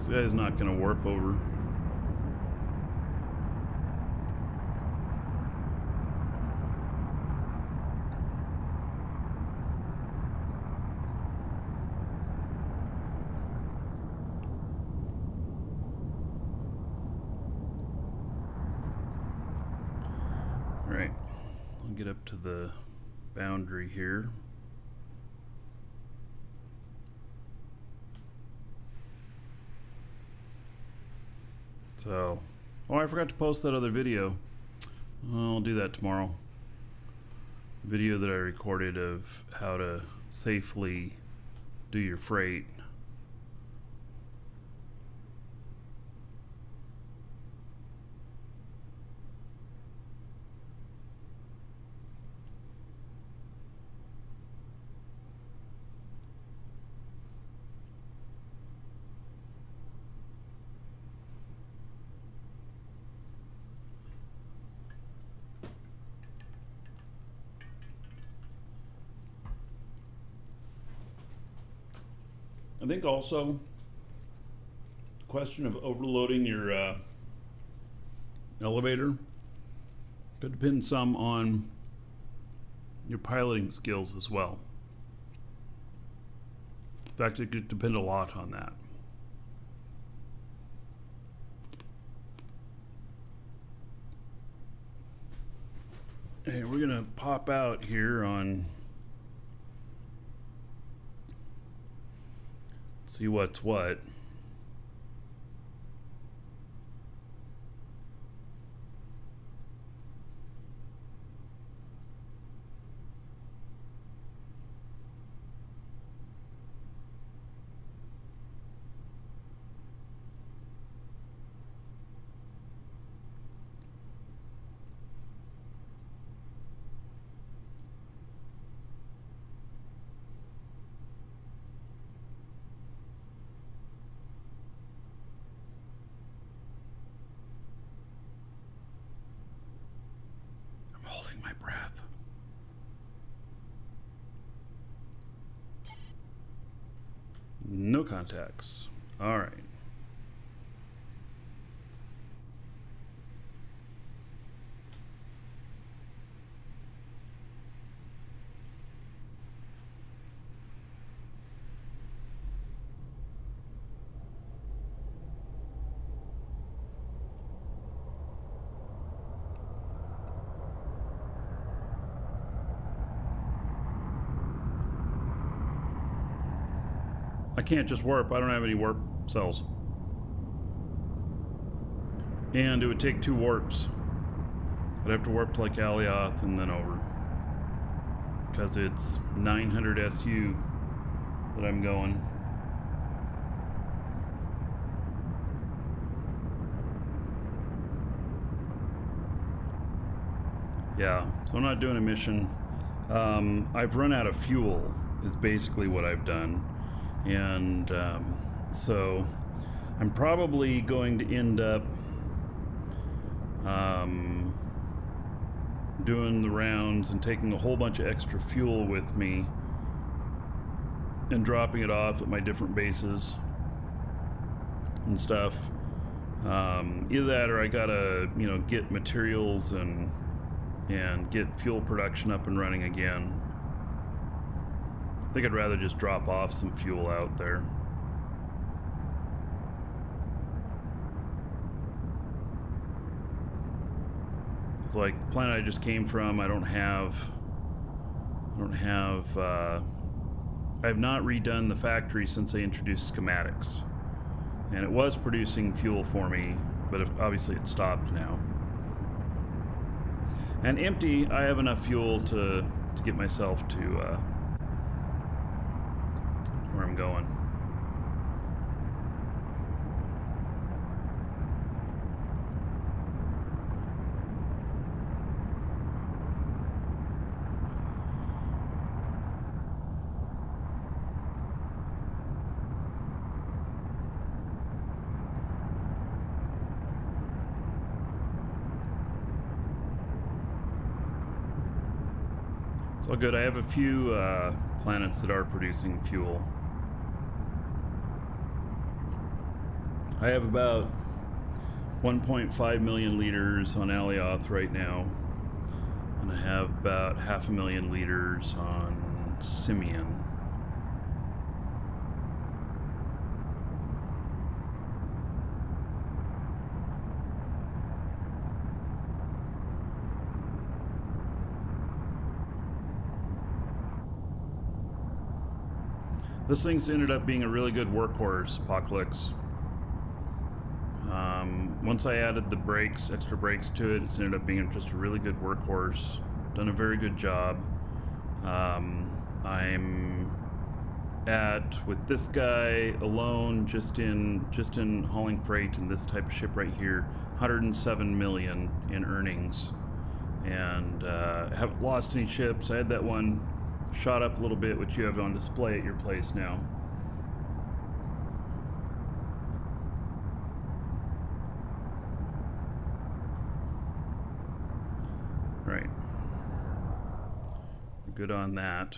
This guy's not going to warp over. All right, I'll get up to the boundary here. So, oh, I forgot to post that other video. I'll do that tomorrow. Video that I recorded of how to safely do your freight. I think also the question of overloading your elevator could depend some on your piloting skills as well. In fact, it could depend a lot on that. Hey, we're gonna pop out here on see what's what. Holding my breath. No contacts. All right. I can't just warp. I don't have any warp cells. And it would take 2 warps. I'd have to warp to like Alioth and then over. Because it's 900 SU that I'm going. Yeah, so I'm not doing a mission. I've run out of fuel is basically what I've done. And so I'm probably going to end up doing the rounds and taking a whole bunch of extra fuel with me and dropping it off at my different bases and stuff. Either that or I gotta, you know, get materials and get fuel production up and running again. I think I'd rather just drop off some fuel out there. Because Because like the planet I just came from, I have not redone the factory since they introduced schematics. And it was producing fuel for me, but obviously it stopped now. And empty, I have enough fuel to get myself to where I'm going. It's all good. I have a few planets that are producing fuel. I have about 1.5 million liters on Alioth right now, and I have about 500,000 liters on Simeon. This thing's ended up being a really good workhorse, Apocalypse. Once I added the brakes, extra brakes to it, it's ended up being just a really good workhorse. Done a very good job. I'm at, with this guy alone, just in hauling freight in this type of ship right here, 107 million in earnings. And haven't lost any ships. I had that one shot up a little bit, which you have on display at your place now. Right. We're good on that.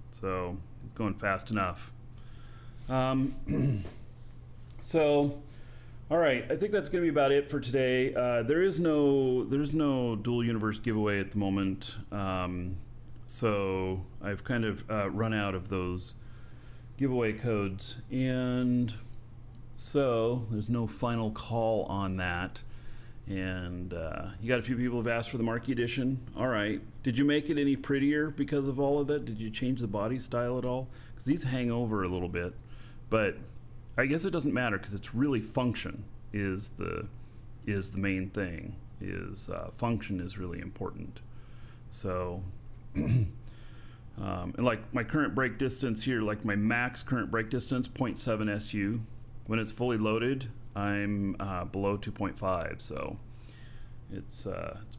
So it's going fast enough. So, all right. I think that's going to be about it for today. There's no dual universe giveaway at the moment. So I've kind of run out of those giveaway codes, and so there's no final call on that. And you got a few people who've asked for the Marquee Edition. All right. Did you make it any prettier because of all of that? Did you change the body style at all? Because these hang over a little bit, but I guess it doesn't matter because it's really function is the main thing. Function is really important. So. And like my current brake distance here, like my max current brake distance, 0.7 SU. When it's fully loaded, I'm below 2.5, so it's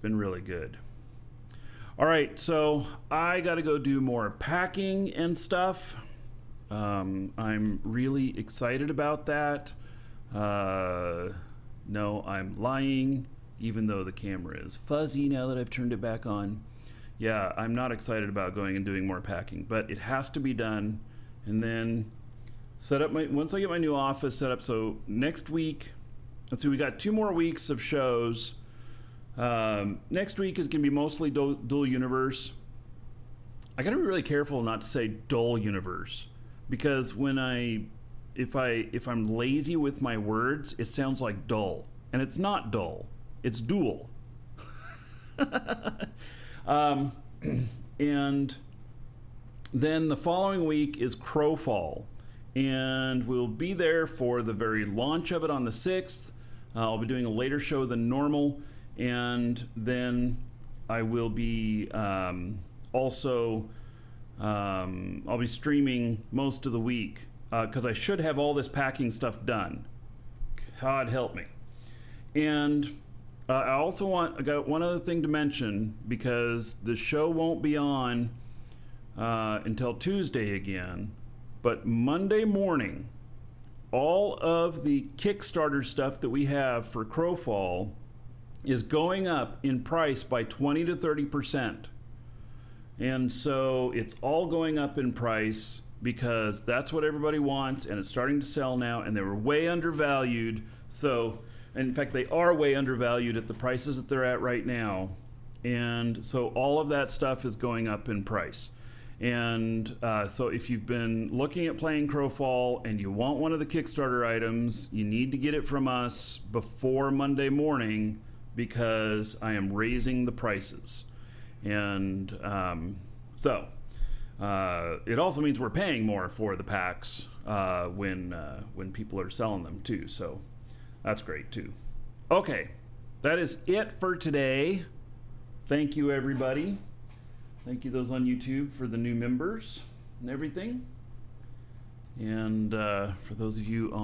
been really good. All right, so I got to go do more packing and stuff. I'm really excited about that. No, I'm lying, even though the camera is fuzzy now that I've turned it back on. Yeah, I'm not excited about going and doing more packing, but it has to be done. And then once I get my new office set up, so next week, let's see, we got 2 more weeks of shows. Next week is going to be mostly dual universe. I got to be really careful not to say dull universe, because if I'm lazy with my words, it sounds like dull, and it's not dull, it's dual. And then the following week is Crowfall, and we'll be there for the very launch of it on the 6th. I'll be doing a later show than normal, and then I will be also I'll be streaming most of the week because I should have all this packing stuff done. God help me. And I got one other thing to mention, because the show won't be on until Tuesday again, but Monday morning, all of the Kickstarter stuff that we have for Crowfall is going up in price by 20 to 30%. And so it's all going up in price because that's what everybody wants, and it's starting to sell now, and they were way undervalued. So, in fact, they are way undervalued at the prices that they're at right now. And so all of that stuff is going up in price. And so if you've been looking at playing Crowfall and you want one of the Kickstarter items, you need to get it from us before Monday morning, because I am raising the prices. And so it also means we're paying more for the packs when people are selling them too. So that's great too. Okay, that is it for today. Thank you, everybody. Thank you those on YouTube for the new members and everything. And for those of you on